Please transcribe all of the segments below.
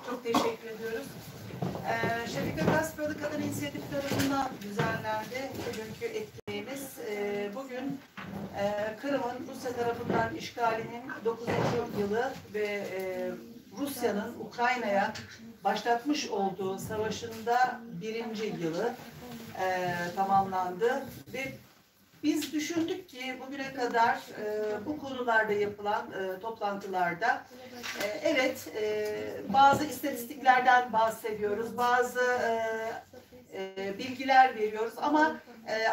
Çok teşekkür ediyoruz. Şefika Gaspalı Kadın İnisiyatifi tarafından düzenlendi bugünkü etkinliğimiz. Bugün Kırım'ın Rusya tarafından işgalinin 9. yılı ve Rusya'nın Ukrayna'ya başlatmış olduğu savaşında 1. yılı tamamlandı ve biz düşündük ki bugüne kadar bu konularda yapılan toplantılarda bazı istatistiklerden bahsediyoruz, bazı bilgiler veriyoruz ama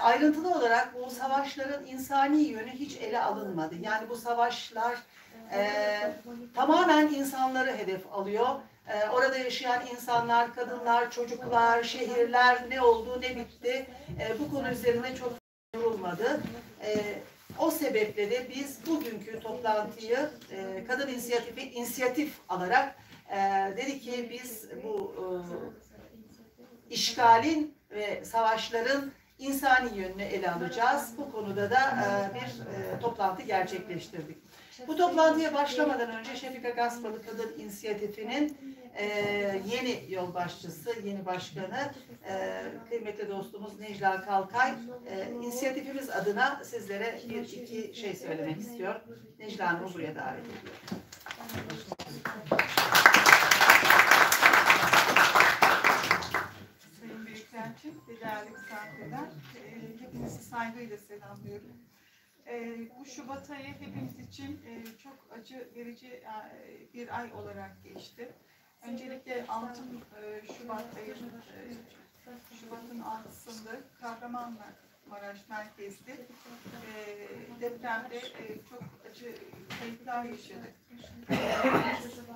ayrıntılı olarak bu savaşların insani yönü hiç ele alınmadı. Yani bu savaşlar tamamen insanları hedef alıyor. Orada yaşayan insanlar, kadınlar, çocuklar, şehirler ne oldu, ne bitti bu konu üzerine çok durulmadı. O sebeple de biz bugünkü toplantıyı Kadın İnisiyatifi inisiyatif alarak dedi ki biz bu işgalin ve savaşların insani yönünü ele alacağız. Bu konuda da bir toplantı gerçekleştirdik. Bu toplantıya başlamadan önce Şefika Gaspalı Kadın İnisiyatifi'nin yeni yolbaşçısı, yeni başkanı, kıymetli dostumuz Necla Kalkay, inisiyatifimiz adına sizlere bir iki şey söylemek istiyor. Necla Hanım'ı buraya davet ediyorum. Sayın Büyükelçim ve değerli misafirler, hepinizi saygıyla selamlıyorum. Bu Şubat ayı hepimiz için çok acı verici bir ay olarak geçti. Öncelikle 6 Şubat ayının Şubat'ın 6'sında Kahramanmaraş merkezli depremde çok acı kayıplar yaşadık.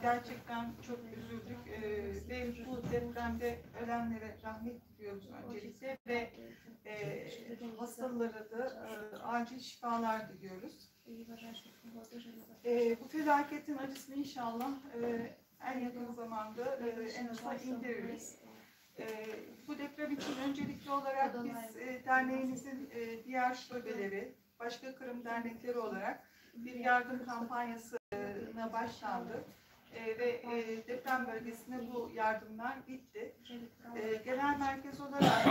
Gerçekten çok üzüldük ve bu depremde ölenlere rahmet diliyoruz öncelikle ve hastalara da acil şifalar diliyoruz. Bu felaketin acısını inşallah en yakın zamanda en aza indiririz. Bu deprem için öncelikli olarak biz derneğimizin diğer şubeleri, başka Kırım dernekleri olarak bir yardım kampanyasına başlandı. Ve deprem bölgesine bu yardımlar gitti. Genel merkez olarak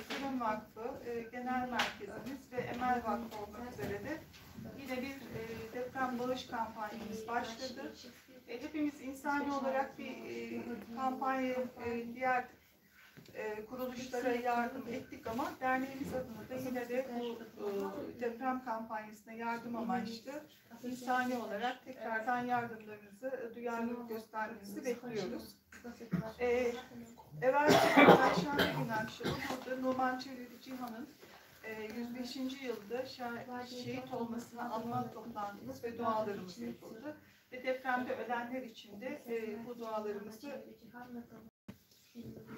Kırım Vakfı, Genel Merkezimiz ve Emel Vakfı olmak üzere de yine bir deprem bağış kampanyamız başladı. Hepimiz insani olarak bir kampanya diğer kuruluşlara yardım ettik ama derneğimiz adına da yine de bu deprem kampanyasına yardım amaçlı insani olarak tekrardan yardımlarınızı, duyarlılık göstermenizi bekliyoruz. Perşembe günü akşamı burada Numan Çelebi Cihan'ın 105. yılda şehit olmasına anma toplantımız ve dualarımız yapıldı. Ve depremde ölenler için de bu dualarımızı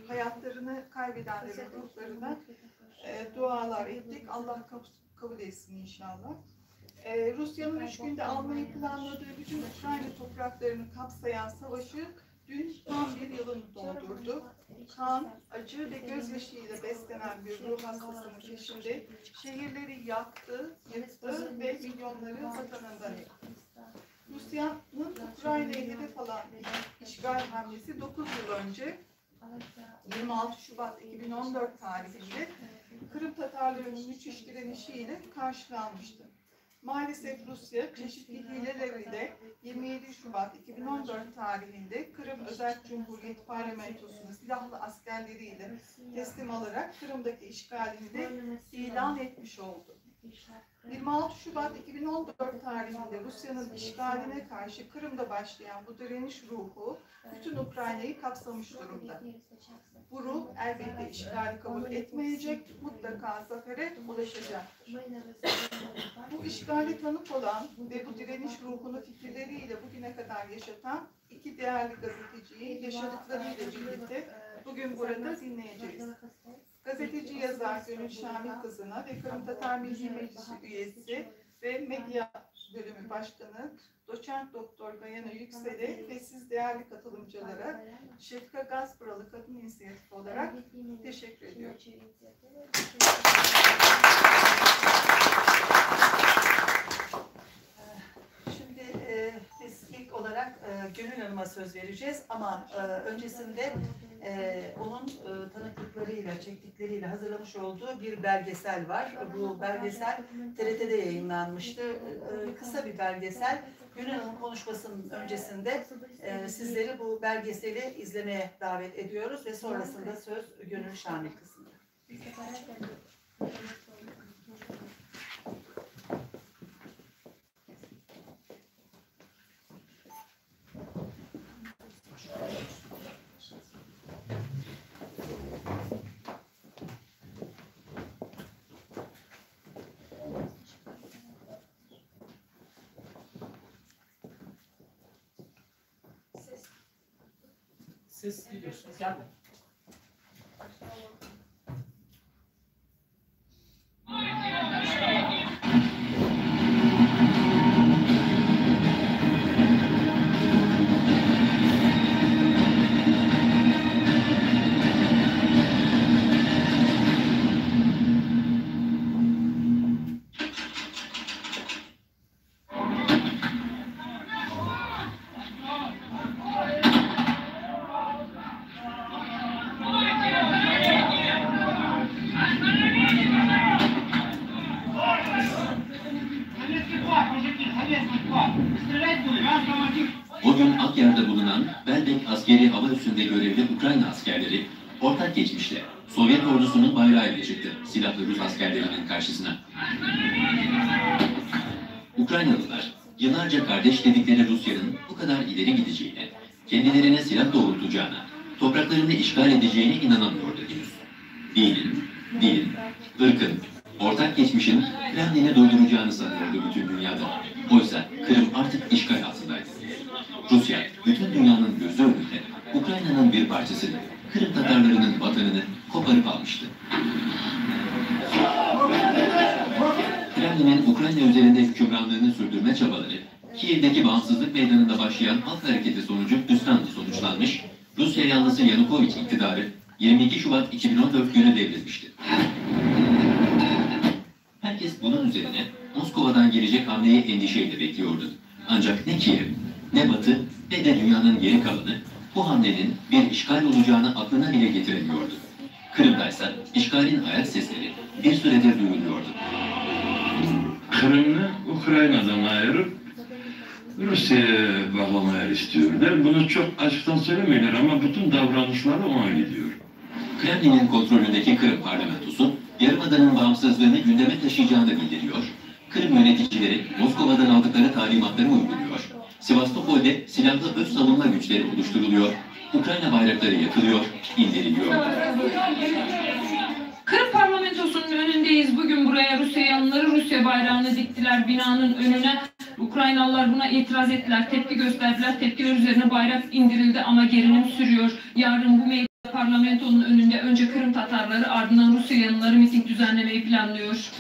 hayatlarını kaybedenlerin ruhlarına dualar ettik. Allah kabul etsin inşallah. Rusya'nın 3 günde almayı planladığı bütün Ukrayna topraklarını kapsayan savaşı dün tam bir yılını doldurdu. Kan, acı ve gözyaşıyla beslenen bir ruh hastasının peşinde şehirleri yaktı, yıktı ve milyonları vatanından etti. Rusya'nın Ukrayna'ya hedef alan işgal hamlesi 9 yıl önce 26 Şubat 2014 tarihinde Kırım Tatarlarının müthiş direnişiyle karşılanmıştı. Maalesef Rusya çeşitli hileleriyle 27 Şubat 2014 tarihinde Kırım Özel Cumhuriyet Parlamentosu'nu silahlı askerleriyle teslim alarak Kırım'daki işgalini de ilan etmiş oldu. 26 Şubat 2014 tarihinde Rusya'nın işgaline karşı Kırım'da başlayan bu direniş ruhu bütün Ukrayna'yı kapsamış durumda. Bu ruh elbette işgali kabul etmeyecek, mutlaka zafere ulaşacaktır. Bu işgali tanık olan ve bu direniş ruhunu fikirleriyle bugüne kadar yaşatan iki değerli gazeteciyi yaşadıklarıyla birlikte bugün burada dinleyeceğiz. Gazeteci yazar Gönül Şamil Kızı'na ve Kırım Tatar Milli Meclisi üyesi ve medya bölümü başkanı Doçent Doktor Gayana Yüksel'e ve siz değerli katılımcılara Şefika Gaspralı Kadın İnisiyatifi olarak teşekkür ediyorum. Şimdi biz ilk olarak Gönül Hanım'a söz vereceğiz ama öncesinde onun tanıklıklarıyla, çektikleriyle hazırlamış olduğu bir belgesel var. Bu belgesel TRT'de yayınlanmıştı. Kısa bir belgesel. Gönül Hanım'ın konuşmasının öncesinde sizleri bu belgeseli izlemeye davet ediyoruz ve sonrasında söz Gönül Şamil kısmında. Ses gidiyorsunuz. Gelme. Bugün Akyar'da bulunan Belbek askeri hava üssünde görevli Ukrayna askerleri ortak geçmişle Sovyet ordusunun bayrağıyla çıktı silahlı Rus askerlerinin karşısına. Ukraynalılar yıllarca kardeş dedikleri Rusya'nın bu kadar ileri gideceğine, kendilerine silah doğrultacağına, topraklarını işgal edeceğine inanamıyordu henüz. Dilin, ırkın, ortak geçmişin Kremlin'i dolduracağını sanıyordu bütün dünyada. Oysa Kırım artık işgal altındaydı. Rusya, bütün dünyanın gözü önünde Ukrayna'nın bir parçasını, Kırım Tatarlarının vatanını koparıp almıştı. Kremlin'in Ukrayna üzerinde hükümranlığını sürdürme çabaları, Kiev'deki bağımsızlık meydanında başlayan halk hareketi sonucu hüsranla sonuçlanmış, Rusya yanlısı Yanukovych iktidarı 22 Şubat 2014 günü devrilmişti. Herkes bunun üzerine Moskova'dan gelecek hamleyi endişeyle bekliyordu. Ancak ne Kiev, ne Batı, ne de dünyanın geri kalanı bu hamlenin bir işgal olacağını aklına bile getiremiyordu. Kırım'daysa işgalin ayak sesleri bir süredir duyuluyordu. Kırım'ı Ukrayna'dan ayırıp Rusya'ya bağlamaya istiyorlar. Bunu çok açıktan söylemiyorlar ama bütün davranışları ona gidiyor. Kremlin'in kontrolündeki Kırım parlamentosu, Yarımada'nın bağımsızlığını gündeme taşıyacağını bildiriyor. Kırım yöneticileri Moskova'dan aldıkları talimatları uyguluyor. Sivastopol'de silahlı öz savunma güçleri oluşturuluyor. Ukrayna bayrakları yakılıyor, indiriliyor. Kırım parlamentosunun önündeyiz. Bugün buraya Rusya yanlıları Rusya bayrağını diktiler binanın önüne. Ukraynalılar buna itiraz ettiler, tepki gösterdiler. Tepkiler üzerine bayrak indirildi ama gerilim sürüyor. Yarın bu meydan parlamentonun önünde önce Kırım Tatarları ardından Rusya yanlıları miting düzenlemeyi planlıyor.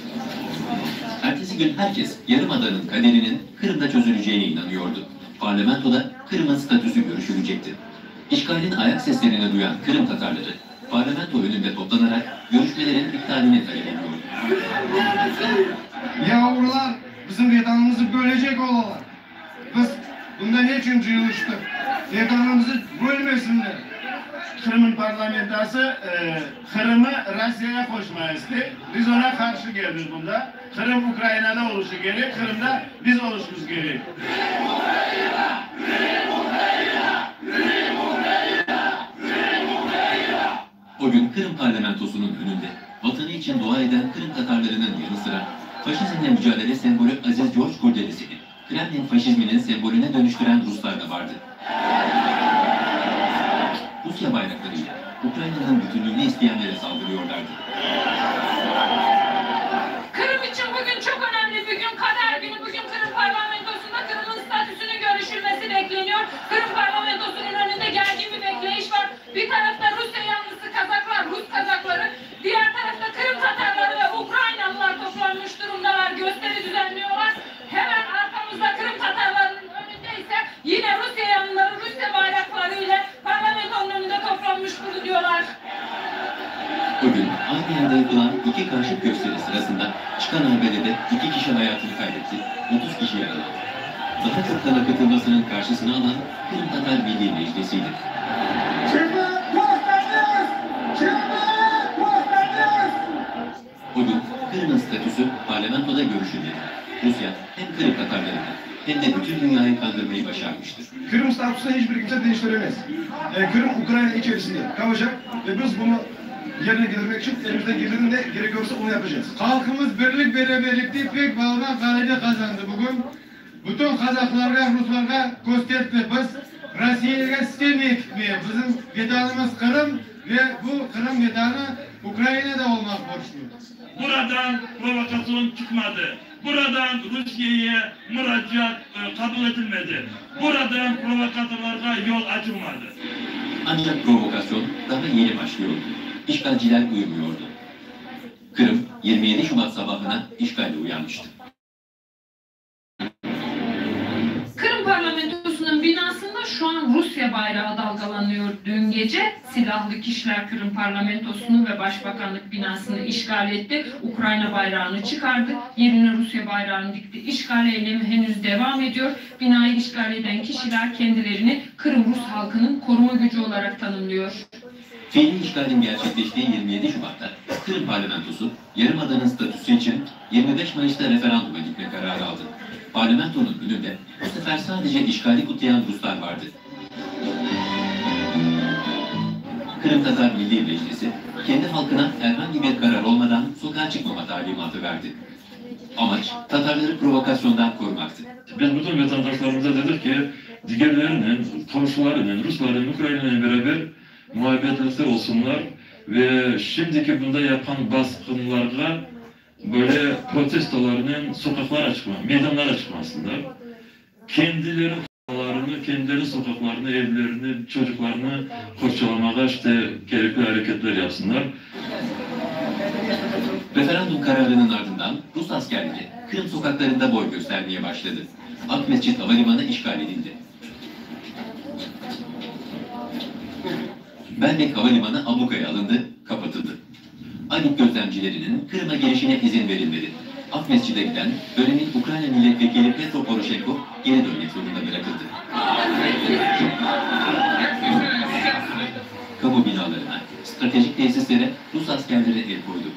Ertesi gün herkes Yarımada'nın kaderinin Kırım'da çözüleceğine inanıyordu. Parlamentoda Kırım'ın statüsü görüşülecekti. İşgalin ayak seslerini duyan Kırım Tatarları parlamento önünde toplanarak görüşmelerin iptalini talep ediyordu. Yavrular bizim vedanımızı bölecek olalım. Biz Bunda ne için yığıştık? Ekranımızı bölmesinler. Kırım'ın parlamentası Kırım'ı Rusya'ya koşmayı istedi. Biz ona karşı geldik bunda. Kırım Ukrayna'da oluşu gerek, Kırım'da biz oluşumuz gerek. O gün Kırım parlamentosunun önünde vatanı için dua eden Kırım Tatarlarının yanı sıra faşizmle mücadele sembolü Aziz George Kurdelisi'ni Kremlin faşizminin sembolüne dönüştüren Ruslar da vardı. Rusya bayraklarıyla Ukrayna'nın bütünlüğünü isteyenlere saldırıyorlardı. Kırım için bugün çok önemli bir gün, kader günü. Bugün Kırım parlamentosunda Kırım'ın statüsünün görüşülmesi bekleniyor. Kırım parlamentosunun önünde gergin bir bekleyiş var. Bir tarafta Rusya yanlısı Kazaklar, Rus Kazakları, diğer tarafta Kırım Tatarları ve Ukraynalılar toplanmış durumdalar, gösteri düzenliyorlar. Hemen arkamızda Kırım Tatarlarının önünde ise yine Rusya yanlıları, Rusya bayraklarıyla parlamentonun önünde toplanmış bulunuyorlar. Bugün aynı yerde yapılan iki karşıt gösteri sırasında çıkan arbedede 2 kişi hayatını kaybetti, 30 kişi yaralandı. Daha çok kan akıtılmasının karşısına alan Kırım Tatar Milli Meclisi'ydi. Bugün Kırım'ın statüsü parlamentoda görüşülmedi. Rusya hem Kırım Tatarlarını hem de bütün dünyayı kandırmayı başarmıştır. Kırım statüsünü hiçbir kimse değiştiremez. Kırım Ukrayna içerisinde kalacak ve biz bunu yerine getirmek için elimizden geldiğinde ne gerekiyorsa onu yapacağız. Halkımız birlik beraberlikte pek bağlı galebe kazandı bugün. Bütün Kazaklarga, Ruslarga gösterdik biz. Rusya'ya istemeyik mi? Bizim vedanımız Kırım ve bu Kırım vedanı Ukrayna'da olmak borçlu. Buradan provokasyon çıkmadı. Buradan Rusya'ya müracaat kabul edilmedi. Buradan provokatörlere yol açılmadı. Ancak provokasyon daha yeni başlıyordu. İşgalciler uyumuyordu. Kırım 27 Şubat sabahına işgalle uyanmıştı. Kırım parlamentosunun binasında şu an Rusya bayrağı dalgalanıyor. Dün gece silahlı kişiler Kırım parlamentosunu ve başbakanlık binasını işgal etti. Ukrayna bayrağını çıkardı. Yerine Rusya bayrağını dikti. İşgal eylemi henüz devam ediyor. Binayı işgal eden kişiler kendilerini Kırım Rus halkının koruma gücü olarak tanımlıyor. Fiili işgalin gerçekleştiği 27 Şubat'ta Kırım parlamentosu Yarımada'nın statüsü için 25 Mayıs'ta referanduma gitme kararı aldı. Parlamentonun önünde bu sefer sadece işgali kutlayan Ruslar vardı. Kırım Tatar Milli Meclisi kendi halkına herhangi bir karar olmadan sokağa çıkmama talimatı verdi. Amaç Tatarları provokasyondan korumaktı. Biz bütün vatandaşlarımıza dedik ki diğerlerinin, komşularının, Rusların, Ukrayna'yla beraber muhabbetleri olsunlar ve şimdiki bunda yapan baskınlarla böyle protestolarının sokaklara çıkma, meydanlara çıkmasınlar. Kendileri sokaklarını, evlerini, çocuklarını kurcalamaya işte gerekli hareketler yapsınlar. Referandum kararının ardından Rus askerleri Kırım sokaklarında boy göstermeye başladı. Akmescit Havalimanı işgal edildi. Belbek Havalimanı ablukaya alındı, kapatıldı. ANİK gözlemcilerinin Kırım'a girişine izin verilmedi. Akmescid'e giden dönemin Ukrayna milletvekili Petro Poroshenko geri dönmek zorunda bırakıldı. Kamu binalarına, stratejik tesislere Rus askerleri el koydu.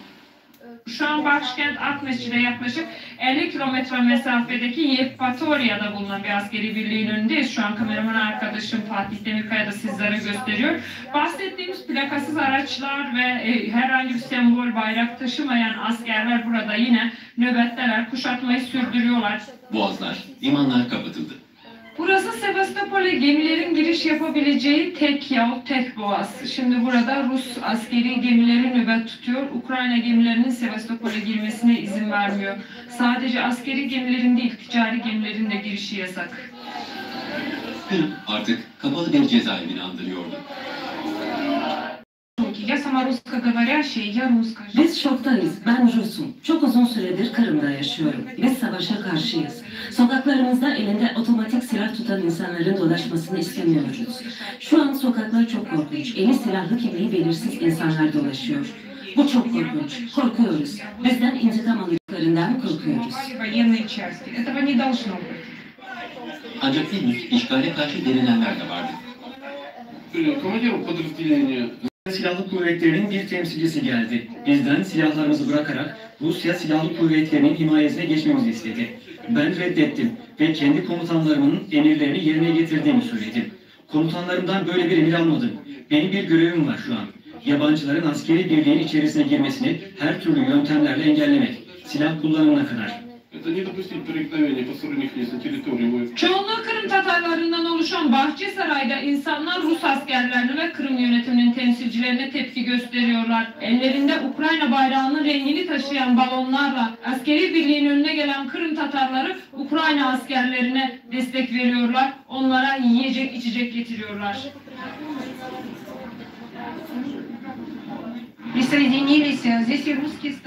Şu an başkent Akmescid'e yaklaşık 50 kilometre mesafedeki Yevpatorya'da bulunan bir askeri birliğin önündeyiz. Şu an kameraman arkadaşım Fatih Demirkaya da sizlere gösteriyor. Bahsettiğimiz plakasız araçlar ve herhangi bir sembol, bayrak taşımayan askerler burada yine nöbetteler, kuşatmayı sürdürüyorlar. Boğazlar, limanlar kapatıldı. Burası Sevastopol'e gemilerin giriş yapabileceği tek yol, tek boğaz. Şimdi burada Rus askeri gemileri nöbet tutuyor. Ukrayna gemilerinin Sevastopol'e girmesine izin vermiyor. Sadece askeri gemilerin değil, ticari gemilerin de girişi yasak. Kırım artık kapalı bir cezaevini andırıyordu. Biz şoktayız. Ben Rus'um. Çok uzun süredir Kırım'da yaşıyorum. Biz savaşa karşıyız. Sokaklarımızda elinde otomatik silah tutan insanların dolaşmasını istemiyoruz. Şu an sokaklar çok korkunç. Eli silahlı kimliği belirsiz insanlar dolaşıyor. Bu çok korkunç. Korkuyoruz. Bizden intikam aldıklarından korkuyoruz. Ancak henüz işgale karşı direnenler de vardı. Командир подразделения. Silahlı kuvvetlerinin bir temsilcisi geldi. Bizden silahlarımızı bırakarak Rusya Silahlı Kuvvetleri'nin himayesine geçmemizi istedi. Ben reddettim ve kendi komutanlarımın emirlerini yerine getirdiğimi söyledim. Komutanlarımdan böyle bir emir almadım. Benim bir görevim var şu an. Yabancıların askeri birliğin içerisine girmesini her türlü yöntemlerle engellemek. Silah kullanımına kadar. Это не допустить проникновения посторонних лиц на территорию. Çoğunluğu Kırım Tatarlarından oluşan Bahçesaray'da insanlar Rus askerlerine ve Kırım yönetiminin temsilcilerine tepki gösteriyorlar. Ellerinde Ukrayna bayrağının rengini taşıyan balonlarla askeri birliğin önüne gelen Kırım Tatarları Ukrayna askerlerine destek veriyorlar. Onlara yiyecek içecek getiriyorlar.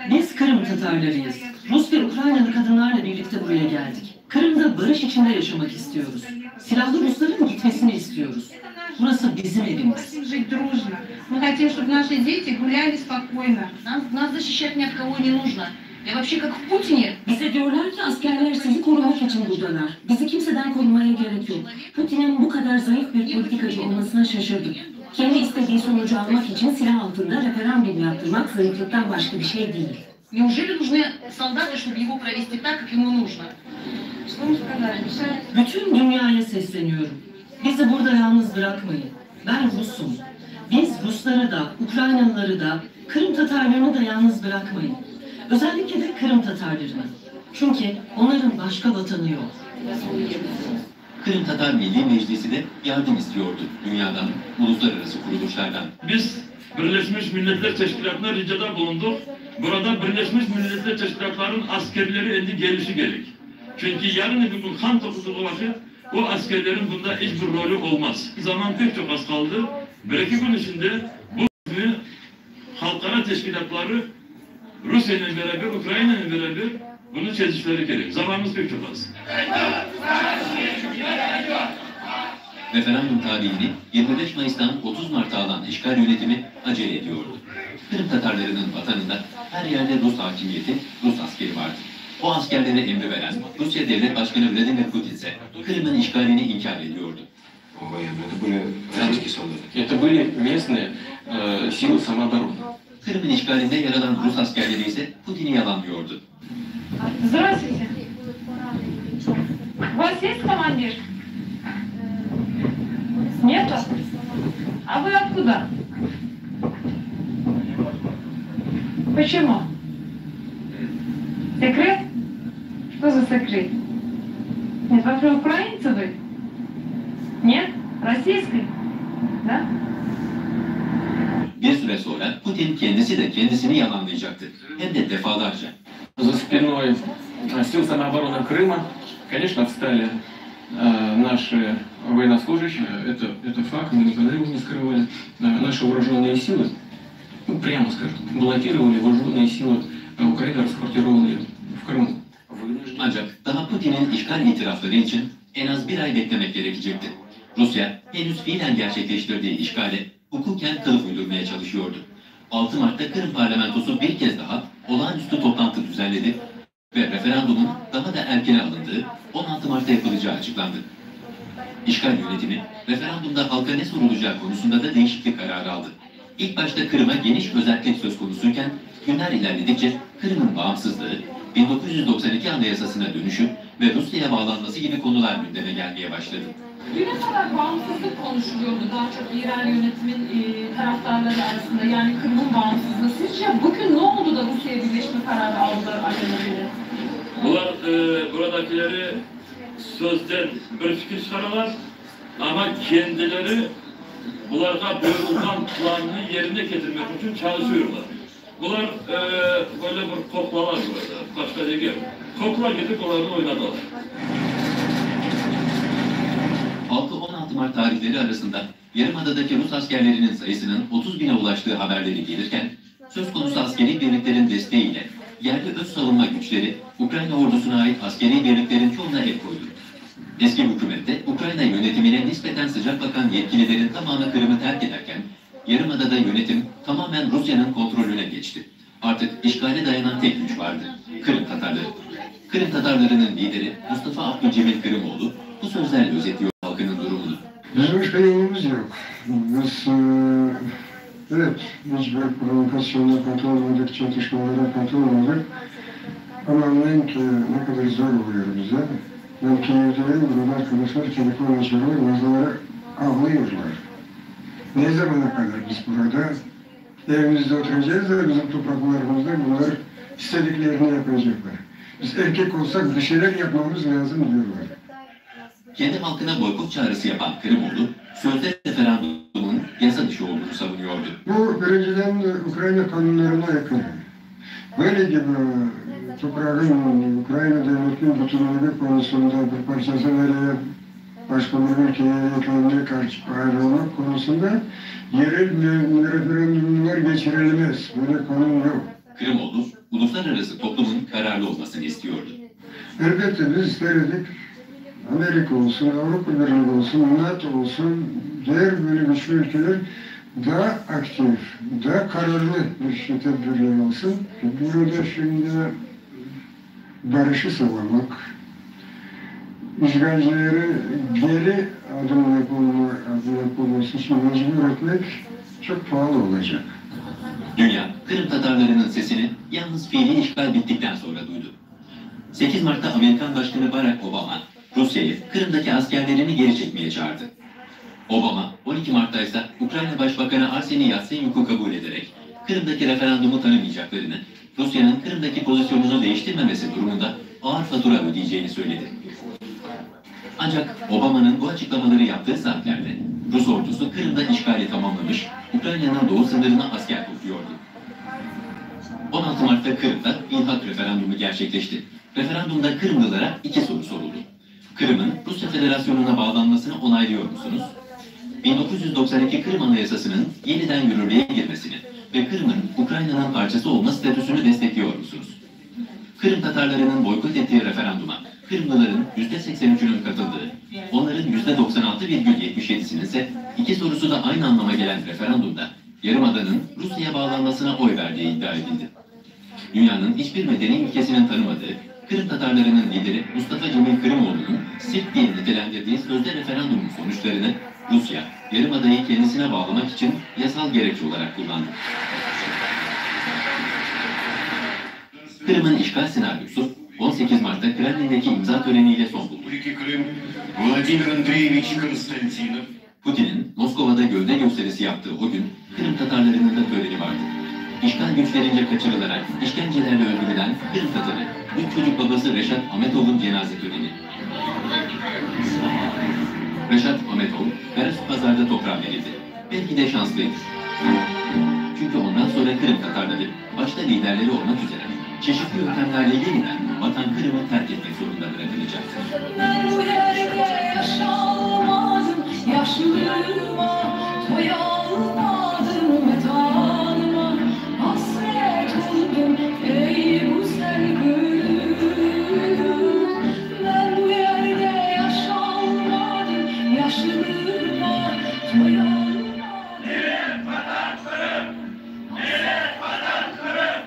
Biz Kırım Tatarlarıyız. Rus ve Ukraynalı kadınlarla birlikte buraya geldik. Kırım'da barış içinde yaşamak istiyoruz. Silahlı Rusların gitmesini istiyoruz. Burası bizim evimiz. Мы хотим, чтобы наши дети гуляли спокойно. Нас защищать ни от кого не нужно. И вообще, как в Путине. Bize diyorlar ki askerler sizi korumak için buradalar. Bizi kimseden korumaya gerek yok. Putin'in bu kadar zayıf bir politikacı olmasına şaşırdık. Kendi istediği sonucu almak için silah altında referandum yaptırmak zayıflıktan başka bir şey değil. Неужели нужны солдаты, чтобы его провести так, как ему нужно? Bütün dünyaya sesleniyorum. Bizi burada yalnız bırakmayın. Ben Rus'um. Biz Rusları da, Ukraynalıları da, Kırım Tatarlarını da yalnız bırakmayın. Özellikle de Kırım Tatarlarını. Çünkü onların başka vatanı yok. Kırım Tatar Milli Meclisi de yardım istiyordu dünyadan, uluslararası kuruluşlardan. Biz Birleşmiş Milletler Teşkilatı'na ricada bulunduk. Burada Birleşmiş Milletler Teşkilatları'nın askerleri endi gelişi gerek. Çünkü yarın bir gün kan topluluğu vakit o askerlerin bunda hiçbir rolü olmaz. Zaman pek çok az kaldı. Bir iki gün içinde bu halkara teşkilatları Rusya'yla beraber, Ukrayna'yla beraber bunu çözüşleri gerek. Zamanımız pek çok az. Referandum tarihini 25 Mayıs'tan 30 Mart'a alan işgal yönetimi acele ediyordu. Kırım Tatarlarının vatanında her yerde Rus hakimiyeti, Rus askeri vardı. O askerlere emri veren Rusya Devlet Başkanı Vladimir Putin ise Kırım'ın işgalini inkar ediyordu. Это были местные силы самообороны. Kırım'ın işgalinde yer alan Rus askerleri ise Putin'i yalanlıyordu. Здравствуйте. У вас есть командир? Нету? А вы откуда? Почему? Секрет? Что за секрет? Нет, вообще украинцы вы? Нет? Российский? Да? Bir süre sonra Putin kendisi de kendisini yalanlayacaktı. Hem de defalarca. За спиной сил самообороны Крыма, конечно, встали наши военнослужащие. Это факт, мы никогда его не скрывали. Наши вооруженные силы, ну, прямо скажем, блокировали вооруженные силы Украины, расквартированные в Крыму. Ancak daha Putin'in işgal itirafları için en az bir ay beklemek gerekecekti. Rusya henüz fiilen gerçekleştirdiği işgale hukuken kılıf uydurmaya çalışıyordu. 6 Mart'ta Kırım parlamentosu bir kez daha olağanüstü toplantı düzenledi ve referandumun daha da erkene alındığı 16 Mart'ta yapılacağı açıklandı. İşgal yönetimi referandumda halka ne sorulacağı konusunda da değişiklik kararı aldı. İlk başta Kırım'a geniş özellik söz konusuyken günler ilerledikçe Kırım'ın bağımsızlığı, 1992 Anayasası'na dönüşü ve Rusya'ya bağlanması gibi konular gündeme gelmeye başladı. Düne kadar bağımsızlık konuşuluyordu daha çok yerel yönetimin taraftarları arasında, yani Kırım'ın bağımsızlığı. Sizce bugün ne oldu da Rusya'ya birleşme kararı aldılar acaba? Bunlar buradakileri sözden bir fikir çıkarırlar ama kendileri bunlara buyurulan planını yerine getirmek için çalışıyorlar. Bunlar böyle bir koklalar burada, başka değil. Kokla gidip onlarla oynadılar. 6-16 Mart tarihleri arasında Yarımada'daki Rus askerlerinin sayısının 30 bine ulaştığı haberleri gelirken, söz konusu askeri birliklerin desteğiyle yerli öz savunma güçleri Ukrayna ordusuna ait askeri birliklerin çoğuna el koydu. Eski hükümette Ukrayna yönetimine nispeten sıcak bakan yetkililerin tamamı Kırım'ı terk ederken, Yarımada'da yönetim tamamen Rusya'nın kontrolüne geçti. Artık işgale dayanan tek güç vardı: Kırım Tatarları. Kırım Tatarlarının lideri Mustafa Abdülcemil Kırımoğlu, bu sözlerle özetliyor halkının durumunu. Bizim başka yolumuz yok. Biz, evet, hiçbir provokasyona katılmadık, çatışmalara katılmadık. Ama anlayın ki ne kadar zor oluyor bize. Ben Kiev'deyim, burada arkadaşlar telefon açıyorlar, bazıları ağlıyorlar. Ne zamana kadar biz burada? Evimizde oturacağız da bizim topraklarımızda bunlar istediklerini yapacaklar. Biz erkek olsak bir şeyler yapmamız lazım diyorlar. Kendi halkına boykot çağrısı yapan Kırımoğlu, sözde referandumun yasa dışı olduğunu savunuyordu. Bu birinciden Ukrayna kanunlarına aykırı. Böyle gibi toprağın Ukrayna devletinin bütünlüğü konusunda bir parçası nereye başka bir ülkeye eklenmeye karşı ayrılmak konusunda yerel referandumlar geçirilmez. Böyle kanun yok. Kırımoğlu, uluslararası toplumun kararlı olmasını istiyordu. Elbette biz isterdik Amerika olsun, Avrupa Birliği olsun, NATO olsun, diğer böyle güçlü ülkeler daha aktif, daha kararlı bir tedbirler olsun. Burada şimdi barışı sağlamak, işgalcileri geri adım yapılması için mecbur etmek çok pahalı olacak. Dünya, Kırım Tatarlarının sesini yalnız fiili işgal bittikten sonra duydu. 8 Mart'ta Amerikan Başkanı Barack Obama, Rusya'yı Kırım'daki askerlerini geri çekmeye çağırdı. Obama, 12 Mart'ta ise Ukrayna Başbakanı Arseniy Yatsenyuk'u kabul ederek Kırım'daki referandumu tanımayacaklarını, Rusya'nın Kırım'daki pozisyonunu değiştirmemesi durumunda ağır fatura ödeyeceğini söyledi. Ancak Obama'nın bu açıklamaları yaptığı saatlerde Rus ordusu Kırım'da işgali tamamlamış, Ukrayna'nın doğu sınırına asker topluyordu. 16 Mart'ta Kırım'da ilhak referandumu gerçekleşti. Referandumda Kırımlılara 2 soru soruldu. Kırım'ın Rusya Federasyonu'na bağlanmasını onaylıyor musunuz? 1992 Kırım Anayasası'nın yeniden yürürlüğe girmesini ve Kırım'ın Ukrayna'nın parçası olma statüsünü destekliyor musunuz? Kırım Tatarlarının boykot ettiği referanduma Kırımlıların %83'ünün katıldığı, onların %96,77'sinin ise 2 sorusu da aynı anlama gelen referandumda Yarımada'nın Rusya'ya bağlanmasına oy verdiği iddia edildi. Dünyanın hiçbir medeni ülkesinin tanımadığı Kırım Tatarlarının lideri Mustafa Cemil Kırımoğlu'nun sirk diye nitelendirdiği sözde referandumun sonuçlarını Rusya, Yarımada'yı kendisine bağlamak için yasal gerekçe olarak kullandı. Kırım'ın işgal senaryosu 18 Mart'ta Kremlin'deki imza töreniyle son buldu. Putin'in Moskova'da gövde gösterisi yaptığı o gün Kırım Tatarlarının da töreni vardı. İşgal güçlerince kaçırılarak işkencelerle öldürülen Kırım Tatarı, 3 çocuk babası Reşat Ametov'un cenaze töreni. Reşat Ametov, Karasupazar'da toprağa verildi. Belki de şanslıydı. Çünkü ondan sonra Kırım Tatarları, başta liderleri olmak üzere, çeşitli yöntemlerle yeniden vatan Kırım'ı terk etmek zorunda bırakılacak. Ben bu yerde yaşamadım, yaşlılığıma doyamadım ve tanıma hasret oldum ey güzel gülüm. Ben bu yerde yaşamadım, yaşlılığıma doyamadım. Millet vatan Kırım! Millet vatan Kırım!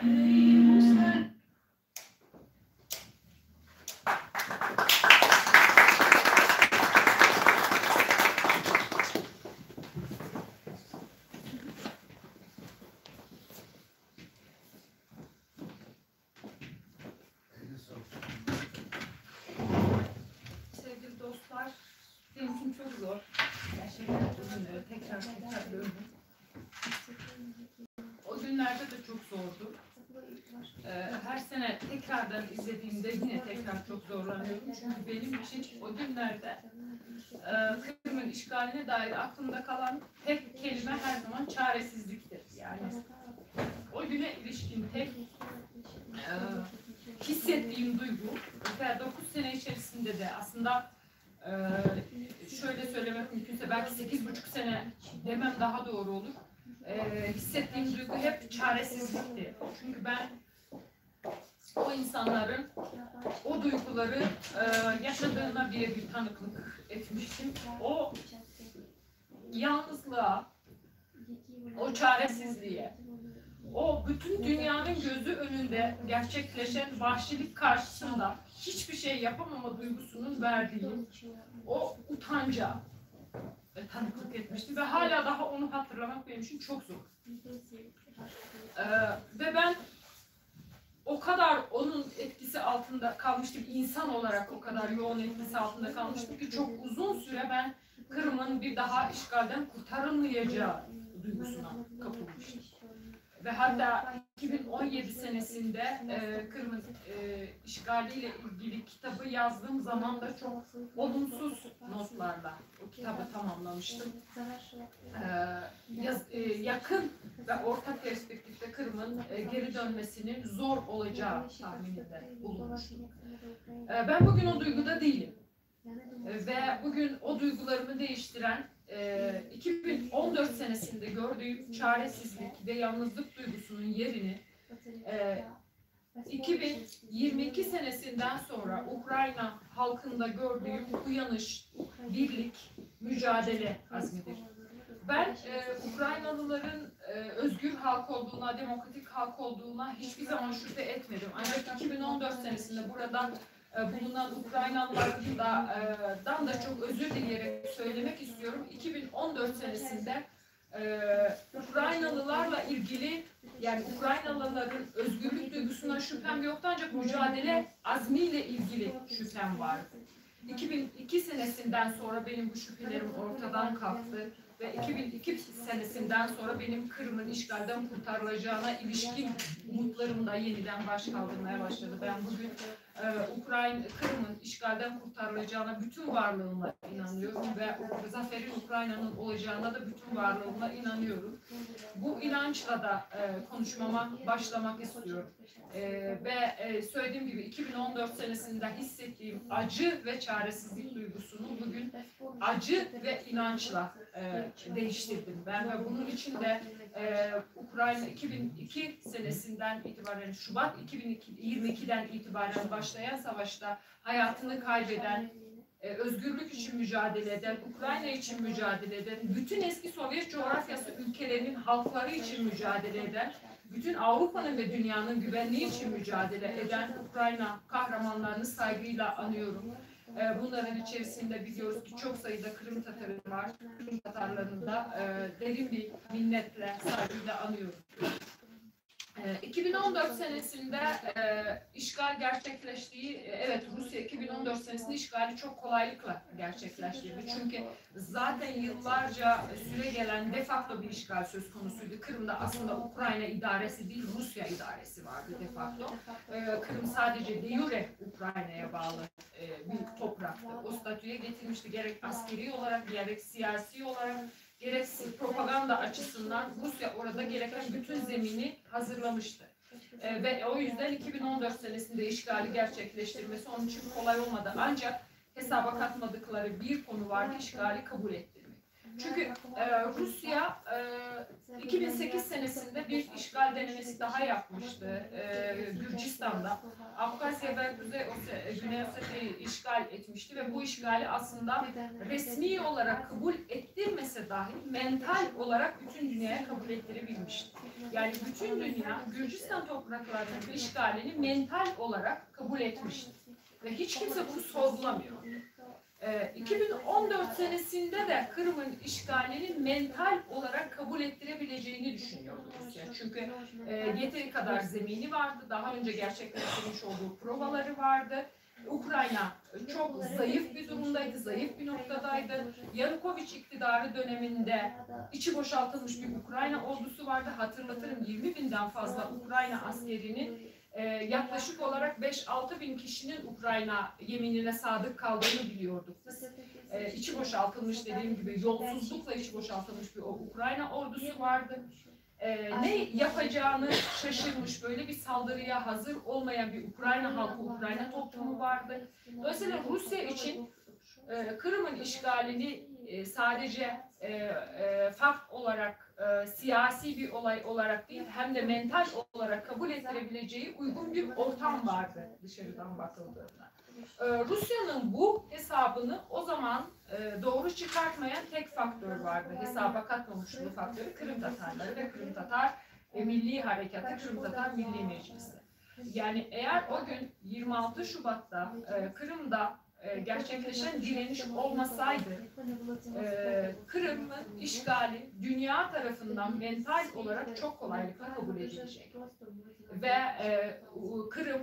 Sevgili dostlar, benim için çok zor. Gerçekten üzülüyorum. Tekrar döndüm. O günlerde de çok zordu. Her sene tekrardan izlediğimde yine tekrar çok zorlanıyorum. Çünkü benim için o günlerde Kırım'ın işgaline dair aklımda kalan tek kelime her zaman çaresizliktir. Yani o güne ilişkin tek hissettiğim duygu ve 9 sene içerisinde de aslında şöyle söylemek mümkünse belki 8,5 sene demem daha doğru olur. Hissettiğim duygu hep çaresizlikti. Çünkü ben o insanların o duyguları yaşadığına bir tanıklık etmiştim. O yalnızlığa, o çaresizliğe, o bütün dünyanın gözü önünde gerçekleşen vahşilik karşısında hiçbir şey yapamama duygusunun verdiği o utanca tanıklık etmiştim ve hala daha onu hatırlamak benim için çok zor. Ve ben o kadar onun etkisi altında kalmıştım, insan olarak o kadar yoğun etkisi altında kalmıştım ki çok uzun süre ben Kırım'ın bir daha işgalden kurtarılmayacağı duygusuna kapılmıştım. Ve hatta 2017 senesinde Kırım'ın işgaliyle ilgili kitabı yazdığım zaman da çok olumsuz notlarla o kitabı tamamlamıştım. Yakın ve orta perspektifte Kırım'ın geri dönmesinin zor olacağı tahmininde bulunmuştum. Ben bugün o duyguda değilim. Ve bugün o duygularımı değiştiren 2014 senesinde gördüğüm çaresizlik ve yalnızlık duygusunun yerini 2022 senesinden sonra Ukrayna halkında gördüğüm uyanış, birlik, mücadele azmidir. Ben Ukraynalıların özgür halk olduğuna, demokratik halk olduğuna hiçbir zaman şüphe etmedim. Ancak 2014 senesinde burada bulunan Ukraynalılardan da çok özür dileyerek söylemek istiyorum. 2014 senesinde Ukraynalılarla ilgili, yani Ukraynalıların özgürlük duygusuna şüphem yoktu ancak mücadele azmiyle ilgili şüphem vardı. 2002 senesinden sonra benim bu şüphelerim ortadan kalktı ve 2002 senesinden sonra benim Kırım'ın işgalden kurtarılacağına ilişkin umutlarım da yeniden baş kaldırmaya başladı. Ben bugün Kırım'ın işgalden kurtarılacağına bütün varlığımla inanıyorum ve zaferin Ukrayna'nın olacağına da bütün varlığımla inanıyorum. Bu inançla da konuşmama başlamak istiyorum. Ve söylediğim gibi 2014 senesinde hissettiğim acı ve çaresizlik duygusunu bugün acı ve inançla değiştirdim ben ve bunun için de Ukrayna 2002 senesinden itibaren, Şubat 2022'den itibaren başlayan savaşta hayatını kaybeden, özgürlük için mücadele eden, Ukrayna için mücadele eden, bütün eski Sovyet coğrafyası ülkelerinin halkları için mücadele eden, bütün Avrupa'nın ve dünyanın güvenliği için mücadele eden Ukrayna kahramanlarını saygıyla anıyorum. Bunların içerisinde biliyoruz ki çok sayıda Kırım Tatarı var. Kırım Tatarlarını da derin bir minnetle, saygıyla anıyorum. 2014 senesinde işgal gerçekleştiği, evet Rusya 2014 senesinde işgali çok kolaylıkla gerçekleştirdi. Çünkü zaten yıllarca süre gelen de facto bir işgal söz konusuydu. Kırım'da aslında Ukrayna idaresi değil, Rusya idaresi vardı de facto. Kırım sadece de jure Ukrayna'ya bağlı bir topraktı. O statüye getirmişti gerek askeri olarak, gerek siyasi olarak, gerek propaganda açısından Rusya orada gereken bütün zemini hazırlamıştı. Ve o yüzden 2014 senesinde işgali gerçekleştirmesi onun için kolay olmadı. Ancak hesaba katmadıkları bir konu vardı, işgali kabul ettirmek. Çünkü Rusya 2008 senesinde bir işgal denemesi daha yapmıştı Gürcistan'da. Abkhazya ve Güney Ossetya'yı işgal etmişti ve bu işgali aslında resmi olarak kabul ettirmese dahi mental olarak bütün dünyaya kabul ettirebilmişti. Yani bütün dünya Gürcistan topraklarının işgalini mental olarak kabul etmişti. Ve hiç kimse bunu sorgulamıyor. 2014 senesinde de Kırım'ın işgalini mental olarak kabul ettirebileceğini düşünüyordu Rusya. Çünkü yeteri kadar zemini vardı, daha önce gerçekleştirmiş olduğu provaları vardı. Ukrayna çok zayıf bir durumdaydı, zayıf bir noktadaydı. Yanukovych iktidarı döneminde içi boşaltılmış bir Ukrayna ordusu vardı. Hatırlatırım 20.000'den fazla Ukrayna askerinin yaklaşık olarak 5-6 bin kişinin Ukrayna yeminine sadık kaldığını biliyorduk biz. İçi boşaltılmış dediğim gibi yolsuzlukla içi boşaltılmış bir Ukrayna ordusu vardı. Ne yapacağını şaşırmış, böyle bir saldırıya hazır olmayan bir Ukrayna halkı, Ukrayna toplumu vardı. Dolayısıyla Rusya için Kırım'ın işgalini sadece fakt olarak, siyasi bir olay olarak değil, hem de mental olarak kabul ettirebileceği uygun bir ortam vardı dışarıdan bakıldığında. Rusya'nın bu hesabını o zaman doğru çıkartmayan tek faktör vardı. Hesaba katmamış bu faktörü Kırım Tatarları ve Kırım Tatar Milli Harekatı, Kırım Tatar Milli Meclisi. Yani eğer o gün 26 Şubat'ta Kırım'da gerçekleşen direniş olmasaydı Kırım'ın işgali dünya tarafından mental olarak çok kolaylıkla kabul edilecek. Ve Kırım,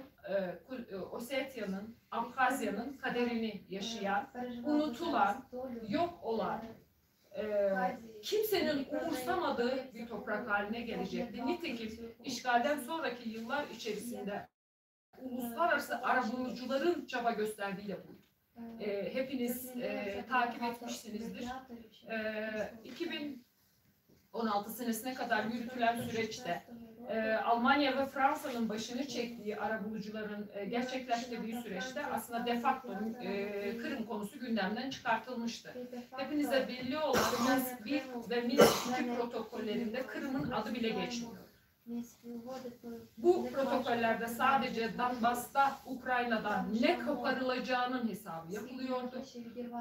Osetya'nın, Abhazya'nın kaderini yaşayan, unutulan, yok olan, kimsenin umursamadığı bir toprak haline gelecekti. Nitekim işgalden sonraki yıllar içerisinde uluslararası arabulucuların çaba gösterdiği de bu. Hepiniz takip etmişsinizdir. 2016 senesine kadar yürütülen süreçte Almanya ve Fransa'nın başını çektiği arabulucuların gerçekleştirdiği süreçte aslında de facto Kırım konusu gündemden çıkartılmıştı. Hepinize belli olan Minsk 1 ve Minsk 2 protokollerinde Kırım'ın adı bile geçmiyor. Bu protokollerde sadece Donbas'ta Ukrayna'dan ne koparılacağının hesabı yapılıyordu.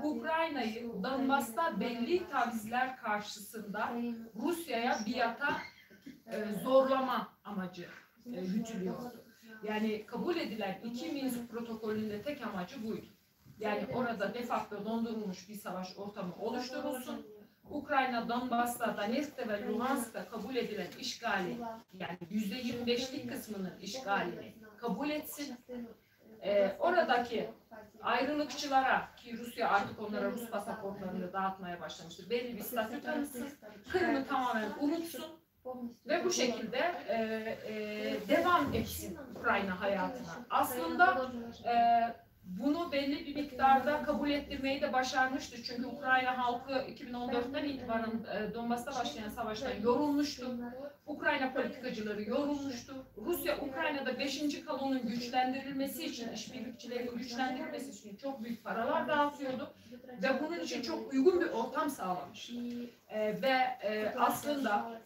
Ukrayna'yı Donbas'ta belli tavizler karşısında Rusya'ya biata zorlama amacı gütülüyordu. Yani kabul edilen iki Minsk protokolünde tek amacı buydu. Yani orada de facto dondurulmuş bir savaş ortamı oluşturulsun. Ukrayna, Donbas'ta, Donetsk'te ve Luhansk'ta kabul edilen işgali, yani %25'lik kısmının işgalini kabul etsin. Oradaki ayrılıkçılara, ki Rusya artık onlara Rus pasaportlarını dağıtmaya başlamıştır, belli bir statü tanısın, Kırım'ı tamamen unutsun ve bu şekilde devam etsin Ukrayna hayatına. Aslında bunu belli bir miktarda kabul ettirmeyi de başarmıştı. Çünkü Ukrayna halkı 2014'ten itibaren Donbas'ta başlayan savaştan yorulmuştu. Ukrayna politikacıları yorulmuştu. Rusya, Ukrayna'da 5. kolonun güçlendirilmesi için, işbirlikçilerin güçlendirilmesi için çok büyük paralar dağıtıyordu. Ve bunun için çok uygun bir ortam sağlamış. Ve aslında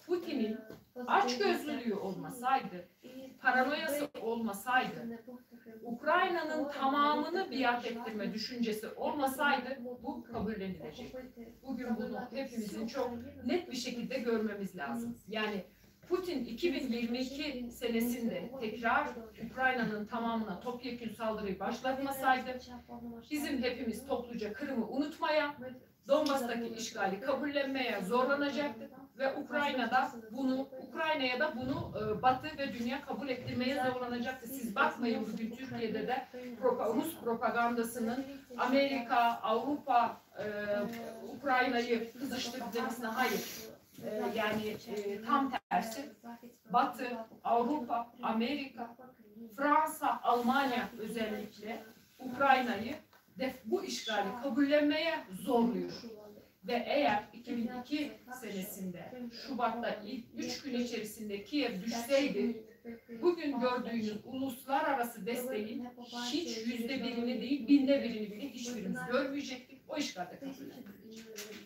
Putin'in açgözlülüğü olmasaydı, paranoyası olmasaydı, Ukrayna'nın tamamını biat ettirme düşüncesi olmasaydı bu kabullenilecekti. Bugün bunu hepimizin çok net bir şekilde görmemiz lazım. Yani Putin 2022 senesinde tekrar Ukrayna'nın tamamına topyekün saldırıyı başlatmasaydı, bizim hepimiz topluca Kırım'ı unutmaya, Donbas'taki işgali kabullenmeye zorlanacaktık ve Ukrayna'ya da bunu Batı ve dünya kabul ettirmeye zorlanacaktı. Siz bakmayın bugün Türkiye'de de Rus propagandasının Amerika, Avrupa, Ukrayna'yı kızıştırdığımızda hayır. Yani tam tersi Batı, Avrupa, Amerika, Fransa, Almanya özellikle Ukrayna'yı bu işgali kabullenmeye zorluyor. Ve eğer 2002 senesinde Şubat'ta ilk 3 gün içerisinde Kiev düşseydi, bugün gördüğünüz uluslararası desteğin hiç %1'ini değil, 1/1000'ini bile hiçbirimiz görmeyecektik. O işgalde kabullendik.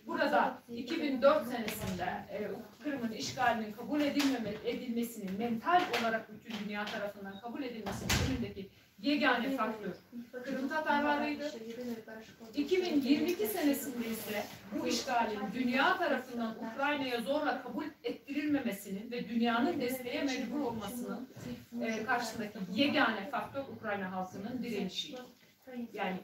Burada 2004 senesinde Kırım'ın işgalinin kabul edilmesinin mental olarak bütün dünya tarafından kabul edilmesinin önündeki yegane faktör Kırım Tatarlarıydı. 2022 senesinde ise bu işgalin dünya tarafından Ukrayna'ya zorla kabul ettirilmemesinin ve dünyanın desteğe mecbur olmasının karşısındaki yegane faktör Ukrayna halkının direnişi. Yani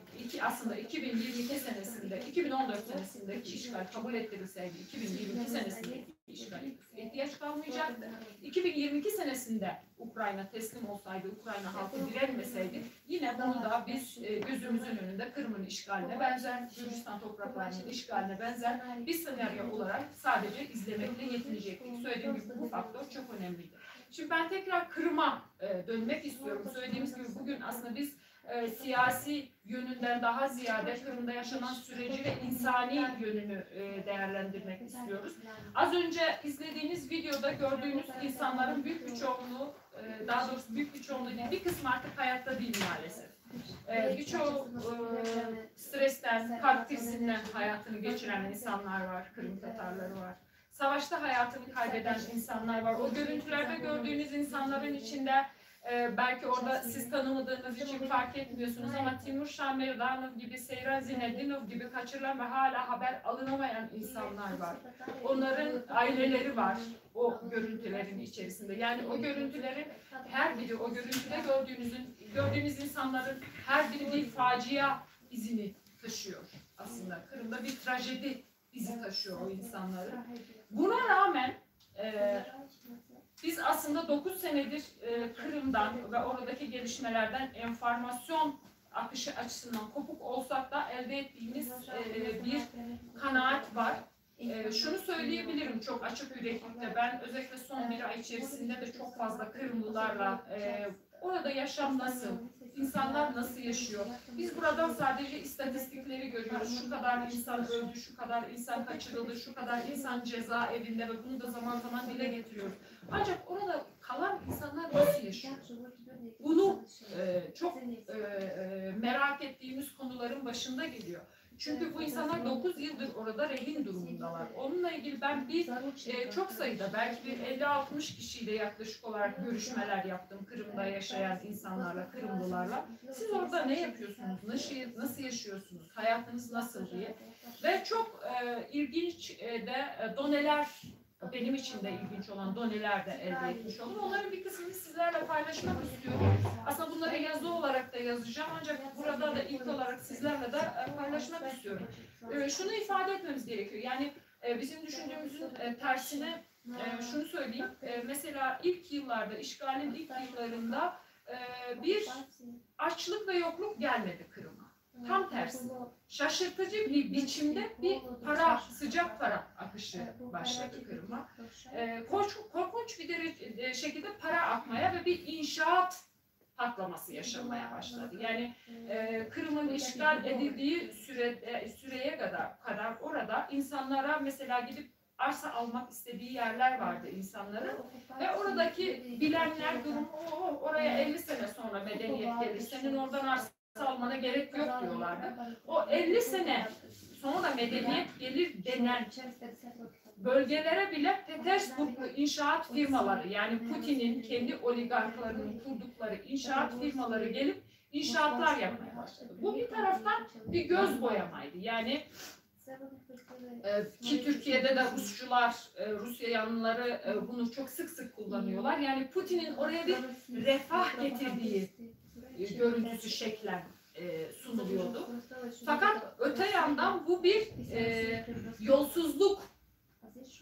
aslında 2022 senesinde, 2014 senesindeki işgal kabul ettirilseydi, 2022 senesindeki işgal ihtiyaç kalmayacaktı. 2022 senesinde Ukrayna teslim olsaydı, Ukrayna halkı direnmeseydi, yine bunu da biz gözümüzün önünde Kırım'ın işgaline benzer, Gürcistan topraklarının işgaline benzer bir senaryo olarak sadece izlemekle yetinecektik. Söylediğim gibi bu faktör çok önemliydi. Şimdi ben tekrar Kırım'a dönmek istiyorum. Söylediğimiz gibi bugün aslında biz siyasi yönünden daha ziyade Kırım'da yaşanan süreci ve insani yönünü değerlendirmek istiyoruz. Az önce izlediğiniz videoda gördüğünüz insanların büyük bir çoğunluğu, daha doğrusu büyük bir çoğunluğu değil, bir kısmı artık hayatta değil maalesef. Birçoğu stresten, kalp krizinden hayatını geçiren insanlar var, Kırım Tatarları var. Savaşta hayatını kaybeden insanlar var. O görüntülerde gördüğünüz insanların içinde Belki orada siz tanımadığınız için fark etmiyorsunuz ama Timur Şamerdanov gibi, Seyran Zinedinov gibi kaçırılan ve hala haber alınamayan insanlar var. Onların aileleri var o görüntülerin içerisinde. Yani o görüntülerin her biri, o görüntüde gördüğünüz insanların her biri bir facia izini taşıyor aslında. Kırım'da bir trajedi izi taşıyor o insanların. Buna rağmen biz aslında 9 senedir Kırım'dan ve oradaki gelişmelerden enformasyon akışı açısından kopuk olsak da elde ettiğimiz bir kanaat var. Şunu söyleyebilirim çok açık yüreklilikle, ben özellikle son bir ay içerisinde de çok fazla Kırımlılarla orada yaşam nasıl, insanlar nasıl yaşıyor? Biz buradan sadece istatistikleri görüyoruz. Şu kadar insan öldü, şu kadar insan kaçırıldı, şu kadar insan cezaevinde ve bunu da zaman zaman dile getiriyoruz. Ancak orada kalan insanlar nasıl yaşıyor? Bunu çok merak ettiğimiz konuların başında geliyor. Çünkü bu insanlar 9 yıldır orada rehin durumundalar. Onunla ilgili ben çok sayıda, belki bir 50-60 kişiyle yaklaşık olarak görüşmeler yaptım Kırım'da yaşayan insanlarla, Kırımlılarla. Siz orada ne yapıyorsunuz, nasıl yaşıyorsunuz, hayatınız nasıl diye. Ve çok ilginç de doneler, benim için de ilginç olan doneler de elde etmiş oldum. Onların bir kısmını sizlerle paylaşmak istiyorum. Aslında bunları yazı olarak da yazacağım ancak burada da ilk olarak sizlerle de paylaşmak istiyorum. Şunu ifade etmemiz gerekiyor. Yani bizim düşündüğümüzün tersine şunu söyleyeyim. Mesela ilk yıllarda, işgalin ilk yıllarında bir açlık ve yokluk gelmedi Kırım'a. Tam tersi. Şaşırtıcı bir biçimde bir para, sıcak para akışı başladı Kırım'a. Korkunç bir şekilde para akmaya ve bir inşaat patlaması yaşanmaya başladı. Yani Kırım'ın işgal edildiği süreye kadar orada insanlara mesela gidip arsa almak istediği yerler vardı insanların ve oradaki bilenler durumu oraya 50 sene sonra medeniyet gelir, senin oradan arsa almana gerek yok diyorlardı. O 50 sene sonra medeniyet gelir denen bölgelere bile Petersburglu inşaat firmaları, yani Putin'in kendi oligarklarının kurdukları inşaat firmaları gelip inşaatlar yapmaya başladı. Bu bir taraftan bir göz boyamaydı. Yani ki Türkiye'de de Rusçular, Rusya yanlıları bunu çok sık sık kullanıyorlar. Yani Putin'in oraya bir refah getirdiği görüntüsü şeklen sunuluyordu. Fakat öte yandan bu bir yolsuzluk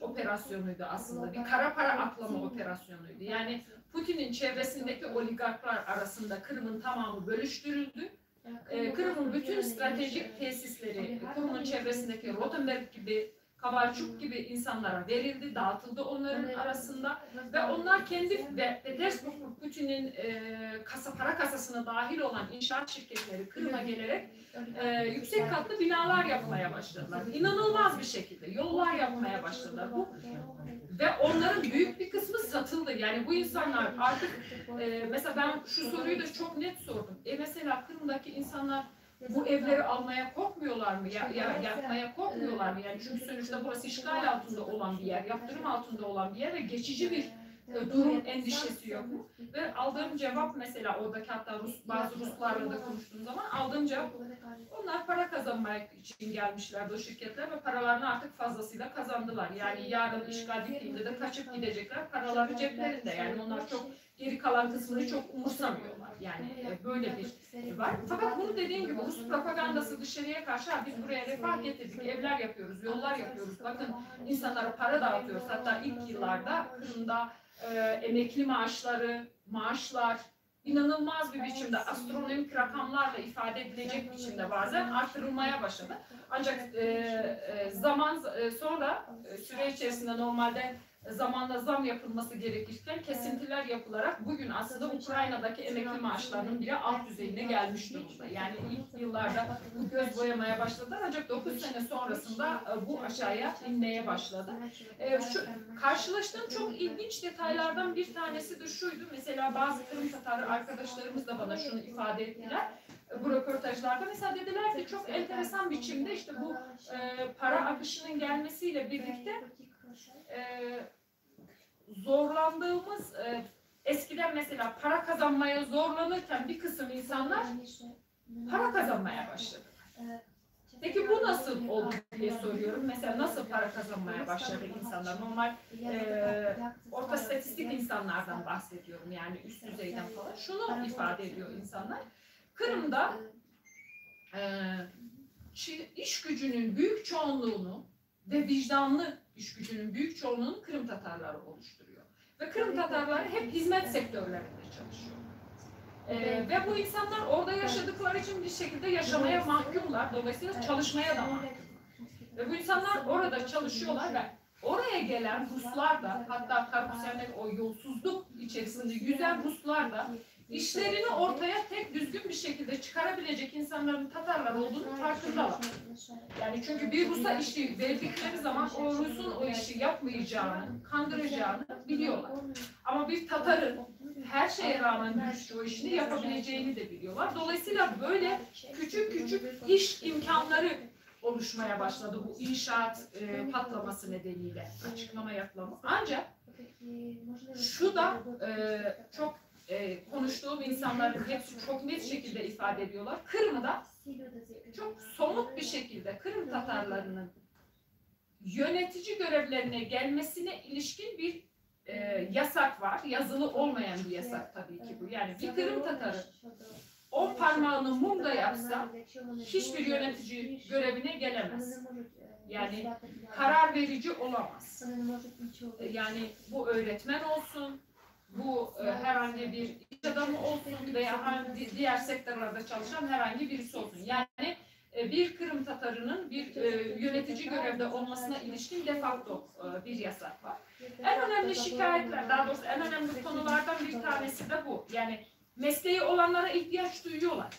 operasyonuydu aslında. Bir kara para aklama operasyonuydu. Yani Putin'in çevresindeki oligarklar arasında Kırım'ın tamamı bölüştürüldü. Kırım'ın bütün stratejik tesisleri, Kırım'ın çevresindeki Rotenberg gibi, Kavalçuk gibi insanlara verildi, dağıtıldı onların arasında ve onlar kendi ve Petersburg Putin'in para kasasına dahil olan inşaat şirketleri Kırım'a gelerek yüksek katlı binalar yapmaya başladılar. İnanılmaz bir şekilde yollar yapmaya başladılar. Ve onların büyük bir kısmı satıldı. Yani bu insanlar artık mesela ben şu soruyu da çok net sordum. Mesela Kırım'daki insanlar bu evleri almaya korkmuyorlar mı? Yapmaya korkmuyorlar mı? Yani çünkü sonuçta burası işgal altında olan bir yer, yaptırım altında olan bir yer ve geçici bir durum endişesi yok mu? Ve aldığım cevap mesela oradaki hatta bazı Ruslarla da konuştuğum zaman aldığım cevap onlar para kazanmak için gelmişlerdi o şirketler ve paralarını artık fazlasıyla kazandılar. Yani yarın işgal bittiğinde de kaçıp gidecekler, paraları ceplerinde. Yani onlar çok geri kalan kısmını çok umursamıyorlar. Yani böyle bir var. Fakat bunu dediğim gibi Rus propagandası dışarıya karşı biz buraya refah getirdik, evler yapıyoruz, yollar yapıyoruz. Bakın insanlara para dağıtıyoruz. Hatta ilk yıllarda Kırım'da emekli maaşlar inanılmaz bir biçimde astronomik rakamlarla ifade edilecek biçimde bazen artırılmaya başladı. Ancak zaman sonra süre içerisinde normalde zamanla zam yapılması gerekirken kesintiler yapılarak bugün aslında Ukrayna'daki emekli maaşlarının bile alt düzeyine gelmiş durumda. Yani ilk yıllarda bu göz boyamaya başladılar ancak 9 sene sonrasında bu aşağıya inmeye başladı. Karşılaştığım çok ilginç detaylardan bir tanesi de şuydu. Mesela bazı Kırım Tatarı arkadaşlarımız da bana şunu ifade ettiler. Bu röportajlarda mesela dediler ki çok enteresan biçimde işte bu para akışının gelmesiyle birlikte zorlandığımız eskiden mesela para kazanmaya zorlanırken bir kısım insanlar para kazanmaya başladı. Peki bu nasıl oldu diye soruyorum. Mesela nasıl para kazanmaya başladı insanlar? Normal orta statistik insanlardan bahsediyorum. Yani üst düzeyden falan. Şunu ifade ediyor insanlar. Kırım'da iş gücünün büyük çoğunluğunu ve vicdanlı iş gücünün büyük çoğunluğunu Kırım Tatarları oluşturuyor. Ve Kırım Tatarları hep hizmet sektörlerinde çalışıyor. Ve bu insanlar orada yaşadıkları için bir şekilde yaşamaya mahkumlar. Dolayısıyla çalışmaya da mahkum. Ve bu insanlar orada çalışıyorlar ve oraya gelen Ruslar da, hatta Karabüksel'deki o yolsuzluk içerisinde yüzen Ruslar da işlerini ortaya tek düzgün bir şekilde çıkarabilecek insanların Tatarlar olduğunu farkındalar. Yani çünkü bir Rus'a işi verdikleri zaman o Rus'un o işi yapmayacağını, kandıracağını biliyorlar. Ama bir Tatar'ın her şeye rağmen dürüstçe o işini yapabileceğini de biliyorlar. Dolayısıyla böyle küçük küçük iş imkanları oluşmaya başladı bu inşaat patlaması nedeniyle, açıklama yapmamız. Ancak şu da çok konuştuğum insanların hepsi çok net şekilde ifade ediyorlar. Kırım'da çok somut bir şekilde Kırım Tatarlarının yönetici görevlerine gelmesine ilişkin bir yasak var. Yazılı olmayan bir yasak tabii ki bu. Yani bir Kırım Tatarı 10 parmağını mumda yapsa hiçbir yönetici görevine gelemez. Yani karar verici olamaz. Yani bu öğretmen olsun, bu herhangi bir iş adamı olsun veya diğer sektörlerde çalışan herhangi birisi olsun. Yani bir Kırım Tatarının bir yönetici görevde olmasına ilişkin de facto bir yasak var. En önemli şikayetler, daha doğrusu en önemli konulardan bir tanesi de bu. Yani mesleği olanlara ihtiyaç duyuyorlar.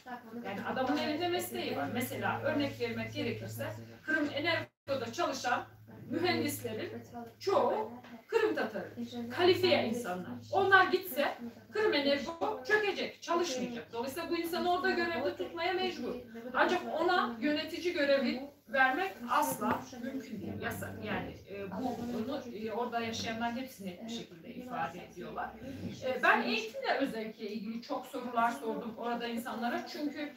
Yani adamın elinde mesleği var. Mesela örnek vermek gerekirse Kırım Energo'da çalışan mühendislerin çoğu Kırım Tatarı, kalifiye insanlar. Onlar gitse Kırım Energo çökecek, çalışmayacak. Dolayısıyla bu insanı orada görevde tutmaya mecbur. Ancak ona yönetici görevi vermek asla mümkün değil, yasak. Yani bunu orada yaşayanlar hepsini bir şekilde ifade ediyorlar. Ben eğitimle özellikle ilgili çok sorular sordum orada insanlara. Çünkü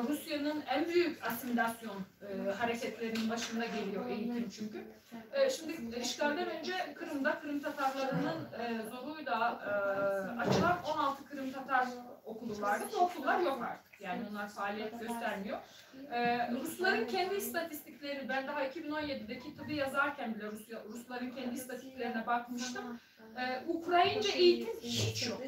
Rusya'nın en büyük asimilasyon hareketlerinin başında geliyor eğitim çünkü. Şimdi işgalden önce Kırım'da Kırım Tatarlarının zoruyla açılan 16 Kırım Tatar okulu vardı. Bu okullar yok artık. Yani onlar faaliyet göstermiyor. Rusların kendi istatistikleri, ben daha 2017'de kitabı yazarken bile Rusların kendi istatistiklerine bakmıştım. Ukraynaca eğitim hiç yok.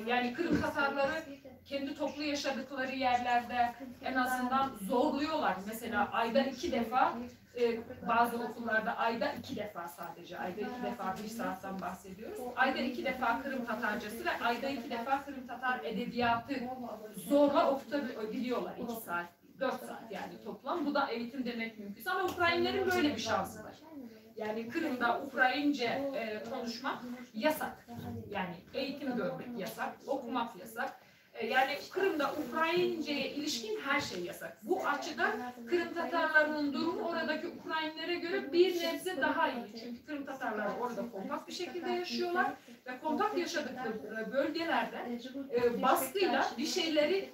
Yani Kırım Tatarları kendi toplu yaşadıkları yerlerde en azından zorluyorlar. Mesela ayda 2 defa, bazı okullarda ayda 2 defa sadece, ayda 2 defa 1 saatten bahsediyoruz. Ayda 2 defa Kırım Tatarcası ve ayda 2 defa Kırım Tatar edebiyatı zorla okutabiliyorlar 2 saat, 4 saat yani toplam. Bu da eğitim demek mümkün. Ama Ukraynalıların böyle bir şansı var. Yani Kırım'da Ukrayince konuşmak yasak. Yani eğitim görmek yasak, okumak yasak. Yani Kırım'da Ukrayince'ye ilişkin her şey yasak. Bu açıdan Kırım Tatarlarının durumu oradaki Ukrayinlere göre bir nebze daha iyi. Çünkü Kırım Tatarlar orada kompakt bir şekilde yaşıyorlar ve kompakt yaşadıkları bölgelerde baskıyla bir şeyleri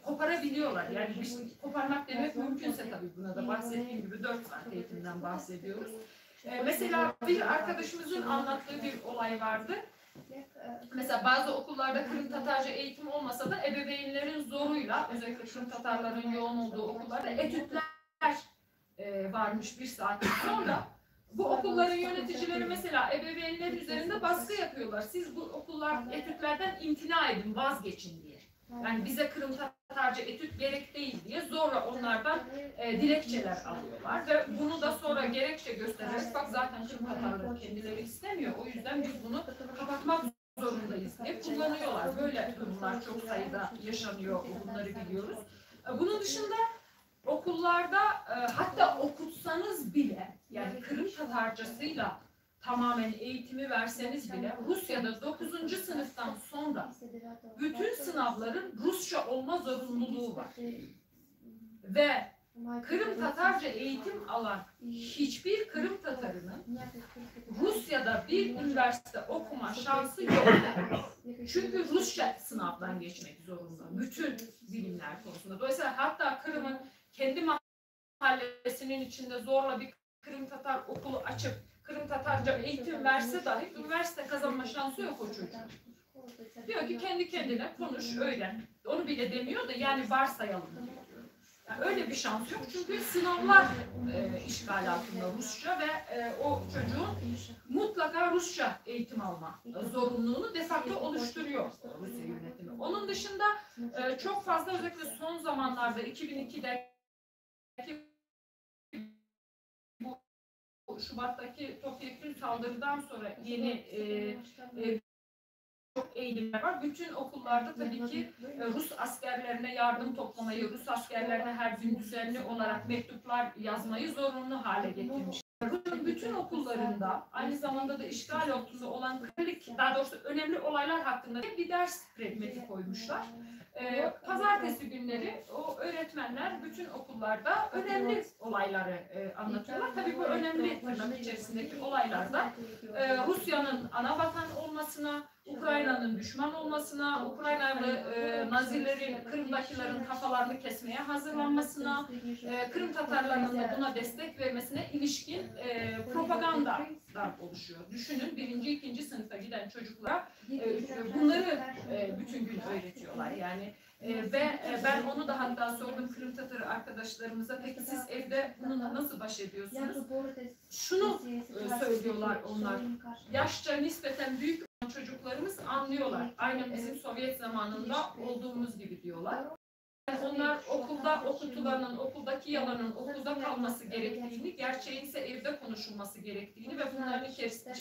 koparabiliyorlar. Yani koparmak demek mümkünse tabii, buna da bahsettiğim gibi 4 saat eğitimden bahsediyoruz. Mesela bir arkadaşımızın anlattığı bir olay vardı. Mesela bazı okullarda Kırım Tatarca eğitim olmasa da ebeveynlerin zoruyla, özellikle Kırım Tatarların yoğun olduğu okullarda etütler varmış 1 saat sonra. Bu okulların yöneticileri mesela ebeveynlerin üzerinde baskı yapıyorlar. Siz bu okullar etütlerden imtina edin, vazgeçin diye. Yani bize Kırım Tatarca etüt gerek değil diye zorla onlardan dilekçeler alıyorlar ve bunu da sonra gerekçe göstererek, bak zaten Kırım Tatarları kendileri istemiyor, o yüzden biz bunu kapatmak zorundayız diye kullanıyorlar. Böyle durumlar çok sayıda yaşanıyor, bunları biliyoruz. Bunun dışında okullarda hatta okutsanız bile, yani Kırım Tatarcasıyla tamamen eğitimi verseniz bile Rusya'da 9. sınıftan sonra bütün sınavların Rusça olma zorunluluğu var. Ve Kırım Tatarca eğitim alan hiçbir Kırım Tatarının Rusya'da bir üniversite okuma şansı yok. Çünkü Rusça sınavdan geçmek zorunda. Bütün bilimler konusunda. Dolayısıyla hatta Kırım'ın kendi mahallesinin içinde zorla bir Kırım Tatar okulu açıp Kırım Tatarca eğitim verse dahi üniversite kazanma şansı yok o çocuğun. Diyor ki kendi kendine konuş, öğren. Onu bile demiyor da yani varsayalım diyor. Yani öyle bir şans yok çünkü sınavlar işgal altında Rusça ve o çocuğun mutlaka Rusça eğitim alma zorunluluğunu de facto oluşturuyor Rusya yönetimi. Onun dışında çok fazla özellikle son zamanlarda 2002'de bu Şubat'taki topyekün saldırıdan sonra yeni çok eğilimler var. Bütün okullarda tabii ki Rus askerlerine yardım toplamayı, Rus askerlerine her gün düzenli olarak mektuplar yazmayı zorunlu hale getirmiş. Rusya'nın bütün okullarında aynı zamanda da işgal altında olan daha doğrusu önemli olaylar hakkında bir ders predmeti koymuşlar. Pazartesi günleri o öğretmenler bütün okullarda önemli olayları anlatıyorlar. Tabii bu önemli tırnak içerisindeki olaylarda Rusya'nın ana vatan olmasına, Ukrayna'nın düşman olmasına, Ukraynalı Nazilerin, Kırım'dakilerin kafalarını kesmeye hazırlanmasına, Kırım Tatarlarının da buna destek vermesine ilişkin propagandadan oluşuyor. Düşünün 1. 2. sınıfa giden çocuklara bunları bütün gün öğretiyorlar. Yani ve ben onu da hatta sordum Kırım Tatarı arkadaşlarımıza, peki siz evde bununla nasıl baş ediyorsunuz? Şunu söylüyorlar onlar, yaşça nispeten büyük olan çocuklarımız anlıyorlar. Aynı bizim Sovyet zamanında olduğumuz gibi diyorlar. Onlar okulda okutulanın, okuldaki yalanın okulda kalması gerektiğini, gerçeğin ise evde konuşulması gerektiğini ve bunların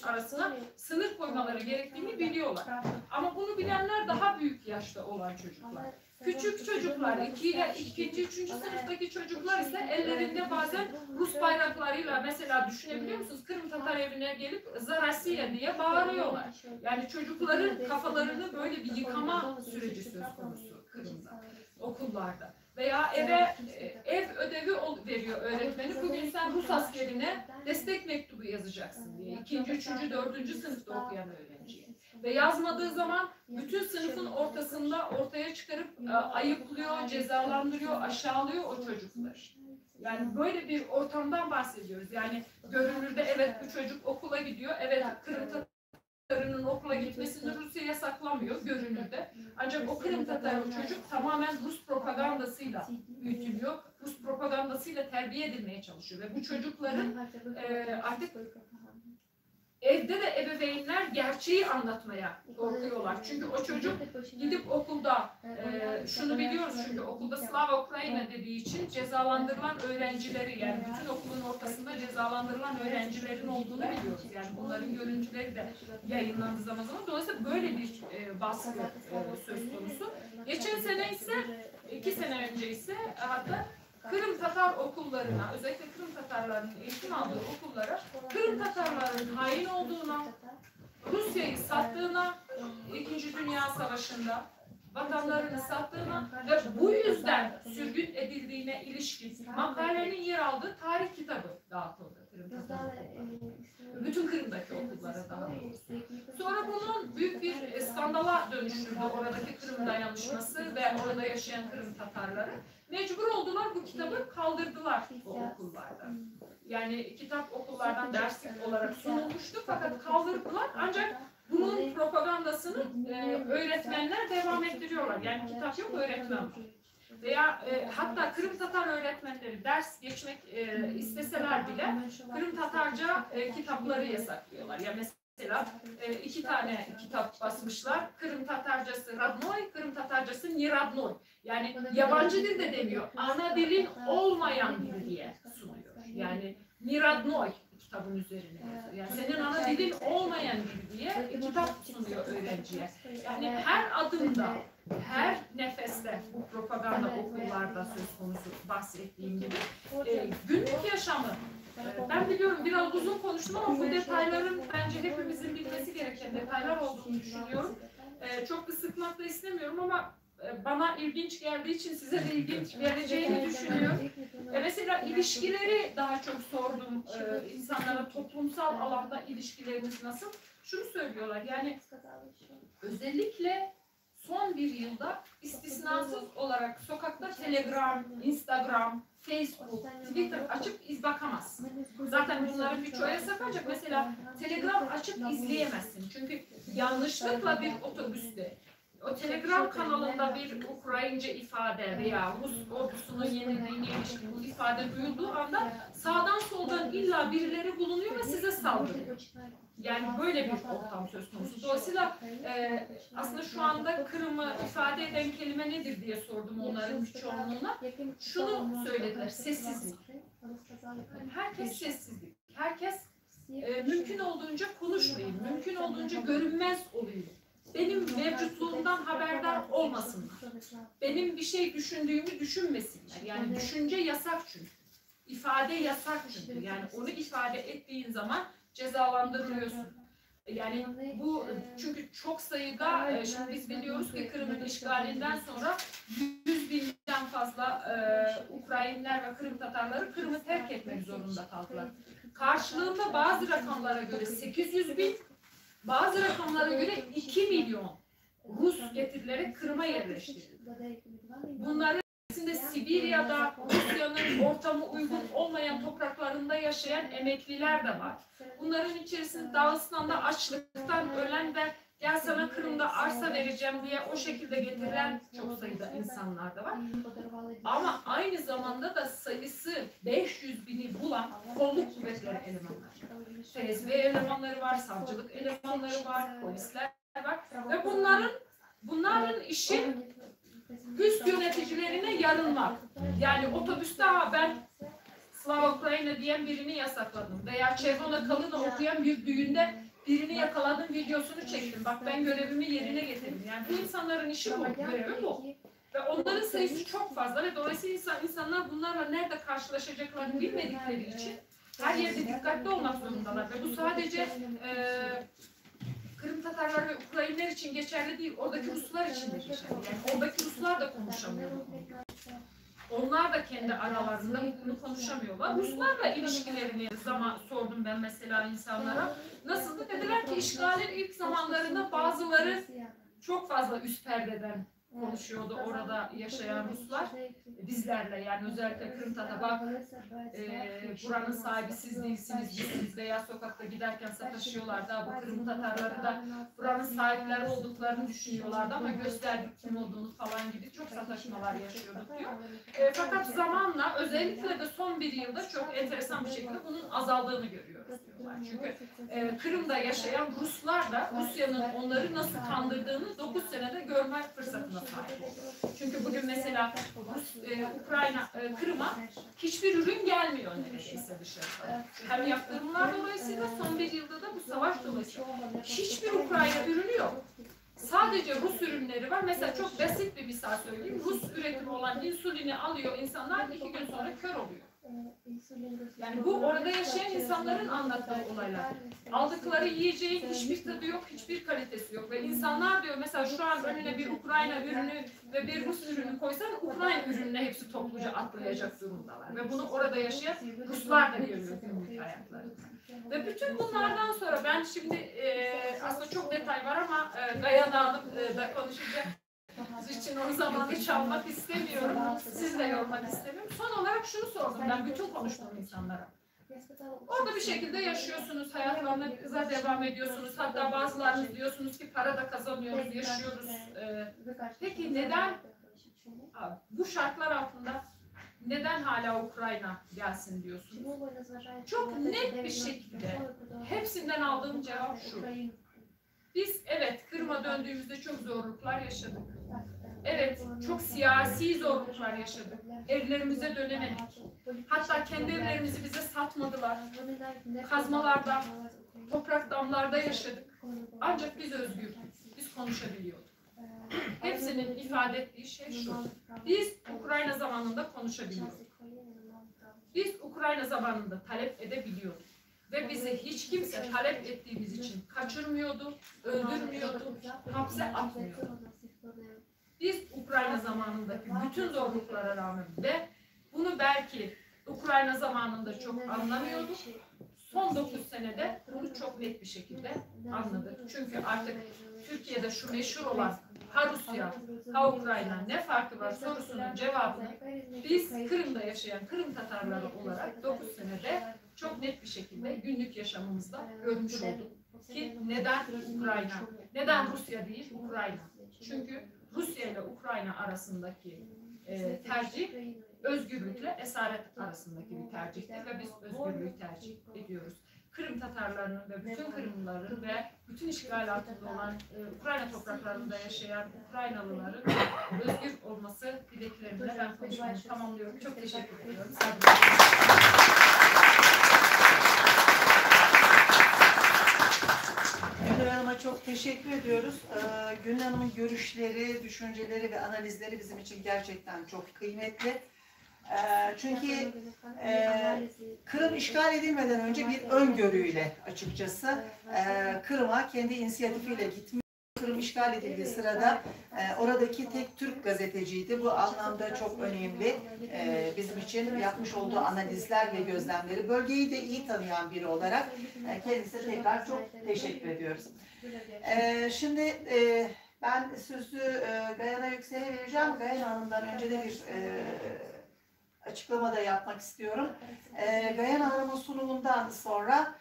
arasına sınır koymaları gerektiğini biliyorlar. Ama bunu bilenler daha büyük yaşta olan çocuklar. Küçük çocuklar, 2. 3. sınıftaki çocuklar ise ellerinde bazen Rus bayraklarıyla mesela düşünebiliyor musunuz? Kırım Tatar evine gelip Zarasiye diye bağırıyorlar. Yani çocukların kafalarını böyle bir yıkama süreci söz konusu Kırım'da, okullarda. Veya ev ödevi veriyor öğretmeni. Bugün sen Rus askerine destek mektubu yazacaksın diye. 2. 3. 4. sınıfta okuyan öğrenciye. Ve yazmadığı zaman bütün sınıfın ortaya çıkarıp ayıplıyor, cezalandırıyor, aşağılıyor o çocukları. Yani böyle bir ortamdan bahsediyoruz. Yani görünürde evet bu çocuk okula gidiyor, evet Kırım Tatarı'nın okula gitmesini Rusya yasaklamıyor görünürde. Ancak o Kırım Tatarı çocuk tamamen Rus propagandasıyla büyütülüyor. Rus propagandasıyla terbiye edilmeye çalışıyor. Ve bu çocukların artık evde de ebeveynler gerçeği anlatmaya korkuyorlar. Çünkü o çocuk gidip okulda, şunu biliyoruz çünkü okulda Slava Ukrayna dediği için cezalandırılan öğrencileri, yani bütün okulun ortasında cezalandırılan öğrencilerin olduğunu biliyoruz. Yani bunların görüntüleri de yayınlandığı zaman. Dolayısıyla böyle bir baskı söz konusu. Geçen sene ise, 2 sene önce ise hatta Kırım Tatar okullarına, özellikle Kırım Tatarlarının eğitim aldığı okullara Kırım Tatarların hain olduğuna, Rusya'yı sattığına, 2. Dünya Savaşı'nda vatanlarını sattığına ve bu yüzden sürgün edildiğine ilişkin makalenin yer aldığı tarih kitabı dağıtıldı Kırım Tatarlarına. Bütün Kırım'daki okullara dağıtıldı. Sonra bunun büyük bir skandala dönüştürdü oradaki Kırım dayanışması ve orada yaşayan Kırım Tatarları. Mecbur oldular, bu kitabı kaldırdılar o okullarda. Yani kitap okullardan ders olarak sunulmuştu fakat kaldırdılar, ancak bunun propagandasını öğretmenler devam ettiriyorlar. Yani kitap yok, öğretmen var. Veya hatta Kırım Tatar öğretmenleri ders geçmek isteseler bile Kırım Tatarca kitapları yasaklıyorlar. Yani mesela 2 tane kitap basmışlar. Kırım Tatarcası Radnoy, Kırım Tatarcası Niradnoy. Yani yabancı dil de demiyor. Ana dilin olmayan dil diye sunuyor. Yani Niradnoy kitabın üzerine. Yani senin ana dilin olmayan dil diye kitap sunuyor öğrenciye. Yani her adımda, her nefeste bu propaganda okullarda söz konusu bahsettiğim gibi günlük yaşamı. Ben biliyorum biraz uzun konuştum ama bu detayların bence hepimizin bilmesi gereken detaylar olduğunu düşünüyorum. Çok da sıkmak da istemiyorum ama bana ilginç geldiği için size de ilginç geleceğini düşünüyorum. Mesela ilişkileri daha çok sordum. İnsanlara toplumsal alanda ilişkilerimiz nasıl? Şunu söylüyorlar yani özellikle son bir yılda istisnasız olarak sokakta Telegram, Instagram, Facebook, Twitter açıp bakamaz. Zaten bunların birçoğu yasak ancak mesela Telegram açıp izleyemezsin. Çünkü yanlışlıkla bir otobüste o Telegram kanalında bir Ukrayince ifade veya Rus ordusunun yenildiğine ilişkin bu ifade duyulduğu anda sağdan soldan illa birileri bulunuyor ve size saldırıyor. Yani böyle bir ortam söz konusu. Dolayısıyla aslında şu anda Kırım'ı ifade eden kelime nedir diye sordum onların birçoğunluğuna. Şunu söylediler, sessizlik. Herkes sessizlik. Herkes mümkün olduğunca konuşmayın, mümkün olduğunca görünmez olayım. Benim mevcutluğumdan haberdar olmasınlar. Benim bir şey düşündüğümü düşünmesinler. Yani düşünce yasak çünkü. İfade yasak çünkü. Yani onu ifade ettiğin zaman cezalandırılıyorsun. Yani bu çünkü çok sayıda, şimdi biz biliyoruz ki Kırım'ın işgalinden sonra 100.000'den fazla Ukrayniler ve Kırım Tatarları Kırım'ı terk etmek zorunda kaldılar. Karşılığında bazı rakamlara göre 800.000, bazı rakamlara göre 2 milyon Rus getirilerek Kırım'a yerleştirildi. Bunların içerisinde Sibirya'da Rusya'nın ortamı uygun olmayan topraklarında yaşayan emekliler de var. Bunların içerisinde Dağıstan'da açlıktan ölen ve gel sana Kırım'da arsa vereceğim diye o şekilde getirilen çok sayıda insanlar da var. Ama aynı zamanda da sayısı 500.000'i bulan kolluk kuvvetleri elemanlar. FSB elemanları var, savcılık elemanları var, polisler var ve bunların işi üst yöneticilerine yarınmak. Yani otobüste ben Slava Ukrayna diyen birini yasakladım veya Çevrona Kalın'a okuyan bir düğünde birini yakaladım, videosunu çektim. Bak ben görevimi yerine getirdim. Yani bu insanların işi bu, görevi bu. Ve onların sayısı çok fazla ve dolayısıyla insanlar bunlarla nerede karşılaşacaklarını bilmedikleri için her yerde dikkatli olmak zorundalar. Ve bu sadece Kırım Tatarlar ve Ukrayniler için geçerli değil, oradaki Ruslar için de geçerli. Yani oradaki Ruslar da konuşamıyor. Onlar da kendi aralarında bunu konuşamıyorlar. Ruslarla ilişkilerini sordum ben mesela insanlara. Nasıldı? Dediler ki işgalin ilk zamanlarında bazıları çok fazla üst perdeden konuşuyordu orada yaşayan Ruslar. Bizlerle yani özellikle Kırım Tatar bak buranın sahibi siz değilsiniz biz veya sokakta giderken sataşıyorlardı. Bu Kırım Tatarları da buranın sahipleri olduklarını düşünüyorlardı ama gösterdik kim olduğunu falan gibi çok sataşmalar yaşıyorduk diyor. Fakat zamanla özellikle de son bir yılda çok enteresan bir şekilde bunun azaldığını görüyoruz diyorlar. Çünkü Kırım'da yaşayan Ruslar da Rusya'nın onları nasıl kandırdığını 9 senede görme fırsatına sahip oldu. Çünkü bugün mesela Ukrayna, Kırım'a hiçbir ürün gelmiyor neredeyse dışarıdan. Hem yaptırımlar dolayısıyla son bir yılda da bu savaş dolayısıyla hiçbir Ukrayna ürünü yok. Sadece Rus ürünleri var. Mesela çok basit bir misal söyleyeyim. Rus üretimi olan insülini alıyor insanlar 2 gün sonra kör oluyor. Yani bu orada yaşayan insanların anlattığı olaylar. Aldıkları yiyeceğin hiçbir tadı yok, hiçbir kalitesi yok. Ve insanlar diyor mesela şu an önüne bir Ukrayna ürünü ve bir Rus ürünü koysan Ukrayna ürününe hepsi topluca atlayacak durumdalar. Ve bunu orada yaşayan Ruslar da görüyor günlük hayatlarında. Ve bütün bunlardan sonra ben şimdi aslında çok detay var ama Gayana Hanım da konuşacak. Siz için o zamanı çalmak istemiyorum. Siz de yormak istemiyorum. Son olarak şunu sordum ben bütün konuştuğum insanlara. Orada bir şekilde yaşıyorsunuz, hayatlarınıza devam ediyorsunuz. Hatta bazılarınız diyorsunuz ki para da kazanıyoruz, yaşıyoruz. Peki neden bu şartlar altında neden hala Ukrayna gelsin diyorsunuz? Çok net bir şekilde hepsinden aldığım cevap şu. Biz evet Kırım'a döndüğümüzde çok zorluklar yaşadık. Evet çok siyasi zorluklar yaşadık. Evlerimize dönemedik. Hatta kendi evlerimizi bize satmadılar. Kazmalarda, toprak damlarda yaşadık. Ancak biz özgürdük. Biz konuşabiliyorduk. Hepsinin ifade ettiği şey şu. Biz Ukrayna zamanında konuşabiliyorduk. Biz Ukrayna zamanında talep edebiliyorduk. Ve bizi hiç kimse talep ettiğimiz için kaçırmıyordu, öldürmüyordu, hapse atmıyordu. Biz Ukrayna zamanındaki bütün zorluklara rağmen ve Bunu belki Ukrayna zamanında çok anlamıyorduk. Son 9 senede bunu çok net bir şekilde anladık. Çünkü artık Türkiye'de şu meşhur olan ha Rusya, ha Ukrayna ne farkı var sorusunun cevabını biz Kırım'da yaşayan Kırım Tatarları olarak 9 senede çok net bir şekilde günlük yaşamımızda görmüş olduk. Ki neden Ukrayna, neden Rusya değil Ukrayna? Çünkü Rusya ile Ukrayna arasındaki tercih özgürlükle esaret arasındaki bir tercihtir ve biz özgürlüğü tercih ediyoruz. Kırım Tatarlarının ve bütün Kırımlıların ve bütün işgal altında olan Ukrayna topraklarında yaşayan Ukraynalıların özgür olması dileklerimle ben konuşmamı tamamlıyorum. Çok teşekkür ediyorum. Gülnur Hanım'a çok teşekkür ediyoruz. Gülnur Hanım'ın görüşleri, düşünceleri ve analizleri bizim için gerçekten çok kıymetli. Çünkü Kırım işgal edilmeden önce bir öngörüyle açıkçası Kırım'a kendi inisiyatifiyle gitmiş. Kırım işgal edildiği sırada oradaki tek Türk gazeteciydi. Bu anlamda çok önemli. Bizim için yapmış olduğu analizler ve gözlemleri. Bölgeyi de iyi tanıyan biri olarak kendisine tekrar çok teşekkür ediyoruz. Şimdi ben sözü Gayana Yüksel'e vereceğim. Gayana Hanım'dan önce de bir açıklama da yapmak istiyorum. Gayana Hanım'ın sunumundan sonra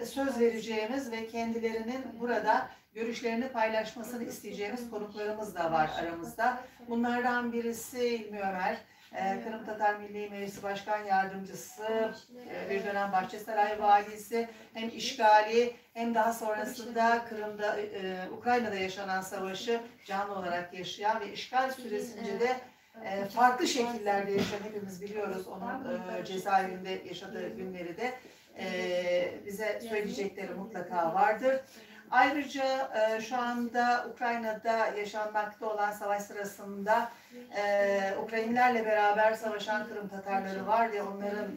söz vereceğimiz ve kendilerinin burada görüşlerini paylaşmasını isteyeceğimiz konuklarımız da var aramızda. Bunlardan birisi İlmi Ömer, Kırım Tatar Milli Meclisi Başkan Yardımcısı, bir dönem Bahçesaray Valisi, hem işgali hem daha sonrasında Kırım'da, Ukrayna'da yaşanan savaşı canlı olarak yaşayan ve işgal süresince de farklı şekillerde yaşayan, hepimiz biliyoruz onun cezaevinde yaşadığı günleri de bize söyleyecekleri mutlaka vardır. Ayrıca şu anda Ukrayna'da yaşanmakta olan savaş sırasında Ukraynilerle beraber savaşan Kırım Tatarları var ve onların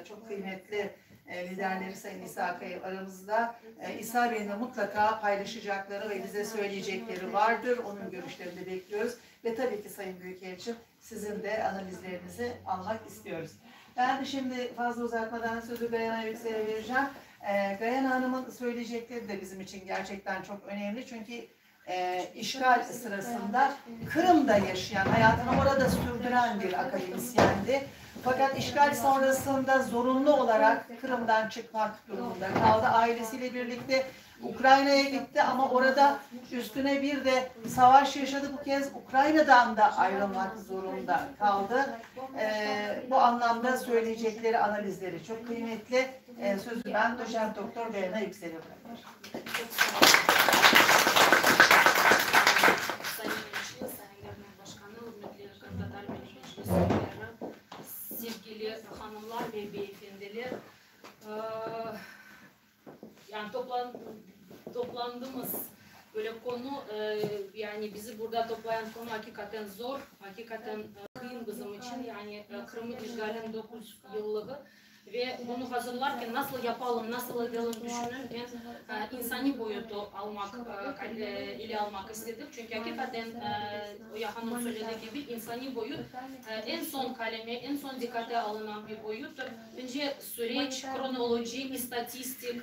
çok kıymetli liderleri Sayın İsa Akay aramızda. İsa Bey'in de mutlaka paylaşacakları ve bize söyleyecekleri vardır. Onun görüşlerini de bekliyoruz. Ve tabii ki Sayın Büyükelçim sizin de analizlerinizi almak istiyoruz. Ben de şimdi fazla uzatmadan sözü Gayana Yüksel'e vereceğim. Gayana Hanım'ın söyleyecekleri de bizim için gerçekten çok önemli. Çünkü işgal sırasında Kırım'da yaşayan, hayatını orada sürdüren bir akademisyendi. Fakat işgal sonrasında zorunlu olarak Kırım'dan çıkmak durumunda kaldı. Ailesiyle birlikte Ukrayna'ya gitti ama orada üstüne bir de savaş yaşadı. Bu kez Ukrayna'dan da ayrılmak zorunda kaldı. Bu anlamda söyleyecekleri analizleri çok kıymetli. Sözü ben Doçent Doktor Gayana Yüksel'e bırakıyorum. Sevgili hanımlar ve beyefendiler, yani toplandığımız böyle konu, yani bizi burada toplayan konu hakikaten zor, hakikaten kıyım bizim için. Yani Kırım'ın işgalinin 9 yıllığı ve bunu hazırlarken nasıl yapalım, nasıl edelim düşünürken insani boyutu ele almak istedik. Çünkü hakikaten Oya Hanım söylediği gibi insani boyut en son kaleme, en son dikkate alınan bir boyut. Önce süreç, kronoloji, istatistik,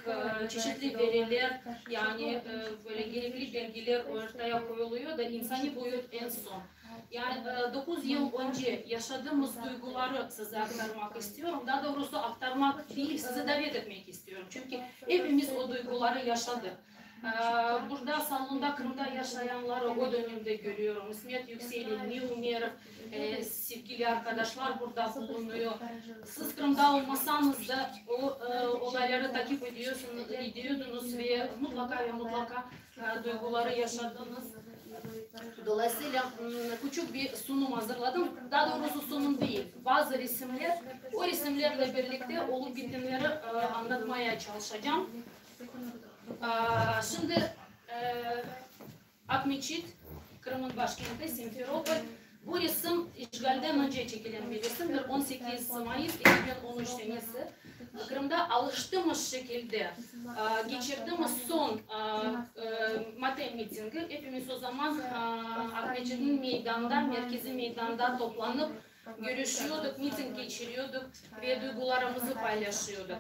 çeşitli veriler, yani böyle gerekli bilgiler ortaya koyuluyor da insani boyut en son. Yani 9 yıl önce yaşadığımız duyguları size aktarmak istiyorum. Daha doğrusu aktarmak değil, sizi davet etmek istiyorum. Çünkü hepimiz o duyguları yaşadık. Burada salonda Kırım'da yaşayanları o dönemde görüyorum. İsmet Yüksel'in, Nilümer, sevgili arkadaşlar burada bulunuyor. Siz Kırım'da olmasanız da o olayları takip ediyordunuz ve mutlaka duyguları yaşadınız. Dolayısıyla küçük bir sunum hazırladım. Daha doğrusu sunum değil. Bazı resimler, o resimlerle birlikte olup bitenleri anlatmaya çalışacağım. Şimdi Akmeçit, Kırım'ın başkenti Simferopol. Bu resim işgalden önce çekilen bir resimdir. 18 Mayıs 2013 senesi. Kırım'da alıştığımız şekilde geçirdiğimiz son Mate mitingi, hepimiz o zaman Akmeçit'in meydanda, merkezi meydanda toplanıp görüşüyorduk, miting geçiriyorduk ve duygularımızı paylaşıyorduk.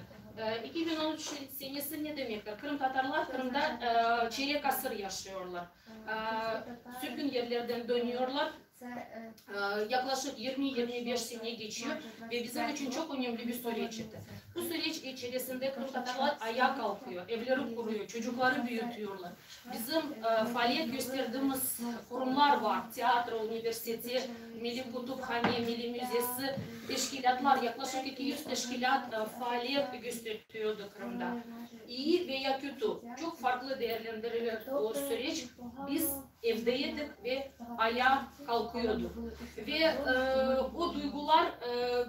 2013 senesi ne demektir? Kırım Tatarlar Kırım'da çeyrek asır yaşıyorlar. Sürgün yerlerden dönüyorlar. Yaklaşık 20-25 sene geçiyor ve bizim için çok önemli bir süreçti. Bu süreç içerisinde Kırım Tatarlar ayağa kalkıyor, evleri kuruyor, çocukları büyütüyorlar. Bizim faaliyet gösterdiğimiz kurumlar var. Tiyatro, üniversite, Milli Kutuphane, Milli Müzesi, teşkilatlar, yaklaşık 200 teşkilat faaliyet gösteriyordu Kırım'da. İyi veya kötü, çok farklı değerlendirilir o süreç. Biz evdeydik ve ayağa kalkıyorduk. Ve o duygular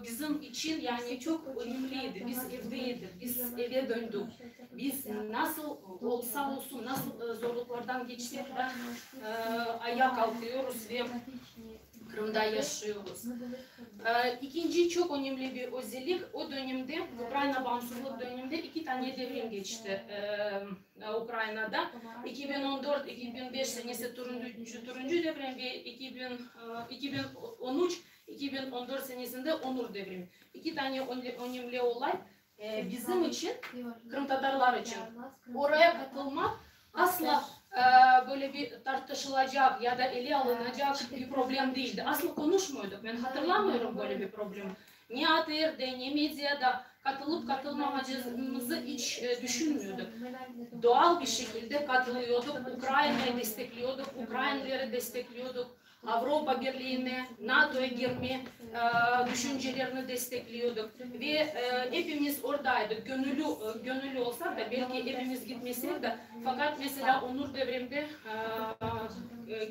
bizim için yani çok önemliydi. Biz evdeydik, biz eve döndük. Biz nasıl olsa olsun, nasıl zorluklardan geçsek de ayağa kalkıyoruz ve Kırım'da yaşıyoruz. İkinci çok önemli bir özellik, o dönemde, Ukrayna bağımsızlık döneminde 2 tane devrim geçti Ukrayna'da. 2014-2005 senesi turuncu devrim ve 2013-2014 senesinde onur devrimi. 2 tane önemli olay bizim için, Kırım Tatarlar için. Oraya katılmak asla böyle bir tartışılacak ya da ele alınacak bir problem değildi. Asla konuşmuyorduk. Ben hatırlamıyorum böyle bir problem. Ne ATR'de ne medyada katılıp katılmamamızı hiç düşünmüyorduk. Doğal bir şekilde katılıyorduk. Ukrayna'yı destekliyorduk. Ukraynalıları destekliyorduk. Avrupa Birliği'ne, NATO'ya girme düşüncelerini destekliyorduk. Ve hepimiz oradaydık. Gönüllü olsak da belki hepimiz gitmesek de fakat mesela onur devrimde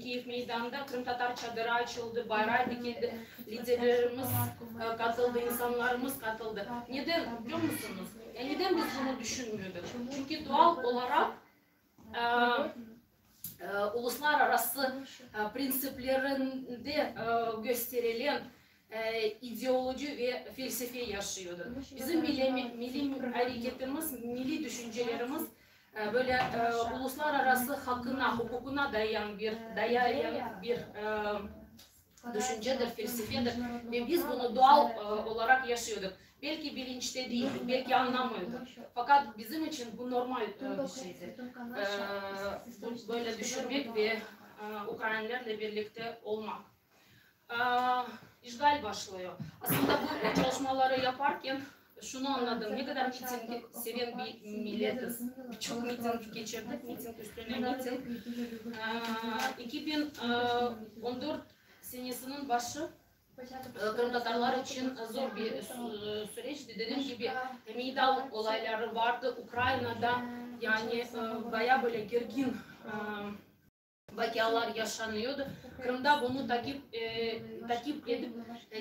Kiev Meydanı'nda Kırım Tatar çadırı açıldı, bayrağı dikildi, liderlerimiz katıldı, insanlarımız katıldı. Neden biliyor musunuz? Neden biz bunu düşünmüyorduk? Çünkü doğal olarak uluslararası prensiplerinde gösterilen ideoloji ve felsefe yaşıyordu. Bizim milli hareketimiz, milli düşüncelerimiz böyle uluslararası hakkına, hukukuna dayayan bir düşüncedir, felsefedir ve biz bunu doğal olarak yaşıyorduk. Belki bilinçte değildik, belki anlamıyorduk. Fakat bizim için bu normal bir şeydi. Böyle düşünmek ve Ukraynalılarla birlikte olmak. İşgal başlıyor. Aslında bu çalışmaları yaparken şunu anladım, ne kadar mitingi seven bir milletiz. Çok miting geçirdik, miting üstüne miting. 2014 senesinin başı Kırım Tatarlar için zor bir süreçti. Dediğim gibi meydan olayları vardı Ukrayna'da, yani bayağı böyle gergin vakalar yaşanıyordu. Kırım'da bunu takip edip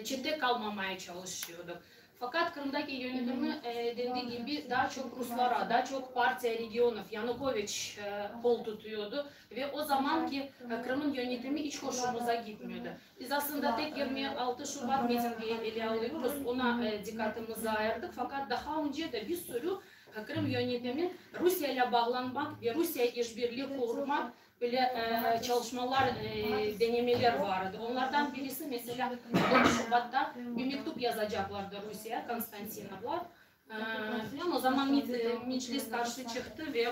çete kalmamaya çalışıyordu. Fakat Kırım'daki yönetimi dediği gibi daha çok Ruslara, daha çok partiya Regionov, Yanukovych kol tutuyordu. Ve o zamanki Kırım'ın yönetimi hiç hoşumuza gitmiyordu. Biz aslında tek 26 Şubat mitingi ele alıyoruz, ona dikkatimizi ayırdık. Fakat daha önce de bir sürü Kırım yönetimi Rusya ile bağlanmak ve Rusya işbirliği kurmak böyle çalışmalar, denemeler vardı. Onlardan birisi mesela 4 Şubat'ta bir mektup yazacaklardı Rusya'ya, Konstantinovlar. O zaman meclis karşı çıktı ve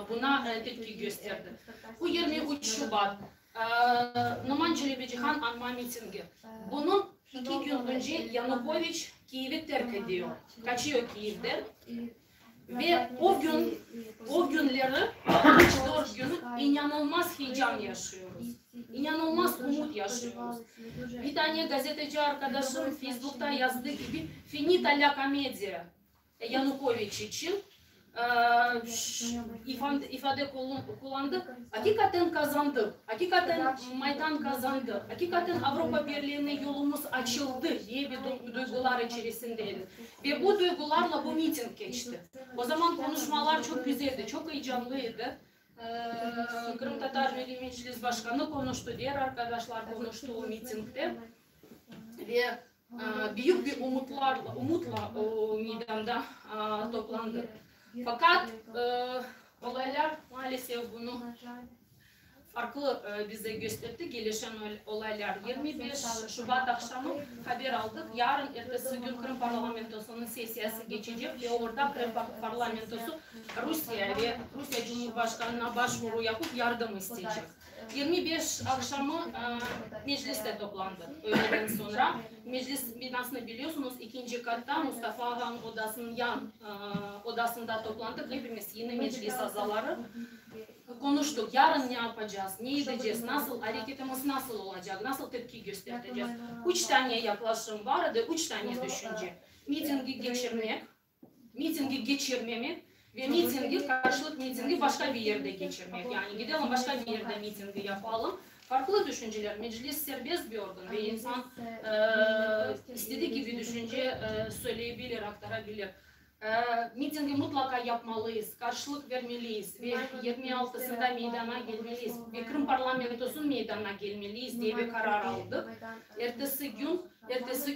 buna tepki gösterdi. Bu 23 Şubat Numan Çelebici-Han anma mitingi. Bunun 2 gün önce Yanukovych Kiev'i terk ediyor. Kaçıyor Kiev'den. Ve o günleri, 3-4 günü inanılmaz heyecan yaşıyoruz. İnanılmaz umut yaşıyoruz. Bir tane gazeteci arkadaşım Facebook'ta yazdığı gibi finita la komedya Yanukovych için ifade kullandık. Hakikaten kazandık. Hakikaten Maydan kazandı. Hakikaten Avrupa Birliği'ne yolumuz açıldı diye bir duygular içerisindeydi. Ve bu duygularla bu miting geçti. O zaman konuşmalar çok güzeldi, çok heyecanlıydı. Kırım Tatar Milli Meclis Başkanı konuştu, diğer arkadaşlar konuştu o mitingde. Ve büyük bir umutla o meydanda toplandı. Fakat olaylar maalesef bunu farklı bize gösterdi. Gelişen olaylar 25 Şubat akşamı haber aldık. Yarın ertesi gün Kırım Parlamentosu'nun sesiyası geçecek ve orada Kırım Parlamentosu Rusya ve Rusya Cumhurbaşkanı'na başvuru yapıp yardım isteyecek. 25 akşamı mecliste toplandı. Öğleden sonra meclis binasını biliyorsunuz ikinci katta Mustafa Ağa'nın odasının yan odasında toplandık. Hepimiz yeni meclis azaları konuştuk. Yarın ne yapacağız, ne edeceğiz, nasıl hareketimiz nasıl olacak, nasıl tepki göstereceğiz. 3 tane yaklaşım vardı, 3 tane düşünce. Mitingi geçirmek, mitingi geçirmemek ve mitingi, karşılık mitingi başka bir yerde geçirmek. Yani gidelim başka bir yerde mitingi yapalım. Farklı düşünceler, meclis serbest bir organ ve insan istediği gibi düşünce söyleyebilir, aktarabilir. Mitingi mutlaka yapmalıyız, karşılık vermeliyiz ve 26'sında meydana gelmeliyiz ve Kırım Parlamentosu'nun meydana gelmeliyiz diye bir karar aldık. Ertesi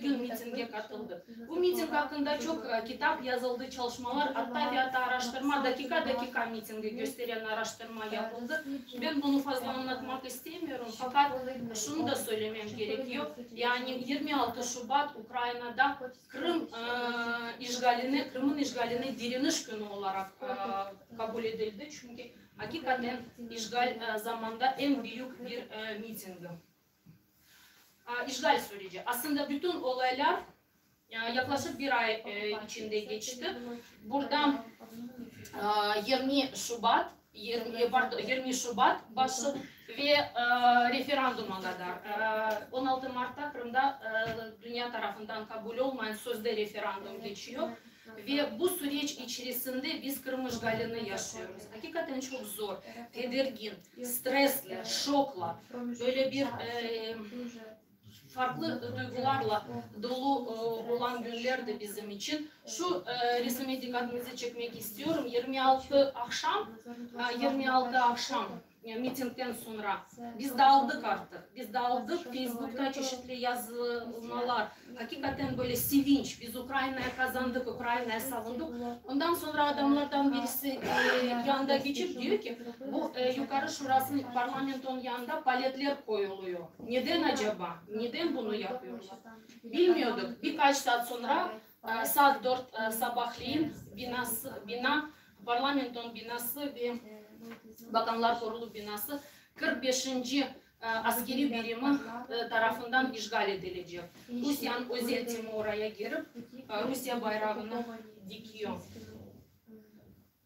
gün mitinge katıldık. Bu miting hakkında çok kitap yazıldı, çalışmalar, hatta araştırma, dakika mitingi gösteren araştırma yapıldı. Ben bunu fazla anlatmak istemiyorum fakat şunu da söylemem gerekiyor. Yani 26 Şubat Ukrayna'da Kırım'ın işgaline direniş günü olarak kabul edildi. Çünkü hakikaten işgal zamanında en büyük bir mitingi. İşgal süreci. Aslında bütün olaylar yaklaşık bir ay içinde geçti. Burada 20 Şubat başı ve referanduma kadar 16 Mart'ta Kırım'da dünya tarafından kabul olmayan sözde referandum geçiyor. Ve bu süreç içerisinde biz Kırım işgalini yaşıyoruz. Hakikaten çok zor, tedirgin, stresli, şokla, böyle bir farklı duygularla dolu olan günlerdi bizim için. Şu resme dikkatinizi çekmek istiyorum. 26 akşam mitingden sonra biz dağıldık artık. Biz dağıldık. Facebook'ta çeşitli yazılmalar. Hakikaten böyle sevinç. Biz Ukrayna'ya kazandık, Ukrayna'ya savunduk. Ondan sonra adamlardan birisi yanında geçip diyor ki bu yukarı şurasının parlamentonun yanında paletler koyuluyor. Neden acaba? Neden bunu yapıyorlar? Bilmiyorduk. Birkaç saat sonra saat 4 sabahleyin parlamenton binası ve Bakanlar Kurulu binası 45. askeri birimi tarafından işgal edilecek. Rusya'nın özel timi oraya girip Rusya bayrağını dikiyor.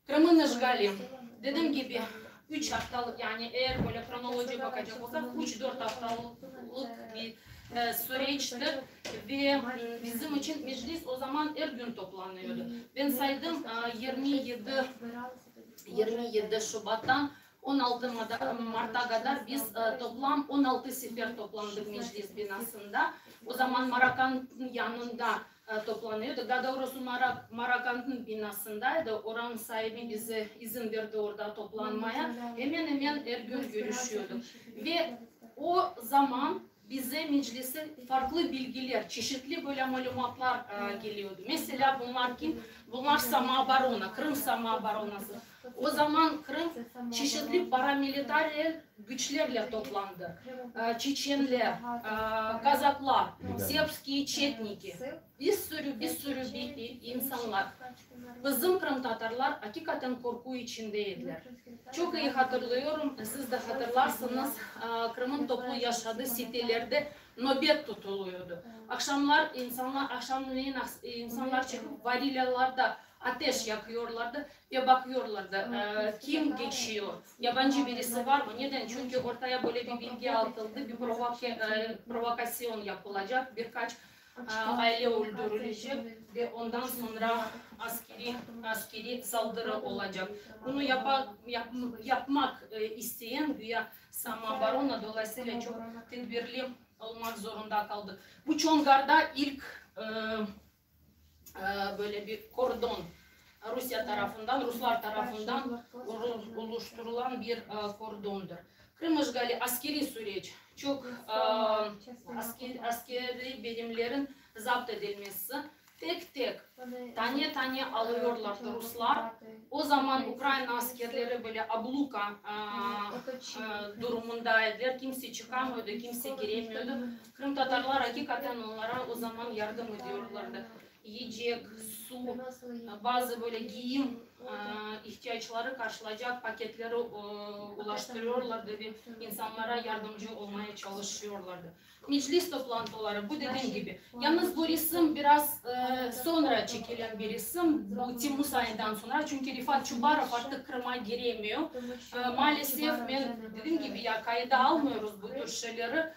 Kırım'ın işgali dediğim gibi 3 haftalık yani eğer böyle kronoloji bakacak olsak 3-4 haftalık bir süreçti ve bizim için meclis o zaman her gün toplanıyordu. Ben saydım 27 Şubat'tan 16 Mart'a kadar biz toplam 16 sefer toplandık meclis binasında. O zaman Marakan'ın yanında toplanıyordu. Daha doğrusu Marakan'ın binasındaydı. Oranın sahibi bize izin verdi orada toplanmaya. Hemen her gün görüşüyorduk. Ve o zaman bize meclise farklı bilgiler, çeşitli böyle malumatlar geliyordu. Mesela bunlar kim? Bunlar Sama Barona, Kırım Sama Baronası. O zaman Kırım çeşitli paramiliter güçlerle toplandı. Çeçenler, Kazaklar, Serbski Çetniki, bir sürü insanlar. Bizim Kırım Tatarlar hakikaten korku içindeydiler. Çok iyi hatırlıyorum, siz de hatırlarsınız, Kırım'ın toplu yaşadığı sitelerde nöbet tutuluyordu. Akşamleyin insanlar çıkıp varilyalarda ateş yakıyorlardı ve bakıyorlardı kim geçiyor, yabancı birisi var mı? Neden? Çünkü ortaya böyle bir bilgi atıldı, bir provokasyon yapılacak, birkaç aile öldürülecek ve ondan sonra askeri saldırı olacak. Bunu yapmak isteyen güya Sama Barona dolayısıyla çok tedbirli olmak zorunda kaldı. Bu Çongar'da ilk böyle bir kordon Ruslar tarafından oluşturulan bir kordondur. Kırım işgali askeri süreç, çok askeri birimlerin zapt edilmesi, tek tek tane alıyorlardı Ruslar. O zaman Ukrayna askerleri böyle abluka durumundaydılar. Kimse çıkamıyordu, kimse giremiyordu. Kırım Tatarlar hakikaten onlara o zaman yardım ediyorlardı. Yiyecek, su, bazı böyle giyim ihtiyaçları karşılayacak paketleri ulaştırıyorlardı ve insanlara yardımcı olmaya çalışıyorlardı. Meclis toplantıları bu dediğim gibi. Yalnız bu resim biraz sonra çekilen bir resim. Bu Temmuz ayından sonra. Çünkü Rifat Çubarov artık Kırım'a giremiyor. Maalesef ben dediğim gibi ya kayda almıyoruz bu tür şeyleri.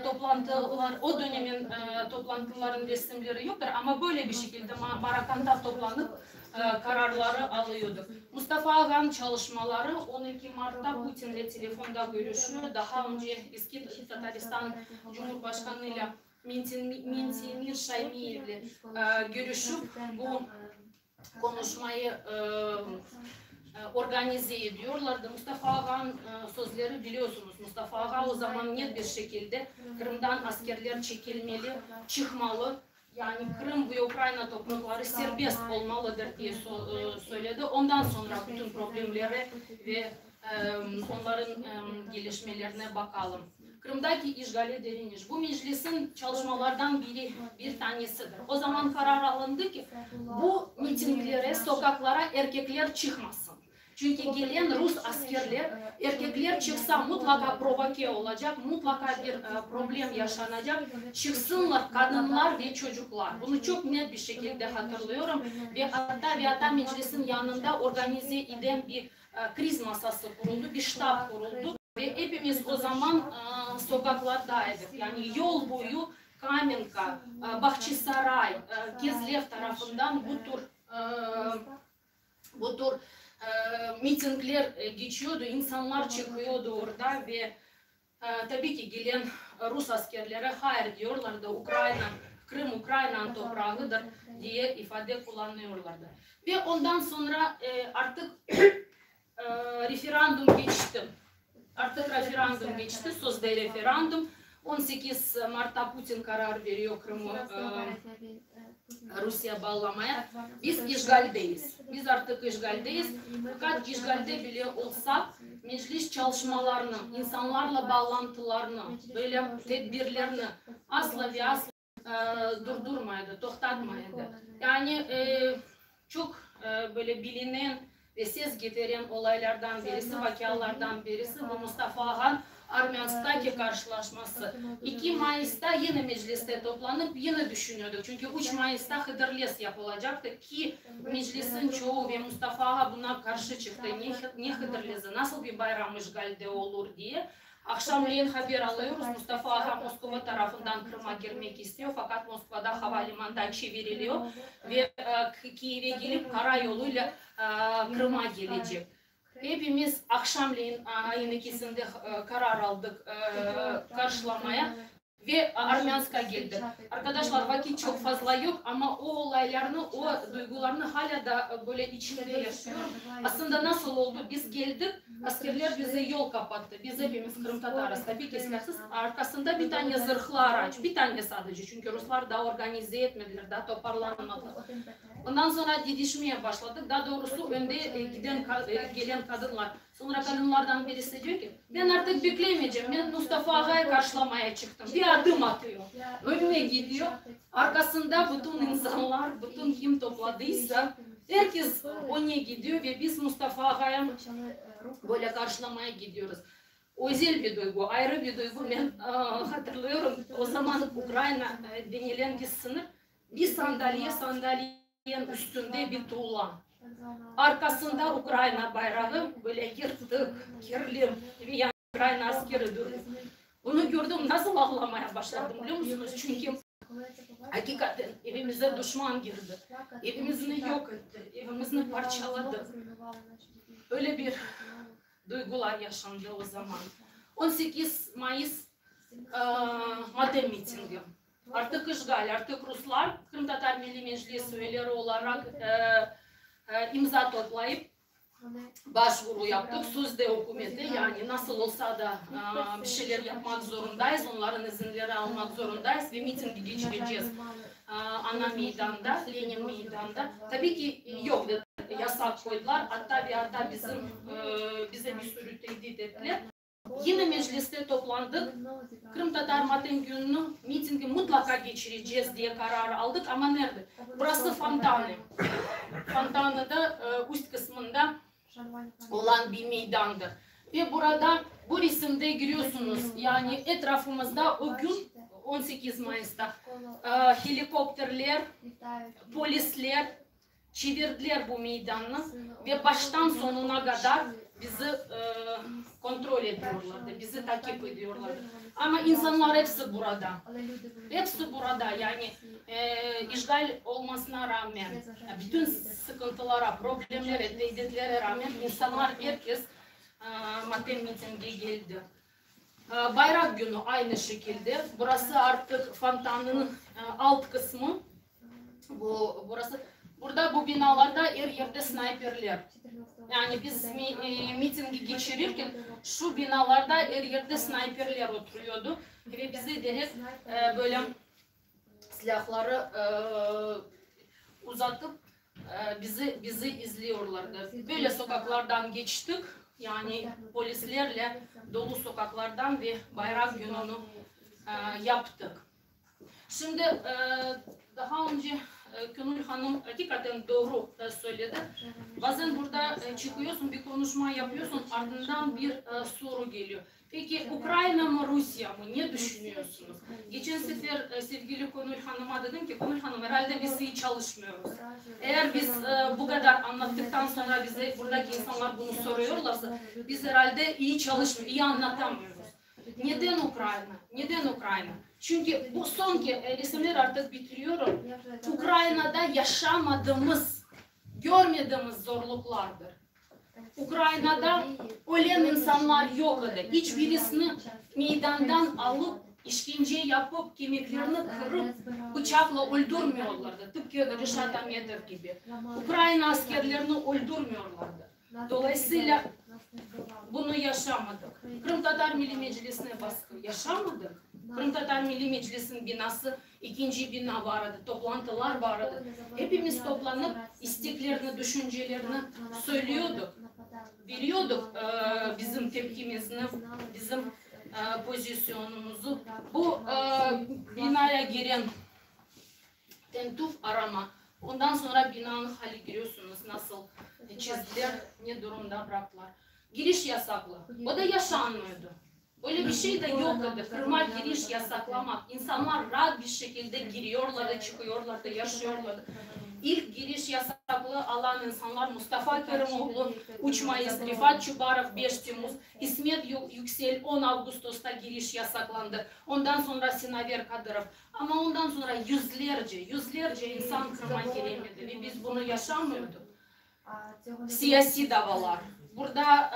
Toplantılar, o dönemin toplantıların resimleri yoktur ama böyle bir şekilde Marakanda toplanıp kararları alıyorduk. Mustafa Ağa'nın çalışmaları 12 Mart'ta Putin'le telefonda görüşüyor. Daha önce eski Tataristan Cumhurbaşkanı'yla Mintimir Şaymiyev'le görüşüp bu konuşmayı organize ediyorlardı. Mustafa Ağa'nın sözleri biliyorsunuz. Mustafa Ağa o zaman net bir şekilde Kırım'dan askerler çekilmeli, çıkmalı. Yani Kırım ve Ukrayna toprakları serbest olmalıdır diye söyledi. Ondan sonra bütün problemleri ve onların gelişmelerine bakalım. Kırım'daki işgale direniş. Bu meclisin çalışmalardan bir tanesidir. O zaman karar alındı ki bu mitinglere, sokaklara erkekler çıkmasın. Çünkü gelen Rus askerler, erkekler çıksa mutlaka provoke olacak, mutlaka bir problem yaşanacak. Çıksınlar kadınlar ve çocuklar. Bunu çok net bir şekilde hatırlıyorum. Ve hatta meclisin yanında organize eden bir kriz masası kuruldu, bir ştab kuruldu. Ve hepimiz o zaman sokaklardaydık. Yani yol boyu Kamenka, Bahçesaray, Kezlev tarafından bu tür mitingler geçiyordu, insanlar çıkıyordu orada ve tabii ki gelen Rus askerlere hayır diyorlardı, Kırım Ukrayna'nın toprağıdır diye ifade kullanıyorlardı. Ve ondan sonra artık referandum geçti. Sözde referandum. 18 Mart'ta Putin karar veriyor Kırım'ı Rusya bağlamaya. Biz işgaldeyiz. Biz artık işgaldeyiz. Fakat işgalde bile olsak meclis çalışmalarını, insanlarla bağlantılarını, böyle tedbirlerini asla ve asla durdurmaydı, toktatmaydı. Yani çok böyle bilinen ve ses getiren olaylardan birisi, vakalardan birisi bu Mustafa Ağa'nın Armenistan'daki karşılaşması. 2 Mayıs'ta yine mecliste toplanıp yine düşünüyorduk. Çünkü 3 Mayıs'ta Hıdırles yapılacaktı ki meclisin çoğu ve Mustafa Ağa buna karşı çıktı. Ne Hıdırles'i, nasıl bir bayram işgalde olur diye. Akşamleyin haber alıyoruz. Mustafa Ağa Moskova tarafından Kırım'a girmek istiyor. Fakat Moskova'da havalimanından çevriliyor. Ve Kiev'e gelip karayoluyla Kırım'a gelecek. Hepimiz akşamleyin ayın 2'sinde karar aldık karşılamaya ve Armyansk'a geldik. Arkadaşlar vakit çok fazla yok ama o olaylarını, o duygularını hala da böyle içinde yaşıyorum. Aslında nasıl oldu? Biz geldik, askerler bize yol kapattı. Biz hepimiz Kırım Tatarız. Tabii ki silahsız. Arkasında bir tane zırhlı araç, bir tane sadece. Çünkü Ruslar daha organize etmediler, daha toparlanmadı. Ondan sonra didişmeye başladık. Daha doğrusu önde gelen kadınlar. Sonra kadınlardan birisi diyor ki ben artık bekleyemeyeceğim. Ben Mustafa Ağa'yı karşılamaya çıktım. Bir adım atıyor. Önüne gidiyor. Arkasında bütün insanlar, bütün kim topladıysa herkes ona gidiyor ve biz Mustafa Ağa'yı böyle karşılamaya gidiyoruz. Özel bir duygu, ayrı bir duygu. Ben hatırlıyorum o zaman Ukrayna denilen bir sınır bir sandalyenin üstünde bir tuğla. Arkasında Ukrayna bayrağı böyle yırtık, kirli ve yani Ukrayna askeri durdu. Bunu gördüm, nasıl ağlamaya başladım biliyor musunuz? Çünkü hakikaten evimize düşman girdi. Evimizi yok etti, evimizi parçaladı. Öyle bir duygular yaşandı o zaman. 18 Mayıs madde mitingi. Artık işgal, artık Ruslar Kırım Tatar Milli Meclisi üyeleri olarak imza toplayıp başvuru yaptık. Sözde hükümete yani nasıl olsa da bir şeyler yapmak zorundayız. Onların izinleri almak zorundayız ve mitingi geçireceğiz. Ana meydanda, Lenin meydanda. Tabii ki yok dedi, yasak koydular. Hatta bize bir sürü tehdit ettiler. Yine mecliste toplandık. Kırım Tatar Matem gününü mitingi mutlaka geçireceğiz diye karar aldık ama nerede? Burası Fontane. Fontane'da üst kısmında olan bir meydandı. Ve burada bu resimde giriyorsunuz. Yani etrafımızda o gün 18 Mayıs'ta helikopterler, polisler çevirdiler bu meydanı ve baştan sonuna kadar bizi kontrol ediyorlardı, bizi takip ediyorlardı. Ama insanlar hepsi burada. Hepsi burada yani işgal olmasına rağmen, bütün sıkıntılara, problemlere, tehditlere rağmen insanlar herkes Matem mitinge geldi. Bayrak günü aynı şekilde. Burası artık fontanın alt kısmı. Burası. Burada bu binalarda her yerde sniperler. Yani biz mitingi geçirirken şu binalarda her yerde sniperler oturuyordu. Ve bizi direkt böyle silahları uzatıp bizi izliyorlardı. Böyle sokaklardan geçtik. Yani polislerle dolu sokaklardan ve bayrak gününü yaptık. Şimdi daha önce Gönül Hanım hakikaten doğru söyledi. Bazen burada çıkıyorsun, bir konuşma yapıyorsun, ardından bir soru geliyor. Peki Ukrayna mı, Rusya mı? Ne düşünüyorsunuz? Geçen sefer sevgili Gönül Hanım'a dedim ki, Gönül Hanım herhalde biz iyi çalışmıyoruz. Eğer biz bu kadar anlattıktan sonra bize buradaki insanlar bunu soruyorlarsa, biz herhalde iyi çalışmıyoruz, iyi anlatamıyoruz. Neden Ukrayna? Neden Ukrayna? Çünkü bu sonki resimler artık bitiriyorum. Ukrayna'da yaşamadığımız, görmediğimiz zorluklardır. Ukrayna'da ölen insanlar yok idi. Hiçbirisini meydandan alıp işkence yapıp kemiklerini kırıp bıçakla öldürmüyorlardı. Tıpkı Rişat Ahmetov gibi. Ukrayna askerlerini öldürmüyorlardı. Dolayısıyla bunu yaşamadık. Kırım Tatar Milli Meclisi'ne baskı yaşamadık. Kırım Tatar Milli Meclisi'nin binası, ikinci bina vardı, toplantılar vardı. Hepimiz toplanıp isteklerini, düşüncelerini söylüyorduk. Biliyorduk bizim tepkimizi, bizim pozisyonumuzu. Bu binaya giren tentuf arama, ondan sonra binanın hali görüyorsunuz nasıl çizdiler, ne durumda bıraktılar. Giriş yasaklı, o da yaşanmıyordu. Öyle bir şey de yoktu. Kırıma giriş yasaklamak. İnsanlar rahat bir şekilde giriyorlardı, çıkıyorlardı, yaşıyorlardı. İlk giriş yasaklı alan insanlar Mustafa Kerimoğlu, 3 Mayıs, Rifat Çubarov, 5 Temmuz, İsmet Yüksel 10 Ağustos'ta giriş yasaklandı. Ondan sonra Sinaver Kadyrov. Ama ondan sonra yüzlerce insan Kırım'a giremedi ve biz bunu yaşamıyorduk. Siyasi davalar. Burada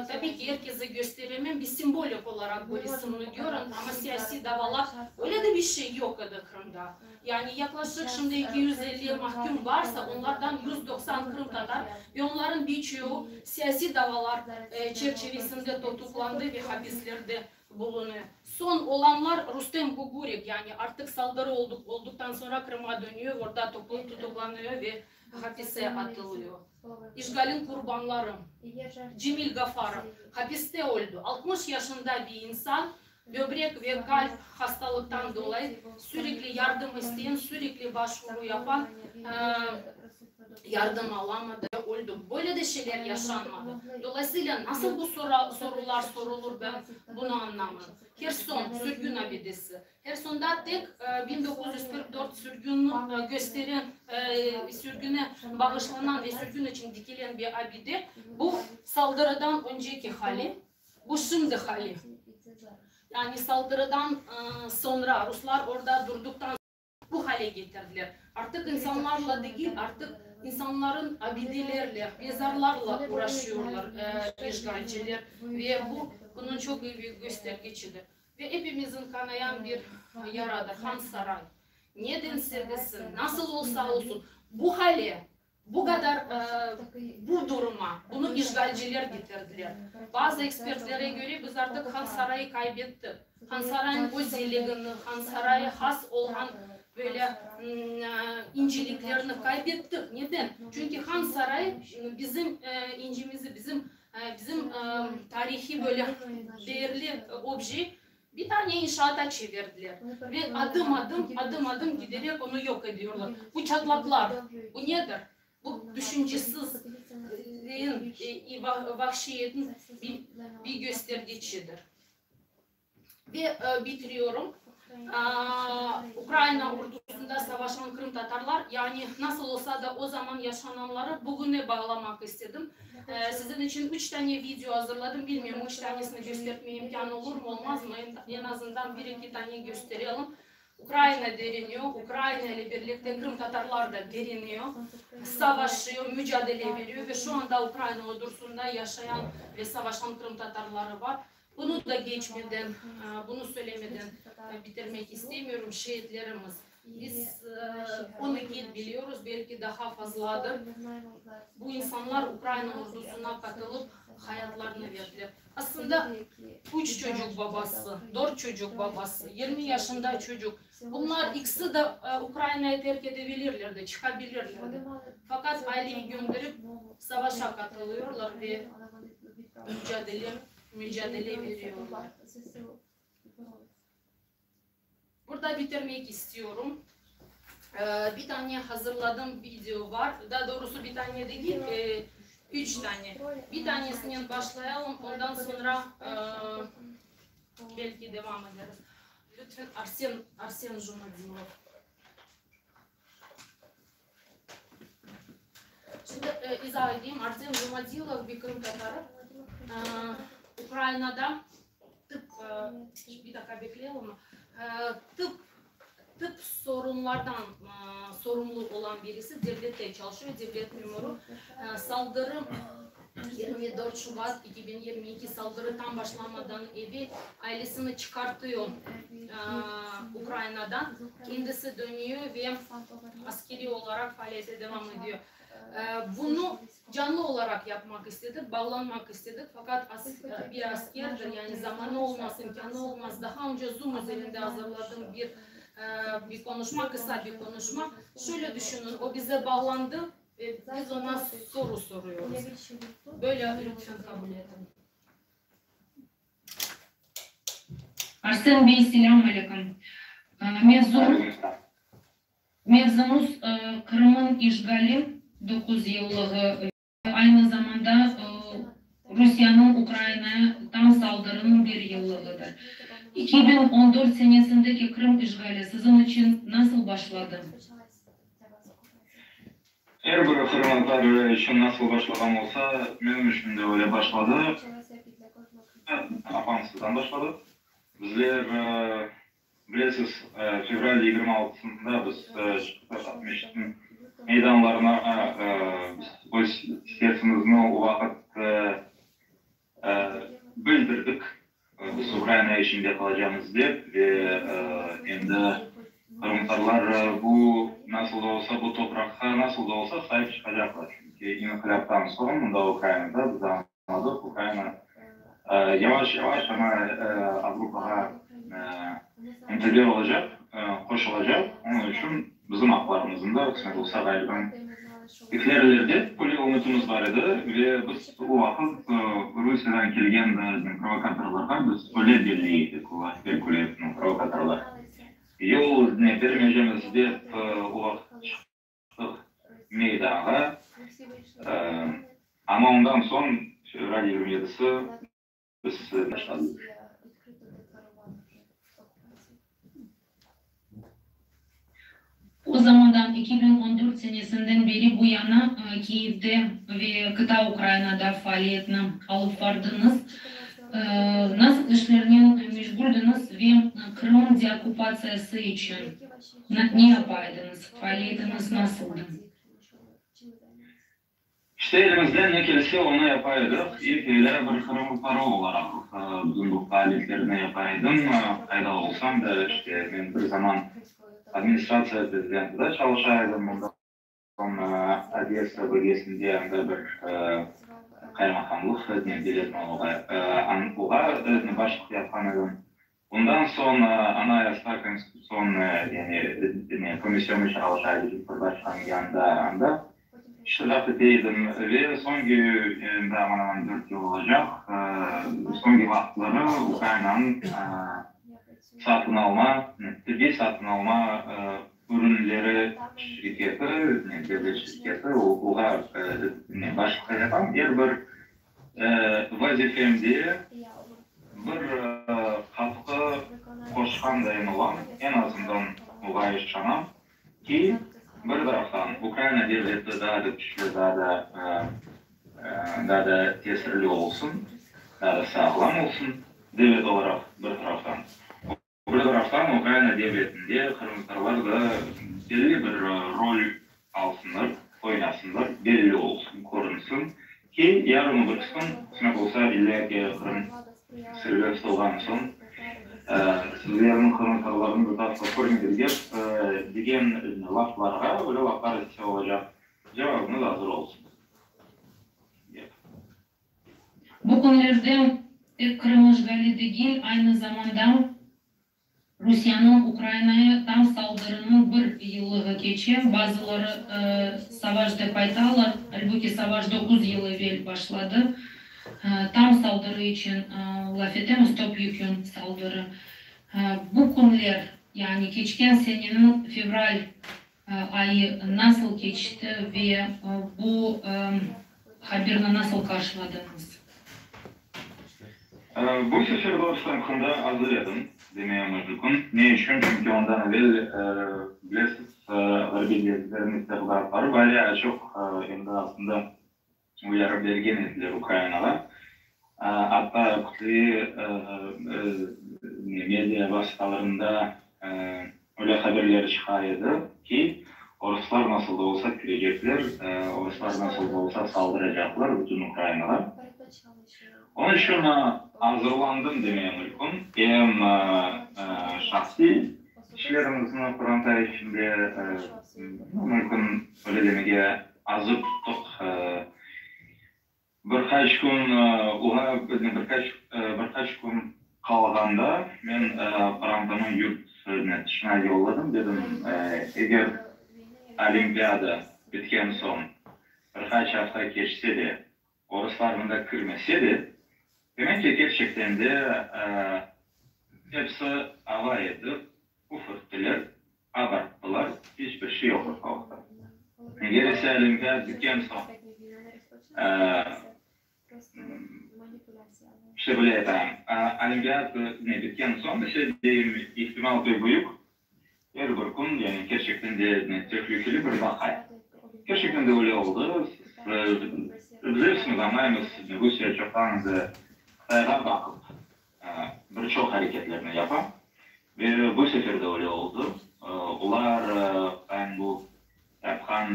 tabii ki herkese gösteremem, bir simbolik olarak bu resimini görün ama siyasi davalar öyle de bir şey yok idi Kırım'da. Yani yaklaşık şimdi 250 mahkum varsa onlardan 190 Kırım Tatar ve onların birçoğu siyasi davalar çerçevesinde tutuklandı ve hapislerde bulunuyor. Son olanlar Rustem Gugurik yani artık saldırı olduktan sonra Kırım'a dönüyor, orada tutuklanıyor ve hapise atılıyor. İşgalin kurbanları Cemil Gafarov hapiste öldü. 60 yaşında bir insan böbrek ve kalp hastalıktan dolayı sürekli yardım isteyen, sürekli başvuru yapan yardım alamadı, öldü. Böyle de şeyler yaşanmadı. Dolayısıyla nasıl bu sorular sorulur ben bunu anlamadım. Herson sürgün abidesi. Herson'da tek 1944 sürgünü gösteren, sürgüne bağışlanan ve sürgün için dikilen bir abide. Bu saldırıdan önceki hali, bu şimdi hali. Yani saldırıdan sonra Ruslar orada durduktan bu hale getirdiler. Artık insanlarla değil, artık insanların abidelerle, mezarlarla uğraşıyorlar işgalciler ve bunun çok iyi bir göstergecidir. Ve hepimizin kanayan bir yaradır, Han Saray. Nedense desin, nasıl olsa olsun bu hale bu kadar bu duruma, bunu işgalciler getirdiler. Bazı ekspertlere göre biz artık Han Sarayı kaybettik. Han Sarayı'nın özelliğini, Han Sarayı has olan böyle inceliklerini kaybettik. Neden? Çünkü Han Sarayı bizim incimizi, bizim tarihi böyle değerli obje bir tane inşaata çevirdiler. Ve adım adım giderek onu yok ediyorlar. Bu çatlaklar, bu nedir? Bu düşüncesizliğin, vahşiyetin bir göstergecidir. Ve bitiriyorum. Ukrayna ordusunda savaşan Kırım Tatarlar, yani nasıl olsa da o zaman yaşananları bugüne bağlamak istedim. Sizin için 3 tane video hazırladım. Bilmiyorum 3 tanesini göstermeye imkanı olur mu olmaz mı? En azından 1-2 tane gösterelim. Ukrayna direniyor. Ukrayna ile birlikte Kırım Tatarlar da direniyor. Savaşıyor, mücadele veriyor ve şu anda Ukrayna ordusunda yaşayan ve savaşan Kırım Tatarları var. Bunu da geçmeden, bunu söylemeden bitirmek istemiyorum. Şehitlerimiz. Biz 12 biliyoruz, belki daha fazladır. Bu insanlar Ukrayna ordusuna katılıp hayatlarını verdiler. Aslında 3 çocuk babası, 4 çocuk babası, 20 yaşında çocuk. Bunlar ikisi de Ukrayna'yı terk edebilirlerdi, çıkabilirlerdi. Fakat aileyi gönderip savaşa katılıyorlar ve mücadele veriyorlar. Burada bitirmek istiyorum. Bir tane hazırladığım video var. Daha doğrusu bir tane değil, 3 tane. Bir tanesinden başlayalım, ondan sonra belki devam ederiz. Lütfen Arsen Jumadilov. Şimdi izah edeyim. Arsen Jumadilov bir Kırım Tatarı. Ukrayna'da tıp, bir dakika bekleyelim mi? Tıp sorunlardan sorumlu olan birisi, devlette çalışıyor, devlet memuru. Saldırı 24 Şubat 2022 saldırı tam başlamadan evi ailesini çıkartıyor Ukrayna'dan. Kendisi dönüyor ve askeri olarak faaliyete devam ediyor. Bunu canlı olarak yapmak istedik, bağlanmak istedik. Fakat bir askerdir, yani zamanı olmaz, imkanı olmaz. Daha önce Zoom üzerinde hazırladığım bir konuşma, kısa bir konuşma. Şöyle düşünün, o bize bağlandı ve biz ona soru soruyoruz. Böyle lütfen kabul edin. Arsen Bey, selamünaleyküm. Mevzumuz Kırım'ın işgali 9 yıllığı, aynı zamanda Rusya'nın Ukrayna'ya tam saldırının 1 yıllığıdır. 2014 senesindeki Kırım işgali sizin için nasıl başladı? Her bir Kırımlılar için nasıl başlagan olsa, benim için de öyle başladı. Afansızdan başladı. Bizler bilesiz, fevral 26'sında biz çıktık meydanlarına öz sesimizni o vakit bildirdik. Biz Ukrayna içinde kalacağımız diye ve endi Kırımlılar bu nasıl da olsa, bu toprakta nasıl da olsa sahip çıkacaklar. Çünkü inkılaptan sonra Ukrayna'da biz anladık. Ukrayna yavaş yavaş ama Avrupa'ya entegre olacak, koşulacak. Onun için bizim haklarımızın da kısmet olsa gayriban ilerlerdi. Böyle umutumuz var idi ve biz o vakit Rusya'dan kelgen provokatorlarga biz öyle birliydik. O asker kulübünün provokatorlar. Yol ne vermeyeceğimiz deyip o vakit çıktık meydana. Ama ondan son fevral 27'si biz başladık. O zamandan 2014 senesinden beri bu yana Kiev'de ve kıta Ukrayna'da faaliyetini alıp vardınız. Nasıl işlerinin meşguldünüz ve Kırım'ın deokupasiyası için ne yapaydınız? Faaliyetiniz nasıldı? İşte elimizden ne gelirse onu yapaydık. İlk öyle bir Kırımlılar olarak bütün bu faaliyetlerini yapaydım. Kayda olsam da işte ben bir zaman administrasiya prezidentinde çalışaydım. Ondan sonra Одесса bölgesinde anda bir kaymakamlık bilet oğa başlık yapan edim. Ondan sonra Anayasa Konstitusyon yani komisyonu çalışaydı başkan yanında iştirak edeydim ve sonki hemen 4 yıl olacak. Sonki vaktları Ukrayna'nın satın alma, Türkiye satın alma ürünleri şirketi, devlet şirketi, oğa başlık yapan bir vazifemde bir katkı koşkandayım olan en azından oğa yaşanam ki bir taraftan Ukrayna devleti daha da güçlü, daha da tesirli olsun, daha da sağlam olsun devlet olarak bir taraftan. Bir taraftan Ukrayna devletinde Kırımtarlar da belli bir rol alsınlar, oynasınlar, belli olsun, korunsun ki yarın bir kısım sınak olsa illa ki Kırım serbest olgan son sizlerin Kırımtarların da tasla korumadığı degen laflarga, öyle laflar etse olacak cevabınız hazır olsun. Bu konularda Kırım işgali değil, aynı zamanda Rusya'nın Ukrayna'ya tam saldırının bir yılı geçen, bazıları savaşta paytalar, halbuki savaş 9 yıl evvel başladı. Tam saldırı için laf edemez, topyekun saldırı. Bu konular, yani geçen senenin fevral ayı nasıl geçti ve bu haberini nasıl karşıladınız? Bu sefer doğrusu hakkında hazırladım demeye mecburkum. Ne için? Çünkü ondan evvel bilesiz belgelerinin istihbaratları bayağı çok aslında uyarı belge ettiler Ukrayna'da. Hatta kutlu medya vasıtalarında öyle haberler çıkardı ki Ruslar nasıl da olsa girecekler, Ruslar nasıl da olsa saldıracaklar bütün Ukrayna'da. Onun için hazırlandım demeye mümkün. Hem şahsi işlerimizin fronta içinde mümkün öyle demeye hazır tuttuk. Birkaç gün kalganda ben frontanın yurt dışına yolladım. Dedim eğer olimpiyada bitken son birkaç hafta geçse de Ruslar bunda kırmese de demek ki gerçekten de hepsi alay edip ufurttular, abarttılar, hiçbir şey yok halkta. Gerisi olimpiyat bitken son işte böyle yapayım. Olimpiyat bitken son bir şey diyeyim, ihtimal da büyük. Her bir gün yani gerçekten de tehlikeli bir vakay. Gerçekten de öyle oldu. Bilirsiniz, anlayımız Rusya çoktan Xitayga bakıp birçok hareketlerini yapan ve bu sefer de öyle oldu. Ular ben bu yapkan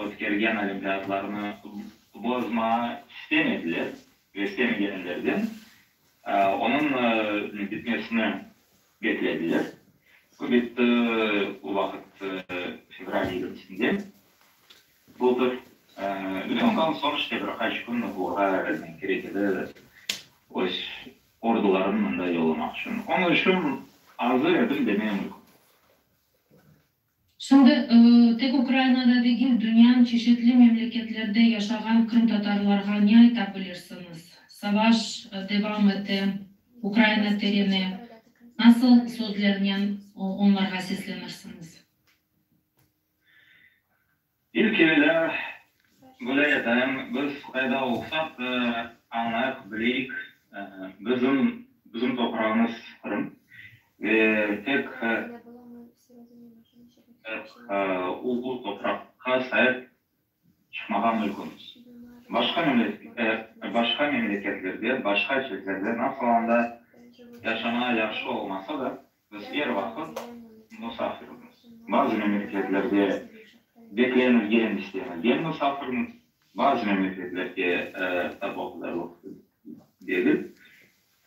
ötkergen olimpiyatlarını bozma istemediler ve istemeyenlerden onun bitmesini beklediler. Bu bitti o vakit fevral 20'sinde. Budur. Ondan sonra işte birkaç gün buğa gerekli orduların da yollamak için. Onun için hazır edim demeye mümkün. Şimdi tek Ukrayna'da değil, dünyanın çeşitli memleketlerde yaşayan Kırım Tatarlarga ne aytabilirsiniz? Savaş devam etti, Ukrayna terine. Nasıl sözlerle onlara seslenirsiniz? İlk evvela böyle yapayım, biz kayda olsak anlayıp bileyik, bizim toprağımız Kırım ve tek o toprakka sahip çıkmağa mümkünüz. Başka memleketlerde, başka ülkelerde nasıl anda yaşamaya yaxşı olmasa da biz her vakit misafirimiz. Bazı memleketlerde bekleyenler gelin istemez. Misafirimiz bazı memleketlerde tabaklarlık değil.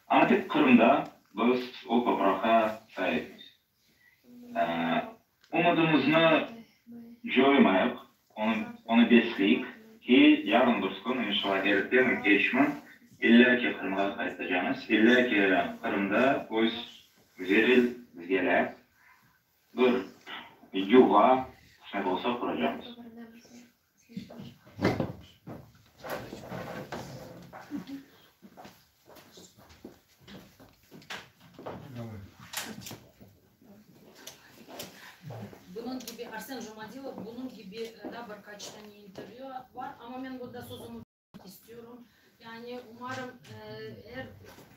Artık Kırım'da biz o toprağa sahibiz. Umudumuzu joymayıp onu besleyip ki yarın dursun inşallah erken geçmin illa ki Kırım'a kayıtacağınız, illa ki Kırım'da öz güzel bizgeler bir yuva ne olsa kuracağımız. Bunun gibi Arsen Jumadilov, bunun gibi da birkaç tane interview var ama ben burada sözümü istiyorum. Yani umarım eğer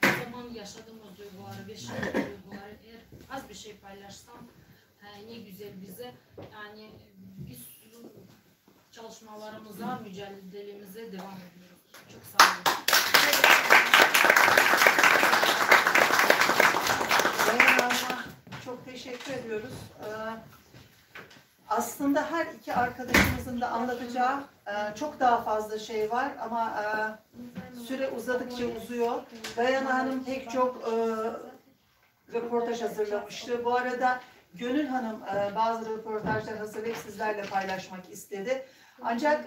o zaman yaşadığımız duyguları, yaşadığımız duyguları eğer az bir şey paylaşsam ne güzel bize. Yani biz çalışmalarımıza, mücadelemize devam ediyoruz. Çok sağ olun. Çok teşekkür ediyoruz. Aslında her iki arkadaşımızın da anlatacağı çok daha fazla şey var ama süre uzadıkça uzuyor. Dayana Hanım pek çok röportaj hazırlamıştı. Bu arada Gönül Hanım bazı röportajlar hazırlayıp sizlerle paylaşmak istedi. Ancak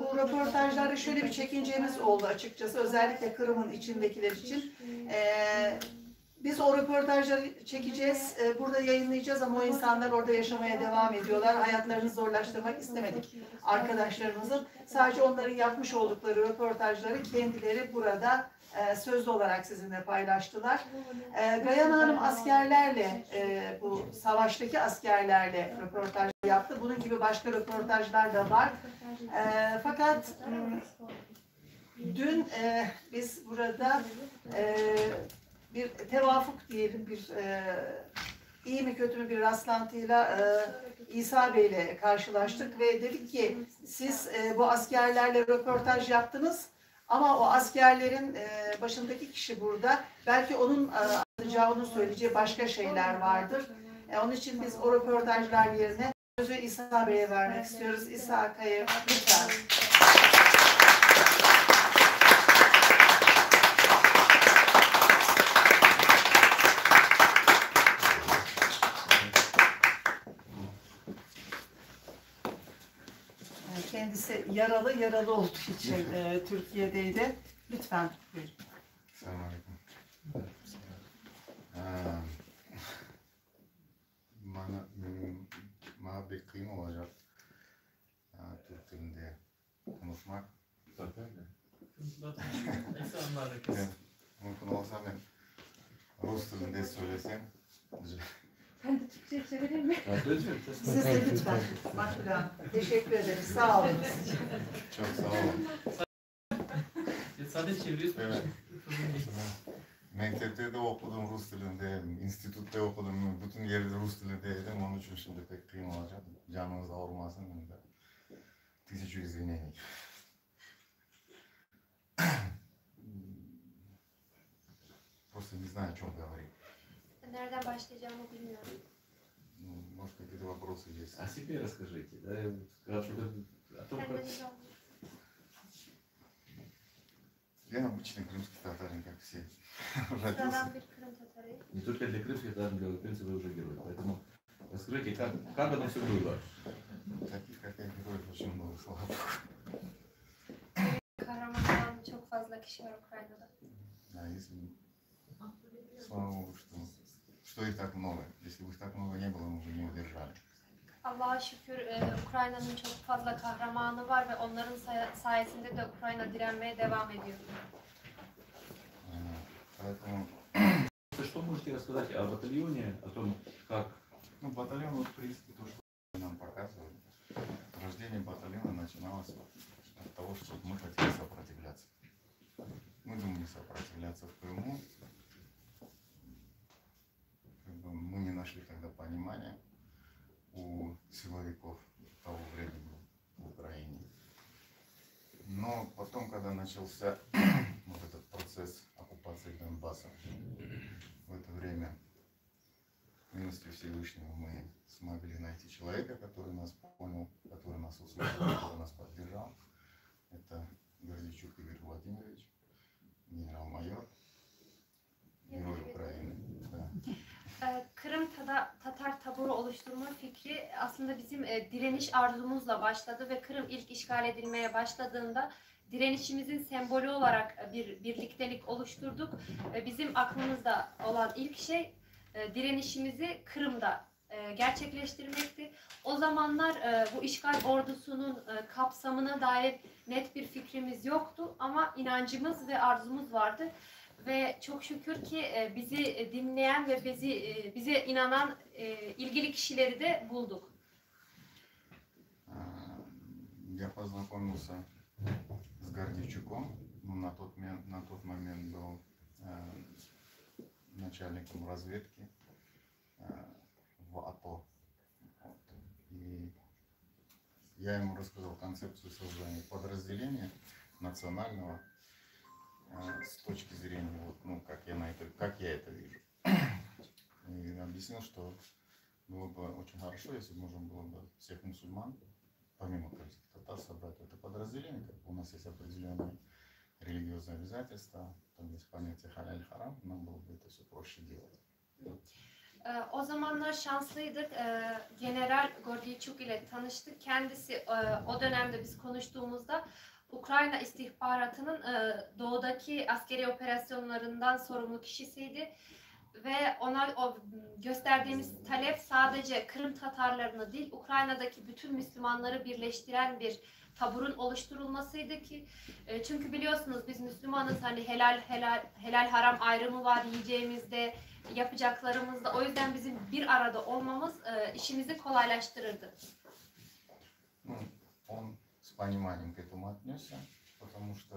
bu röportajlarda şöyle bir çekincemiz oldu açıkçası. Özellikle Kırım'ın içindekiler için. Biz o röportajları çekeceğiz, burada yayınlayacağız ama o insanlar orada yaşamaya devam ediyorlar. Hayatlarını zorlaştırmak istemedik arkadaşlarımızın. Sadece onların yapmış oldukları röportajları kendileri burada sözlü olarak sizinle paylaştılar. Gayana Hanım askerlerle, bu savaştaki askerlerle röportaj yaptı. Bunun gibi başka röportajlar da var. Fakat dün biz burada bir tevafuk diyelim, bir iyi mi kötü mü bir rastlantıyla İsa Bey ile karşılaştık ve dedik ki siz bu askerlerle röportaj yaptınız ama o askerlerin başındaki kişi burada. Belki onun anlatacağı, onun söyleyeceği başka şeyler vardır. Onun için biz o röportajlar yerine sözü İsa Bey'e vermek istiyoruz. İsa Kaya, lütfen. Kendisi yaralı olduğu için Türkiye'deydi. Lütfen. Selamünaleyküm. Bana bir kıyım olacak. Türk dilinde konuşmak. Mümkün olsa ben Rus dilinde söylesem. Ben de Türkçe çevireyim mi? Siz de lütfen. Makbule, teşekkür ederiz. Sağ olun. Çok sağ olun. Sadece çeviriyorsun. Evet. Mektepte de okudum Rus dilinde, enstitütte okudum, bütün yerde Rus dilindeydim. Onun için şimdi pek kıyım olacak. Canınız ağrımasın. Тысячу извинений. Просто не знаю, о чем говорить. Nereden başlayacağımı bilmiyorum. Может, какие-то вопросы есть? О себе расскажите, да? О том, как... Я обычный крымский татарин, как все. Sıradan bir Kırım Tatarı. Не только для крымских, даже для украинцев вы уже герой. Поэтому расскажите, как оно все было? Таких, как я, героев очень много, слава богу. Kahraman olan çok fazla kişi var Ukrayna'da. А если... Слава богу, что их так много. Если бы их так много не было, мы бы не удержали. Allah'a şükür Ukrayna'nın çok fazla kahramanı var ve onların sayesinde de Ukrayna direnmeye devam ediyor. Поэтому... Что можете рассказать о батальоне, о том, как... Ну, батальон, вот, в принципе, то, что нам показывали. Рождение батальона начиналось от того, что мы хотели сопротивляться. Мы думали сопротивляться в Крыму. Мы не нашли тогда понимания у силовиков того времени в Украине. Но потом, когда начался вот этот процесс оккупации Донбасса, в это время, милостью Всевышнего, мы смогли найти человека, который нас понял, который нас услышал, который нас поддержал. Это Гордичук Игорь Владимирович, генерал-майор, герой Украины. Да. Kırım Ukrayna'da Tatar taburu oluşturma fikri aslında bizim direniş arzumuzla başladı ve Kırım ilk işgal edilmeye başladığında direnişimizin sembolü olarak bir birliktelik oluşturduk ve bizim aklımızda olan ilk şey direnişimizi Kırım'da gerçekleştirmekti. O zamanlar bu işgal ordusunun kapsamına dair net bir fikrimiz yoktu ama inancımız ve arzumuz vardı. Ve çok şükür ki bizi dinleyen ve bize inanan ilgili kişileri de bulduk. Я познакомился с Гордейчуком, на тот момент был начальником разведки в АТО. Вот. И я ему рассказал концепцию создания подразделения национального с точки зрения, вот, ну, как я это вижу. И объяснил, что было бы очень хорошо, если можно было бы всех мусульман, помимо крымских татар, собрать в это подразделение. Как у нас есть определенные религиозные обязательства, там есть понятие халяль-харам, нам было бы это все проще делать. O zamanlar şanslıydık. General Gordichuk ile tanıştık. Kendisi o dönemde biz konuştuğumuzda Ukrayna istihbaratının doğudaki askeri operasyonlarından sorumlu kişisiydi. Ve ona gösterdiğimiz talep sadece Kırım Tatarlarını değil, Ukrayna'daki bütün Müslümanları birleştiren bir taburun oluşturulmasıydı ki çünkü biliyorsunuz biz Müslümanız, hani helal haram ayrımı var yiyeceğimizde, yapacaklarımızda. O yüzden bizim bir arada olmamız işimizi kolaylaştırırdı. Он с пониманием к этому отнесся, потому что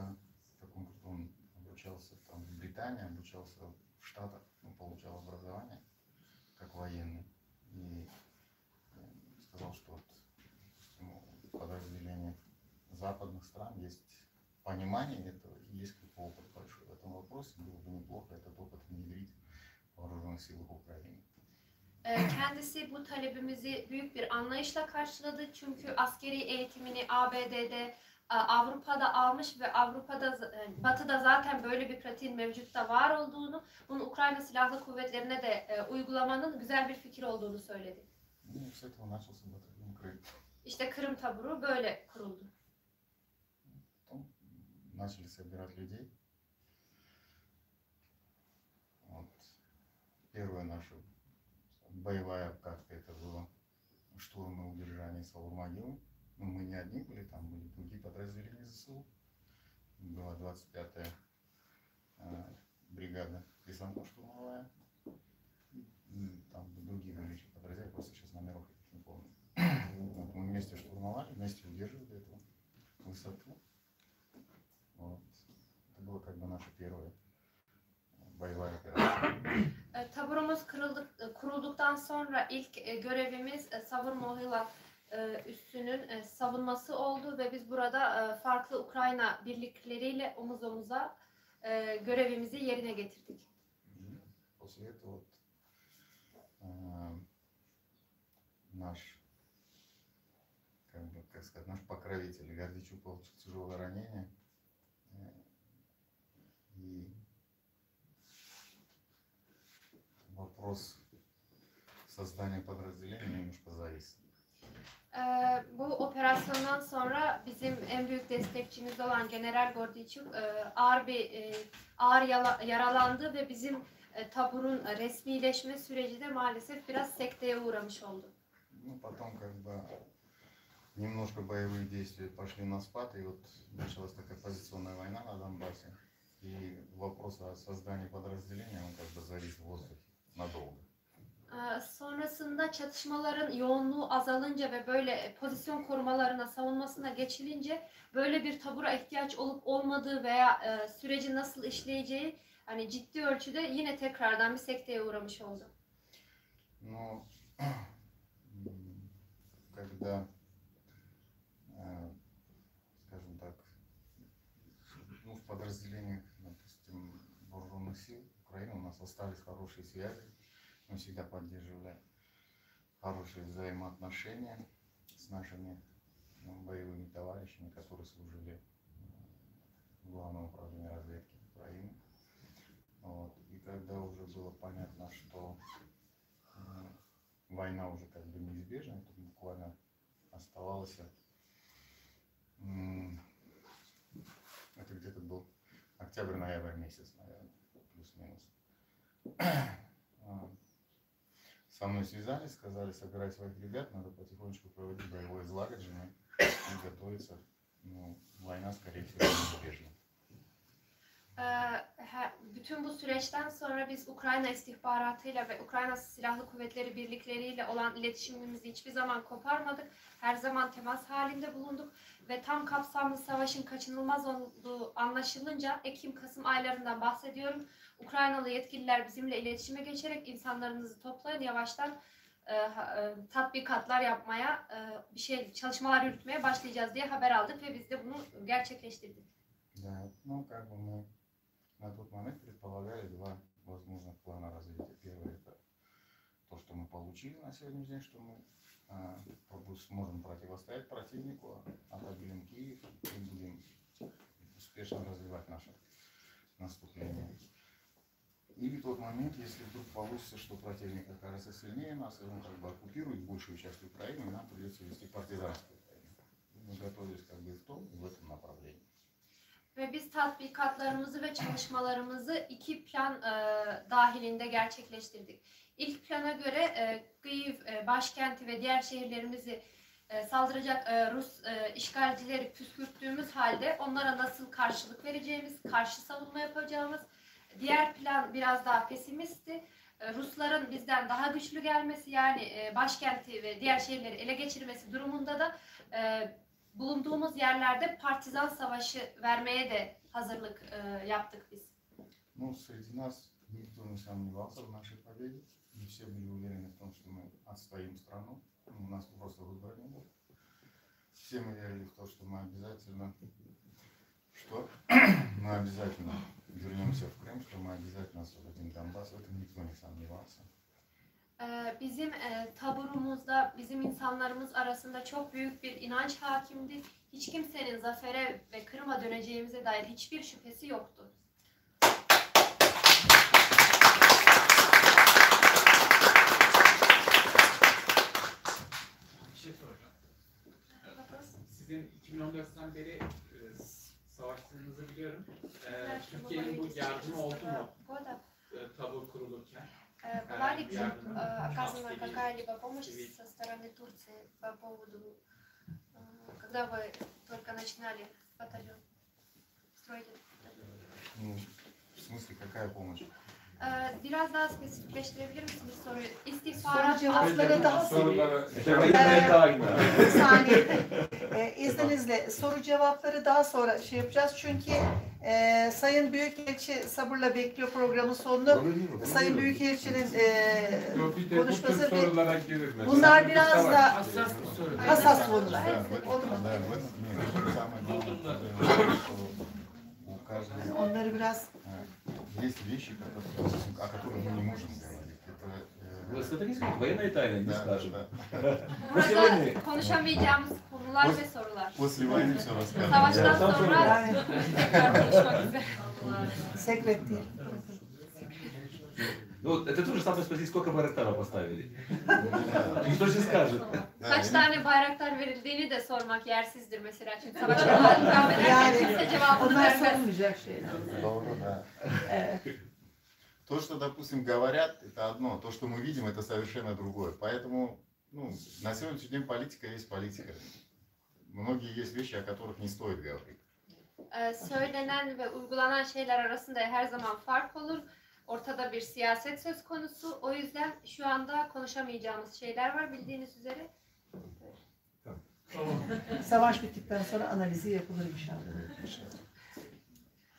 он обучался там в Британии, обучался в Штатах, он получал образование как военный. И сказал, что вот, в подразделениях западных стран есть понимание этого и есть какой-то опыт большой в этом вопросе. Было бы неплохо этот опыт внедрить в вооруженных силах Украины. Kendisi bu talebimizi büyük bir anlayışla karşıladı. Çünkü askeri eğitimini ABD'de, Avrupa'da almış ve Batı'da zaten böyle bir pratiğin mevcutta var olduğunu, bunu Ukrayna Silahlı Kuvvetleri'ne de uygulamanın güzel bir fikir olduğunu söyledi. İşte Kırım taburu böyle kuruldu. Начали собирать людей. Вот. Первая наша боевая как-то это было штурм и удержание Саур-Могилы. Ну, мы не одни были, там были другие подразделения ЗСУ. Была 25-я бригада десантно-штурмовая. Там другие были еще подразделения, просто сейчас номеров их не помню. Вот, мы вместе штурмовали, вместе удерживали эту высоту. Вот. Это была как бы наша первая боевая операция. Taburumuz kurulduktan sonra ilk görevimiz Savur-Mohila üssünün savunması oldu ve biz burada farklı Ukrayna birlikleriyle omuz omuza görevimizi yerine getirdik. После этого наш, как сказать, наш покровитель Гордейчук получил тяжелое ранение. И вопрос создания подразделения немножко завис. Bu operasyondan sonra bizim en büyük destekçimiz olan General Gordichuk ağır yaralandı ve bizim taburun resmileşme süreci de maalesef biraz sekteye uğramış oldu. Ну, потом как бы немножко боевые действия пошли на спад, и вот началась такая позиционная война на Донбассе. И вопрос о создании подразделения, он как бы завис в воздухе надолго. Sonrasında çatışmaların yoğunluğu azalınca ve böyle pozisyon korumalarına, savunmasına geçilince böyle bir tabura ihtiyaç olup olmadığı veya sürecin nasıl işleyeceği hani ciddi ölçüde yine tekrardan bir sekteye uğramış oldu. Но когда, скажем так, ну, в подразделениях, допустим, вооруженных сил Украины у нас остались хорошие связи. Мы всегда поддерживали хорошие взаимоотношения с нашими боевыми товарищами, которые служили в Главном управлении разведки Украины. Вот. И когда уже было понятно, что война уже как бы неизбежна, это буквально оставалось, это где-то был октябрь-ноябрь месяц, наверное, плюс-минус. Со мной связались, сказали, собирай своих ребят, надо потихонечку проводить боевое излагоджение и готовиться, ну, война, скорее всего, неизбежна. Bütün bu süreçten sonra biz Ukrayna istihbaratıyla ve Ukrayna Silahlı Kuvvetleri birlikleriyle olan iletişimimizi hiçbir zaman koparmadık. Her zaman temas halinde bulunduk ve tam kapsamlı savaşın kaçınılmaz olduğu anlaşılınca Ekim-Kasım aylarından bahsediyorum. Ukraynalı yetkililer bizimle iletişime geçerek insanlarınızı toplayın, yavaştan tatbikatlar yapmaya, çalışmalar yürütmeye başlayacağız diye haber aldık ve biz de bunu gerçekleştirdik. Да, ну как бы мы на тот момент предполагали два возможных плана развития. Первый это то, что мы получили на сегодняшний день, что мы сможем противостоять противнику, отобьем Киев и будем успешно развивать наше наступление. Или тот момент, если вдруг получится, что противник окажется сильнее нас, и он как бы оккупирует большую часть Украины, и нам придется вести партизанскую войну. Мы готовились как бы в том и в этом направлении. Ve biz tatbikatlarımızı ve çalışmalarımızı iki plan dahilinde gerçekleştirdik. İlk plana göre Kyiv başkenti ve diğer şehirlerimizi saldıracak Rus işgalcileri püskürttüğümüz halde onlara nasıl karşılık vereceğimiz, karşı savunma yapacağımız. Diğer plan biraz daha pesimistti. Rusların bizden daha güçlü gelmesi, yani başkenti ve diğer şehirleri ele geçirmesi durumunda da bulunduğumuz yerlerde partizan savaşı vermeye de hazırlık yaptık biz. Ну, среди нас никто не сомневался в нашей победе. Мы все были уверены в том, что мы отстоим страну. У нас просто выбора не было. Все мы верили в то, что мы обязательно вернемся в Крым, что мы обязательно освободим Донбасс. В этом никто не сомневался. Bizim taburumuzda, bizim insanlarımız arasında çok büyük bir inanç hakimdi. Hiç kimsenin zafere ve Kırım'a döneceğimize dair hiçbir şüphesi yoktu. Bir şey soracağım. Sizin 2014'ten beri savaştığınızı biliyorum. Türkiye'nin bu yardımı oldu mu? Tabur kurulurken. Была ли оказана какая-либо помощь со стороны Турции по поводу, когда вы только начинали батальон, строить этот батальон? Ну, в смысле, какая помощь? Biraz daha spesifikleştirebilir misiniz soruyu? Soru İstihbarat cevapları daha sonra. Bir saniye. İzninizle soru cevapları daha sonra yapacağız. Çünkü Sayın Büyükelçi sabırla bekliyor programın sonunu. Sayın Büyükelçinin konuşması. Bunlar biraz da hassas sorular. Onları biraz Есть вещи, о которых мы не можем говорить. Это военная тайна, не скажем. После burada войны. konuşamayacağımız konular ve sorular. После войны все расскажем. Savaştan sonra tekrar konuşmak üzere. Sekret değil. Ну, это тоже самое спросить, сколько байрактаров поставили. Никто же скажет. Kaç tane bayraktar verildiğini de sormak yersizdir mesela. Çünkü savaşta devam eden kimse cevabını Onlar vermez. sorulmayacak şeyler. Doğru, да. То, что, допустим, говорят, это одно. То, что мы видим, это совершенно другое. Поэтому, ну, на сегодняшний день политика есть политика. Многие есть вещи, о которых не стоит говорить. Söylenen ve uygulanan şeyler arasında her zaman fark olur. Ortada bir siyaset söz konusu. O yüzden şu anda konuşamayacağımız şeyler var bildiğiniz üzere. Savaş bittikten sonra analizi yapılır inşallah.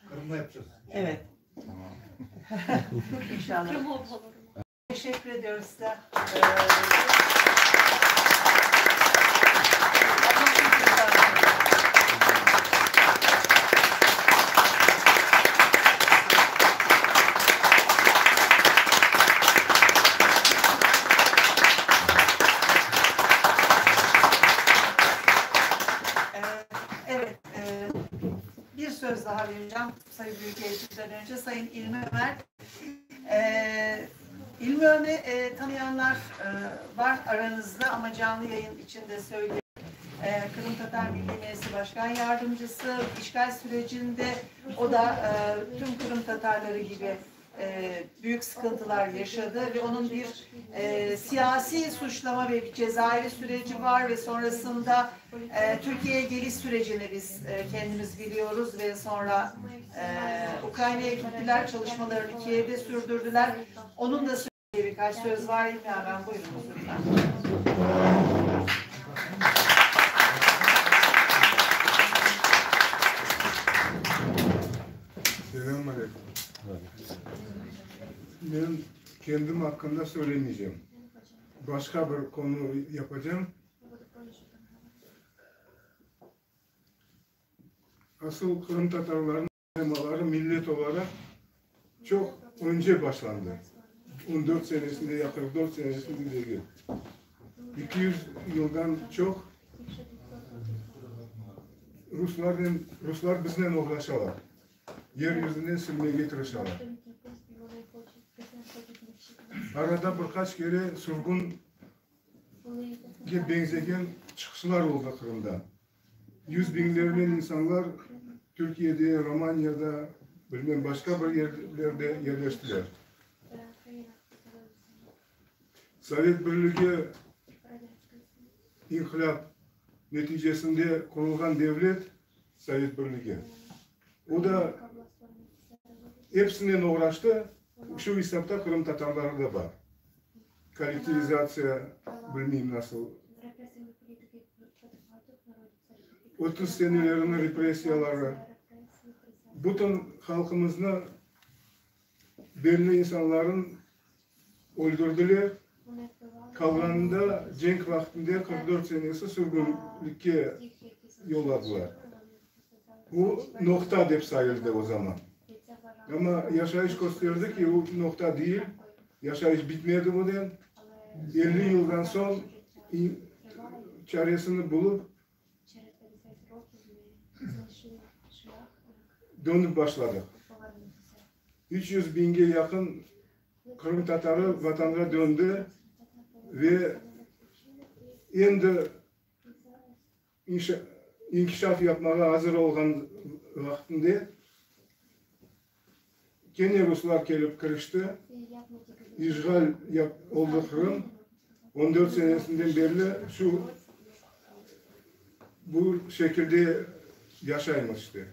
Kırım'da yapacağız. Evet. İnşallah. Kırım olur. Teşekkür ediyoruz size. Evet, bir söz daha vereceğim Sayın Büyükelçiden önce. Sayın İlmi Ömer, İlmi tanıyanlar var aranızda ama canlı yayın içinde söyleyeyim. Kırım Tatar Milli Meclisi Başkan Yardımcısı, işgal sürecinde o da tüm Kırım Tatarları gibi büyük sıkıntılar yaşadı ve onun bir siyasi suçlama ve bir cezaevi süreci var ve sonrasında Türkiye'ye geliş sürecini biz kendimiz biliyoruz ve sonra Ukrayna'ya gittiler, çalışmalarını Kiev'de sürdürdüler. Onun da söylediği birkaç söz var. İlmi Ağam, buyurunuz lütfen. Selamünaleyküm. Ben kendim hakkında söylemeyeceğim. Başka bir konu yapacağım. Asıl Kırım Tatarlarının temaları millet olarak çok önce başlandı. 14 senesinde ya 44 senesinde değil. 200 yıldan çok Ruslar bizden uğraşıyorlar. Yeryüzüne silmeye getirişiyorlar. Arada birkaç kere sürgün benzeyen çıkışlar oldu Kırım'da. Yüz binlerden insanlar Türkiye'de, Romanya'da, bilmem başka bir yerlerde yerleştiler. Sovyet Birliği inkılap neticesinde kurulan devlet Sovyet Birliği. O da hepsinden uğraştı. Şu hesapta Kırım Tatarları da var. Kolektivizasyon, bilmem nasıl. 30 senelerin represiyaları. Bütün halkımızı belli insanların öldürdüler. Kalanında cenk vaktinde 44 senesi sürgünlükке yolladılar. Bu nokta dep sayıldı o zaman. Ama yaşayış gösterdi ki o nokta değil. Yaşayış bitmedi bundan. 50 yıldan son çaresini bulup dönüp başladık. 300 binge yakın Kırım Tatarı vatana döndü ve endi inkişaf yapmaya hazır olan vaktinde gene Ruslar gelip karıştı. İşgal oldu Kırım. 14 senesinden beri bu şekilde yaşaymıştı.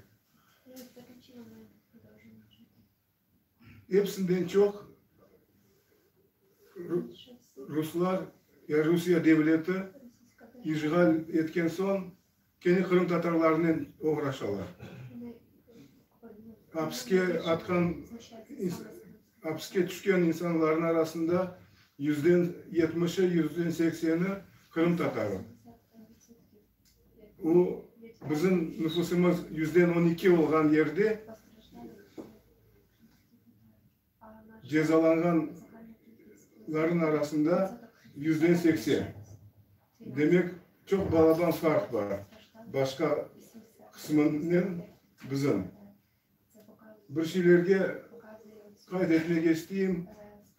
Hepsinden çok Ruslar, ya Rusya devleti işgal etken son kendi Kırım Tatarlarının uğraşıyorlar. Hapse düşken insanların arasında %70'i, %80'i Kırım Tatarı. O bizim nüfusumuz %12 olan yerde cezalananların arasında %80. Demek çok baladan fark var. Başka kısmının bizim. Bir şeylerge kaydetmek isteyeyim.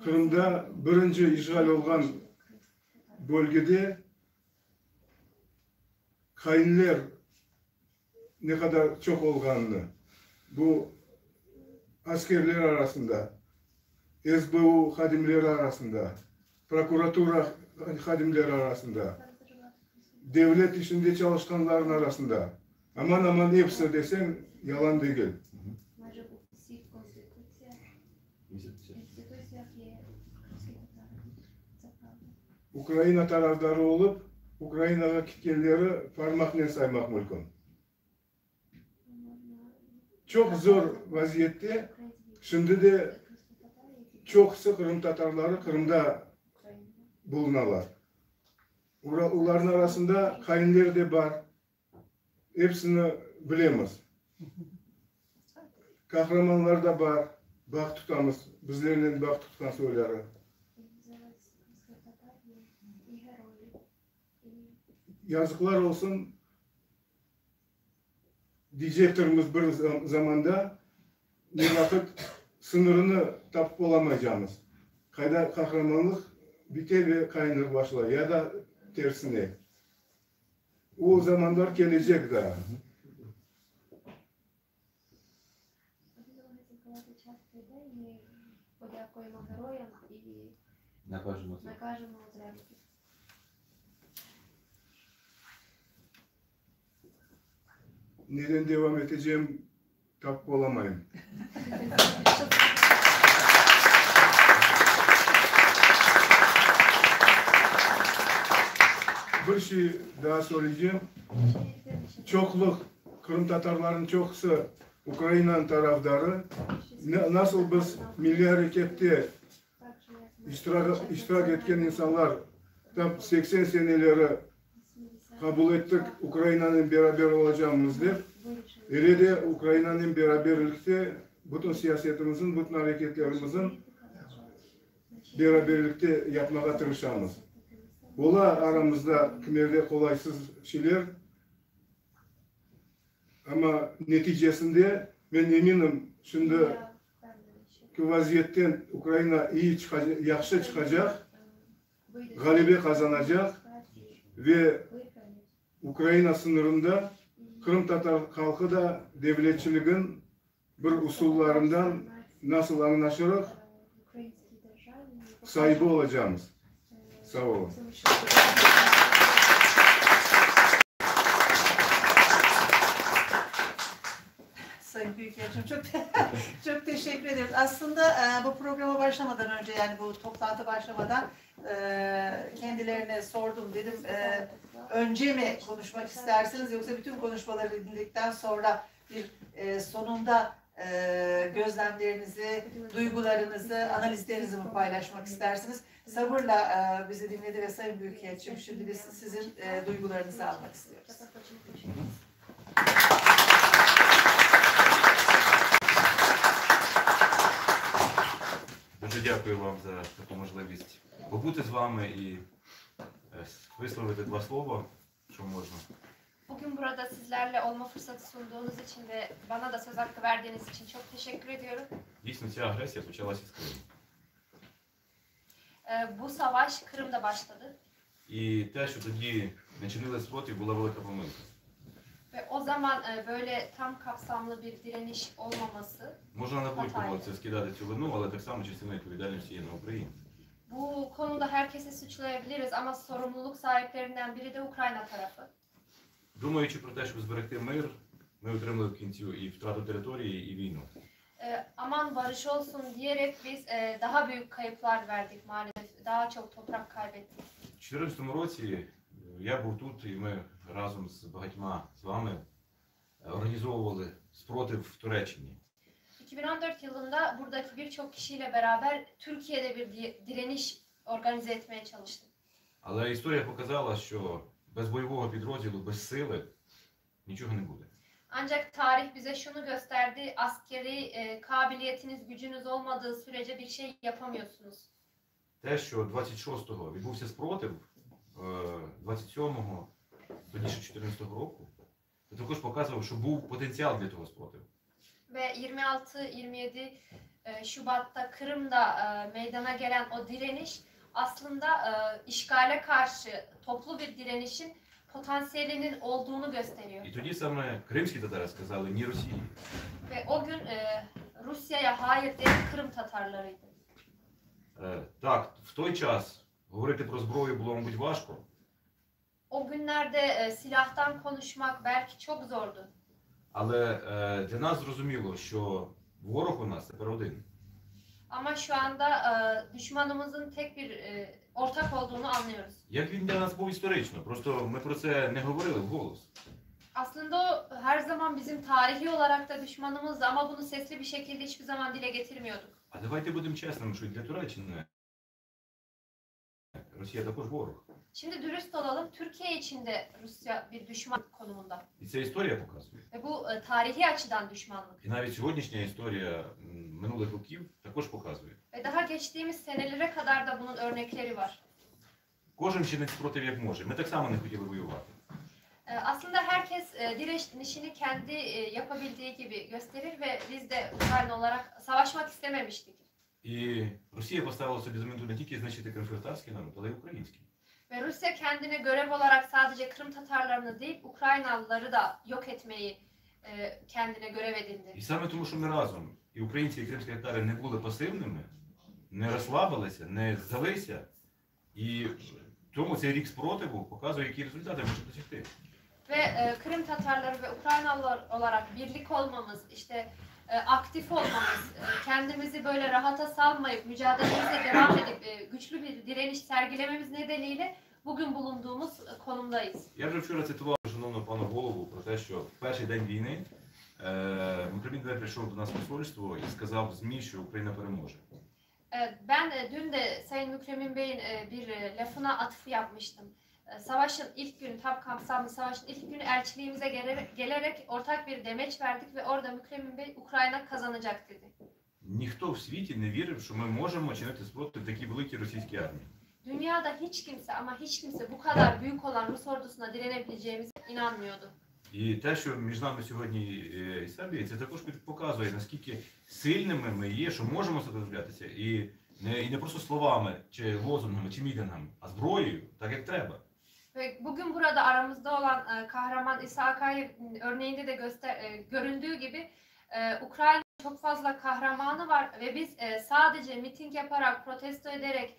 Kırım'da birinci işgal olan bölgede kayınlar ne kadar çok olganını, bu askerler arasında, SBU hadimleri arasında, prokuratura hadimleri arasında, devlet işinde çalışanların arasında, aman aman hepsi desem yalan değil. Ukrayna taraftarı olup, Ukrayna'ya gitkenleri parmakla saymak mümkün. Çok zor vaziyette, şimdi de çok sık Kırım Tatarları Kırım'da bulunarlar. Onların arasında kayınları da var. Hepsini bilemiz. Kahramanlar da var. Bak tutamız. Bizlerden bak tutan söyleri. Yazıklar olsun. Diyeceklerimiz bir zamanda ne vakit sınırını tapıp olamayacağımız. kahramanlık biter ve kaynar başlar ya da tersine. O zamanlar gelecek daha. Накажемо це. Neden devam edeceğim tap olamayın. Bir şey daha söyleyeceğim. Çokluk, Kırım Tatarların çoksu Ukrayna taraftarı. Nasıl biz milli harekette iştirak etken insanlar tam 80 seneleri kabul ettik Ukrayna'nın beraber olacağımızdır. Öyle de Ukrayna'nın beraberlikte bütün siyasetimizin, bütün hareketlerimizin beraberlikte yapmaya çalışacağız. Ola aramızda kimlerde kolaysız şeyler ama neticesinde ben eminim şimdi vaziyetten Ukrayna iyi çıkacak, yaxşı çıkacak, galibi kazanacak ve Ukrayna sınırında Kırım Tatar halkı da devletçiliğin bir usullarından nasıl anlaşarak sahibi olacağımız. Sağ olun. Sayın Büyükelçim çok teşekkür ederim. Aslında bu programa başlamadan önce yani bu toplantı başlamadan kendilerine sordum dedim önce mi konuşmak istersiniz yoksa bütün konuşmaları dinledikten sonra bir sonunda gözlemlerinizi, duygularınızı, analizlerinizi mi paylaşmak istersiniz? Sabırla bizi dinledi ve Sayın Büyükelçim şimdi biz sizin duygularınızı almak istiyoruz. Дуже дякую вам за таку можливість побути з вами і висловити два слова, що можна. Bugün burada sizlerle olma fırsatı sunduğunuz için ve bana da söz hakkı verdiğiniz için çok teşekkür ediyorum. Дійсно, ця агресія почалася з Криму. Bu savaş Kırım'da başladı. І те, що тоді не чинили спротив, була велика помилка. Ve o zaman böyle tam kapsamlı bir direniş olmaması Можна на будь-кого hataydı. це скидати цю вину, але так само частина відповідальності є на Україні. Bu konuda herkesi suçlayabiliriz ama sorumluluk sahiplerinden biri de Ukrayna tarafı. Думаючи про те, щоб зберегти мир, ми отримали в кінці і втрату території, і війну. Aman barış olsun diyerek biz daha büyük kayıplar verdik maalesef. Daha çok toprak kaybettik. У 2014 році я був тут, і ми разом з багатьма з вами організовували спротив в Туреччині. 2014 yılında buradaki birçok kişiyle beraber Türkiye'de bir direniş organize etmeye çalıştık. Але історія показала, що без бойового підрозділу, без сили нічого не буде. Ancak tarih bize şunu gösterdi, askeri kabiliyetiniz, gücünüz olmadığı sürece bir şey yapamıyorsunuz. Те, що 26-го відбувся спротив, 27-го, тоді ще 14-го року, це також показував, що був потенціал для того спротиву. Ve 26-27 Şubat'ta Kırım'da meydana gelen o direniş aslında işgale karşı toplu bir direnişin potansiyelinin olduğunu gösteriyor. І тоді саме кримські татари сказали «ні Росії». Ve o gün Rusya'ya hayır diyen Kırım Tatarlarıydı. Так, в той час говорити про зброю було, мабуть, важко, O günlerde silahtan konuşmak belki çok zordu. але для нас зрозуміло, що ворог у нас тепер один. Ama şu anda düşmanımızın tek bir ortak olduğunu anlıyoruz. Як він для нас був історично, просто ми про це не говорили вголос. Aslında o her zaman bizim tarihi olarak da düşmanımızdı ama bunu sesli bir şekilde hiçbir zaman dile getirmiyorduk. А давайте будемо чесними, що для Туреччини Росія також ворог. Şimdi dürüst olalım, Türkiye için de Rusya bir düşman konumunda. І це історія показує. Ve bu tarihi açıdan düşmanlık. І навіть сьогоднішня історія минулих років також показує. Ve daha geçtiğimiz senelere kadar da bunun örnekleri var. Кожен чинить спротив як може. Ми так само не хотіли воювати. Aslında herkes direnişini kendi yapabildiği gibi gösterir ve biz de Ukrayna olarak savaşmak istememiştik. І Росія поставила собі за мету не тільки знищити кримськотатарський народ, але й український. Ve Rusya kendine görev olarak sadece Kırım Tatarlarını değil Ukraynalıları da yok etmeyi kendine görev edindi. І саме тому, що ми разом, і українці, і кримські татари не були пасивними, не розслабилися, не здалися, і тому цей рік спротиву показує, які результати можуть досягти. Ve Kırım Tatarları ve Ukraynalılar olarak birlik olmamız, işte aktif olmamız, kendimizi böyle rahata salmayıp mücadelemize devam edip güçlü bir direniş sergilememiz nedeniyle bugün bulunduğumuz konumdayız. Я вже вчора цитував шановного пана голову про те, що в перший день війни Мукремін прийшов до нас в посольство і сказав в ЗМІ, що Україна переможе. Ben dün de Sayın Mükremin Bey'in bir lafına atıf yapmıştım. Savaşın ilk günü, tam kapsamlı savaşın ilk günü elçiliğimize gelerek ortak bir demeç verdik ve orada Mükremin Bey Ukrayna kazanacak dedi. Ніхто в світі не вірив, що ми можемо чинити спротив такій великій російській армії. Dünyada hiç kimse ama hiç kimse bu kadar büyük olan Rus ordusuna direnebileceğimize inanmıyordu. І те, що між нами сьогодні і Сербія, це також показує, наскільки сильними ми є, що можемо сопротивлятися. І не просто словами, чи лозунгами, чи мітингами, а зброєю, так як треба. Ve bugün burada aramızda olan kahraman İsa Akayev örneğinde de göründüğü gibi Ukrayna çok fazla kahramanı var ve biz sadece miting yaparak, protesto ederek,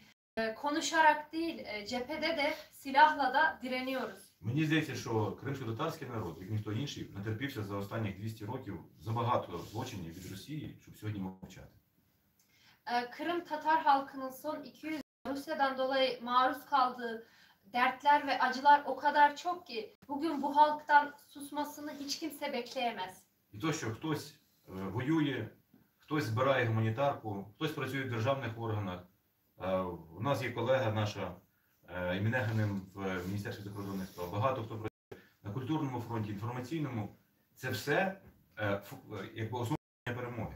konuşarak değil, cephede de silahla da direniyoruz. Мені здається, що кримсько-татарський народ, як ніхто інший, натерпівся за останні 200 років забагато злочинів від Росії, щоб сьогодні мовчати. Kırım Tatar halkının son 200 yıl Rusya'dan dolayı maruz kaldığı dertler ve acılar o kadar çok ki bugün bu halktan susmasını hiç kimse bekleyemez. І то, що хтось воює, хтось збирає гуманітарку, хтось працює в державних органах. У нас є колега наша, Імінеганим в Міністерстві закордонних справ, багато хто працює на культурному фронті, інформаційному. Це все якби основа перемоги.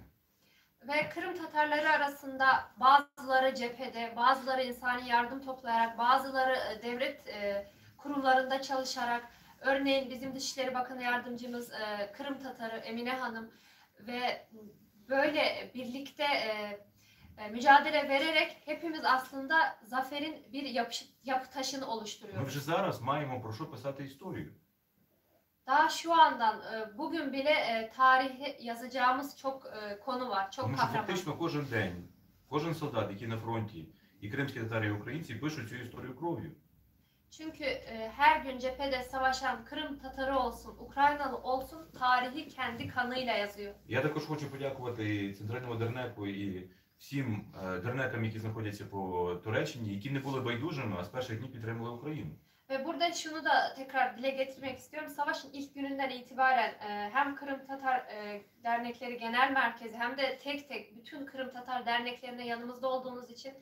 Ve Kırım Tatarları arasında bazıları cephede, bazıları insani yardım toplayarak, bazıları devlet kurullarında çalışarak, örneğin bizim Dışişleri Bakanı Yardımcımız Kırım Tatarı Emine Hanım ve böyle birlikte mücadele vererek hepimiz aslında zaferin bir yapı taşını Ми oluşturuyoruz. вже зараз маємо про що писати історію. Daha şu andan bugün bile tarihi yazacağımız çok konu var, çok Тому що kahraman. фактично кожен день, кожен солдат, який на фронті, і кримські татари, і українці пишуть цю історію кров'ю. Çünkü her gün cephede savaşan Kırım Tatarı olsun, Ukraynalı olsun tarihi kendi kanıyla yazıyor. Я також хочу подякувати і Центральному Дернеку, і всім дернекам, які знаходяться по Туреччині, які не були байдужими, а з перших днів підтримали Україну. Ve burada şunu da tekrar dile getirmek istiyorum. Savaşın ilk gününden itibaren hem Kırım Tatar Dernekleri Genel Merkezi hem de tek tek bütün Kırım Tatar derneklerine yanımızda olduğunuz için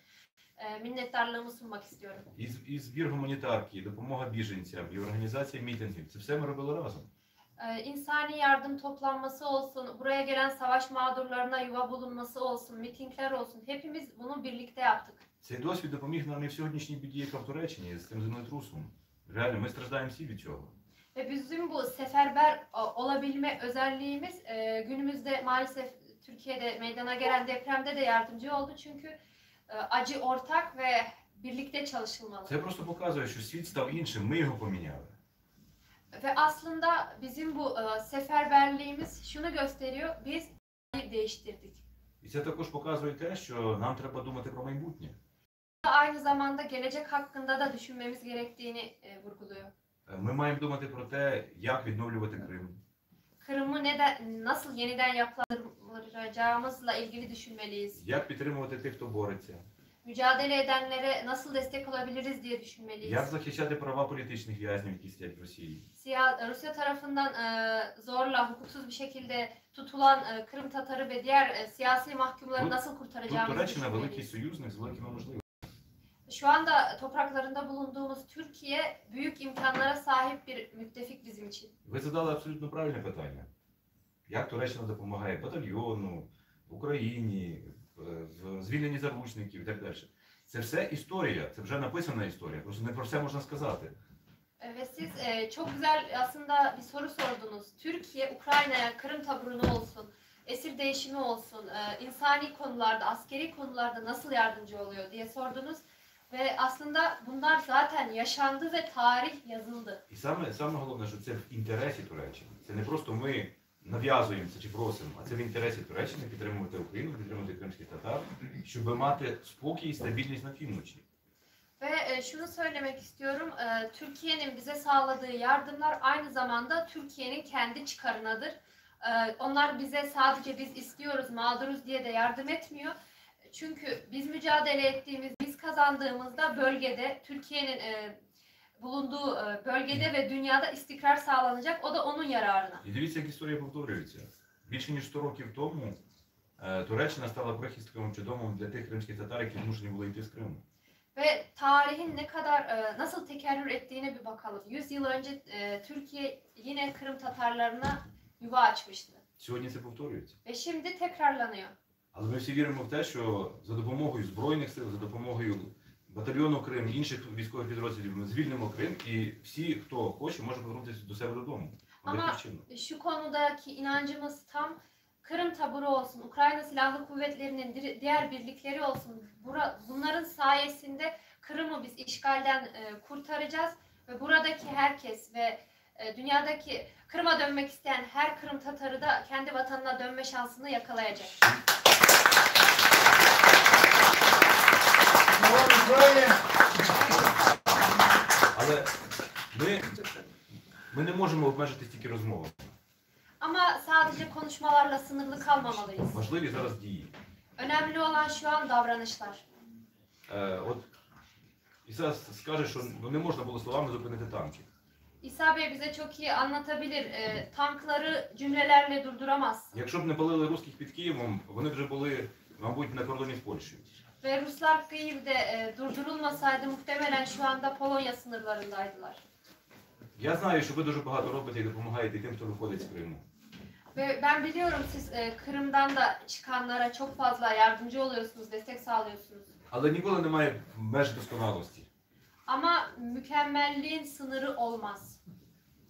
minnettarlığımı sunmak istiyorum. І збір гуманітарки, і допомога біженцям, і організація мітингів. Це все ми робили разом. İnsani yardım toplanması olsun, buraya gelen savaş mağdurlarına yuva bulunması olsun, mitingler olsun. Hepimiz bunu birlikte yaptık. Цей досвід допоміг нам і в сьогоднішній біді, яка в Туреччині, з цим землетрусом. Реально, ми страждаємо всі від цього. Ve bizim bu seferber olabilme özelliğimiz günümüzde maalesef Türkiye'de meydana gelen depremde de yardımcı oldu. Çünkü acı ortak ve birlikte çalışılmalı. Це просто показує, що світ став іншим, ми його поміняли. Ve aslında bizim bu seferberliğimiz şunu gösteriyor, biz değiştirdik. І це також показує те, що нам треба думати про майбутнє. Aynı zamanda gelecek hakkında da düşünmemiz gerektiğini vurguluyor. Ми маємо думати про те, як відновлювати Крим. Kırım'ı nasıl yeniden yapılandıracağımızla ilgili düşünmeliyiz. Як підтримувати тих, хто бореться. Mücadele edenlere nasıl destek olabiliriz diye düşünmeliyiz. Як захищати права політичних в'язнів, які сидять в Росії. Rusya tarafından zorla, hukuksuz bir şekilde tutulan Kırım Tatarı ve diğer siyasi mahkumları nasıl Тут kurtaracağımızı Туреччина великий düşünmeliyiz. союзник з великими можливостями. Şu anda topraklarında bulunduğumuz Türkiye büyük imkanlara sahip bir müttefik bizim için. Ви задали абсолютно правильне питання. Як Туреччина допомагає батальйону, Україні, в звільненні заручників і так далі. Це все історія, це вже написана історія, просто не про все можна сказати. Ve siz çok güzel aslında bir soru sordunuz. Türkiye, Ukrayna'ya Kırım taburunu olsun, esir değişimi olsun, insani konularda, askeri konularda nasıl yardımcı oluyor diye sordunuz. Ve aslında bunlar zaten yaşandı ve tarih yazıldı. І саме головне, що це в інтересі Туреччини. Це не просто ми нав'язуємося чи просимо, а це в інтересі Туреччини підтримувати Україну, підтримувати кримських татар, щоб мати спокій і стабільність на півночі. Ve şunu söylemek istiyorum, Türkiye'nin bize sağladığı yardımlar aynı zamanda Türkiye'nin kendi çıkarınadır. Onlar bize sadece biz istiyoruz, mağduruz diye de yardım etmiyor. Çünkü biz mücadele ettiğimiz, biz kazandığımızda bölgede, Türkiye'nin bulunduğu bölgede ve dünyada istikrar sağlanacak. O da onun yararına. І дивіться, як історія повторюється. Більше ніж 100 років тому Туреччина стала прихистком чи домом для тих кримських татар, які змушені були йти з Криму. Ve tarihin ne kadar nasıl tekerrür ettiğine bir bakalım. 100 yıl önce Türkiye yine Kırım Tatarlarına yuva açmıştı. Сьогодні це повторюється. Ve şimdi tekrarlanıyor. Але ми всі віримо в те, що за допомогою Збройних сил, за допомогою батальйону Крим, інших військових підрозділів ми звільнимо Крим і всі, хто хоче, може повернутися до себе додому. Ama şu konudaki inancımız tam. Kırım taburu olsun, Ukrayna Silahlı Kuvvetleri'nin diğer birlikleri olsun. Bunların sayesinde Kırım'ı biz işgalden kurtaracağız ve buradaki herkes ve dünyadaki Kırım'a dönmek isteyen her Kırım Tatarı da kendi vatanına dönme şansını yakalayacak. Але ми не можемо обмежитись тільки розмовами. Ama sadece konuşmalarla sınırlı kalmamalıyız. Важливі зараз дії. Önemli olan şu an davranışlar. От Іса скаже, що не можна було словами зупинити танки. İsa Bey bize çok iyi anlatabilir. Tankları cümlelerle durduramaz. Якщо б не палили русських під Києвом, вони вже були, мабуть, на кордоні з Польщею. Ve Ruslar Kiev'de durdurulmasaydı muhtemelen şu anda Polonya sınırlarındaydılar. Я знаю, що ви дуже багато робите і допомагаєте тим, хто виходить з Криму. Ve ben biliyorum siz Kırım'dan da çıkanlara çok fazla yardımcı oluyorsunuz, destek sağlıyorsunuz. Але ніколи немає меж досконалості. Ama mükemmelliğin sınırı olmaz.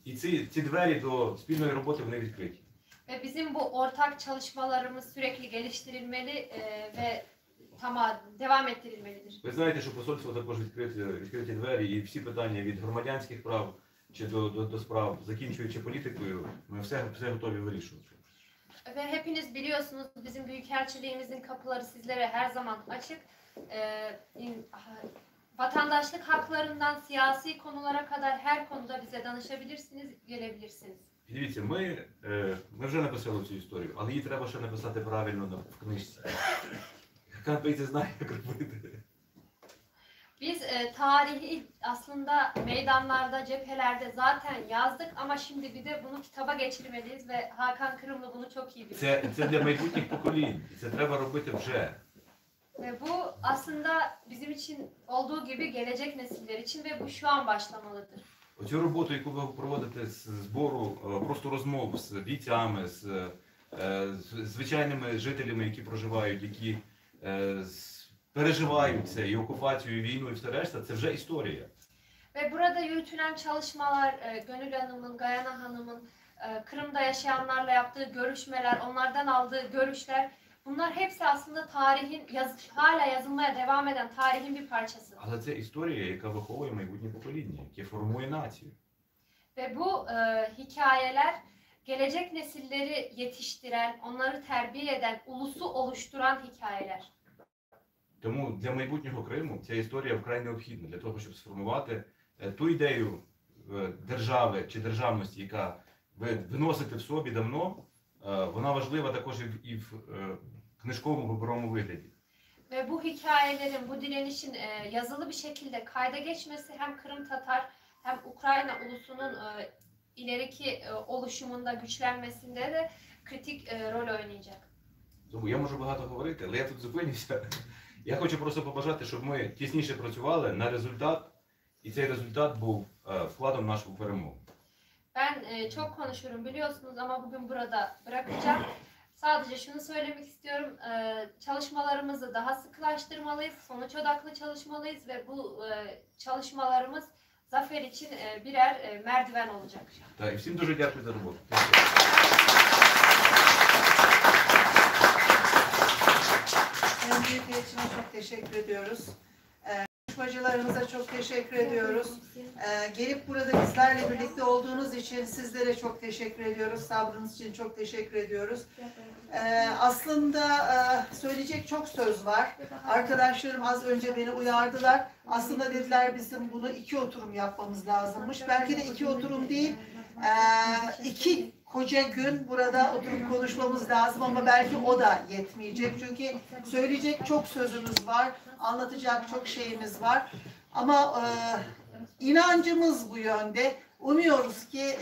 І ці двері до спільної роботи, вони відкриті. Ve bizim bu ortak çalışmalarımız sürekli geliştirilmeli ve devam ettirilmelidir. Ви знаєте, що посольство також відкриті двері, і всі питання від громадянських прав чи до справ, закінчуючи політикою, ми все готові вирішувати. Ve hepiniz biliyorsunuz bizim büyükelçiliğimizin kapıları sizlere her zaman açık. Vatandaşlık haklarından siyasi konulara kadar her konuda bize danışabilirsiniz, gelebilirsiniz. Дивіться, ми вже написали цю історію, але її треба ще написати правильно в книжці. Кантбей це знає, як робити. Biz tarihi aslında meydanlarda, cephelerde zaten yazdık ama şimdi bir de bunu kitaba geçirmeliyiz ve Hakan Kırımlı bunu çok iyi biliyor. Це для майбутніх поколінь, і це треба робити вже. Ve bu aslında bizim için olduğu gibi gelecek nesiller için ve bu şu an başlamalıdır. Оцю роботу, яку ви проводите з збору просто розмов з бійцями, з звичайними жителями, які проживають, які переживають це, і окупацію, і війну, і все решта, це вже історія. Ve burada yürütülen çalışmalar, Gönül Hanım'ın, Gayana Hanım'ın, Kırım'da yaşayanlarla yaptığı görüşmeler, onlardan aldığı görüşler, bunlar hepsi aslında tarihin, hala yazılmaya devam eden tarihin bir parçası. Але це історія, яка виховує майбутнє покоління, яке формує націю. Ve bu hikayeler gelecek nesilleri yetiştiren, onları terbiye eden, ulusu oluşturan hikayeler. Тому для майбутнього Криму ця історія вкрай необхідна для того, щоб сформувати ту ідею держави чи державності, яка ви виносите в собі давно, вона важлива також і в knижковому паперовому вигляді. Ve bu hikayelerin, bu direnişin yazılı bir şekilde kayda geçmesi hem Kırım Tatar hem Ukrayna ulusunun ileriki oluşumunda, güçlenmesinde de kritik rol oynayacak. Тому я можу багато говорити, але я тут зупинюся. Я хочу просто побажати, щоб ми тісніше працювали на результат, і цей результат був вкладом в нашу перемогу. Ben çok konuşurum biliyorsunuz ama bugün burada bırakacağım. Sadece şunu söylemek istiyorum. Çalışmalarımızı daha sıkılaştırmalıyız, sonuç odaklı çalışmalıyız ve bu çalışmalarımız zafer için birer merdiven olacak. Так, і всім дуже дякую за роботу. ediyoruz. Konuşmacılarımıza çok teşekkür ediyoruz. Gelip burada bizlerle birlikte olduğunuz için sizlere çok teşekkür ediyoruz. Sabrınız için çok teşekkür ediyoruz. Aslında söyleyecek çok söz var. Arkadaşlarım az önce beni uyardılar. Aslında dediler bizim bunu 2 oturum yapmamız lazımmış. Belki de 2 oturum değil, 2 koca gün burada oturup konuşmamız lazım ama belki o da yetmeyecek. Çünkü söyleyecek çok sözümüz var, anlatacak çok şeyimiz var. Ama inancımız bu yönde. Umuyoruz ki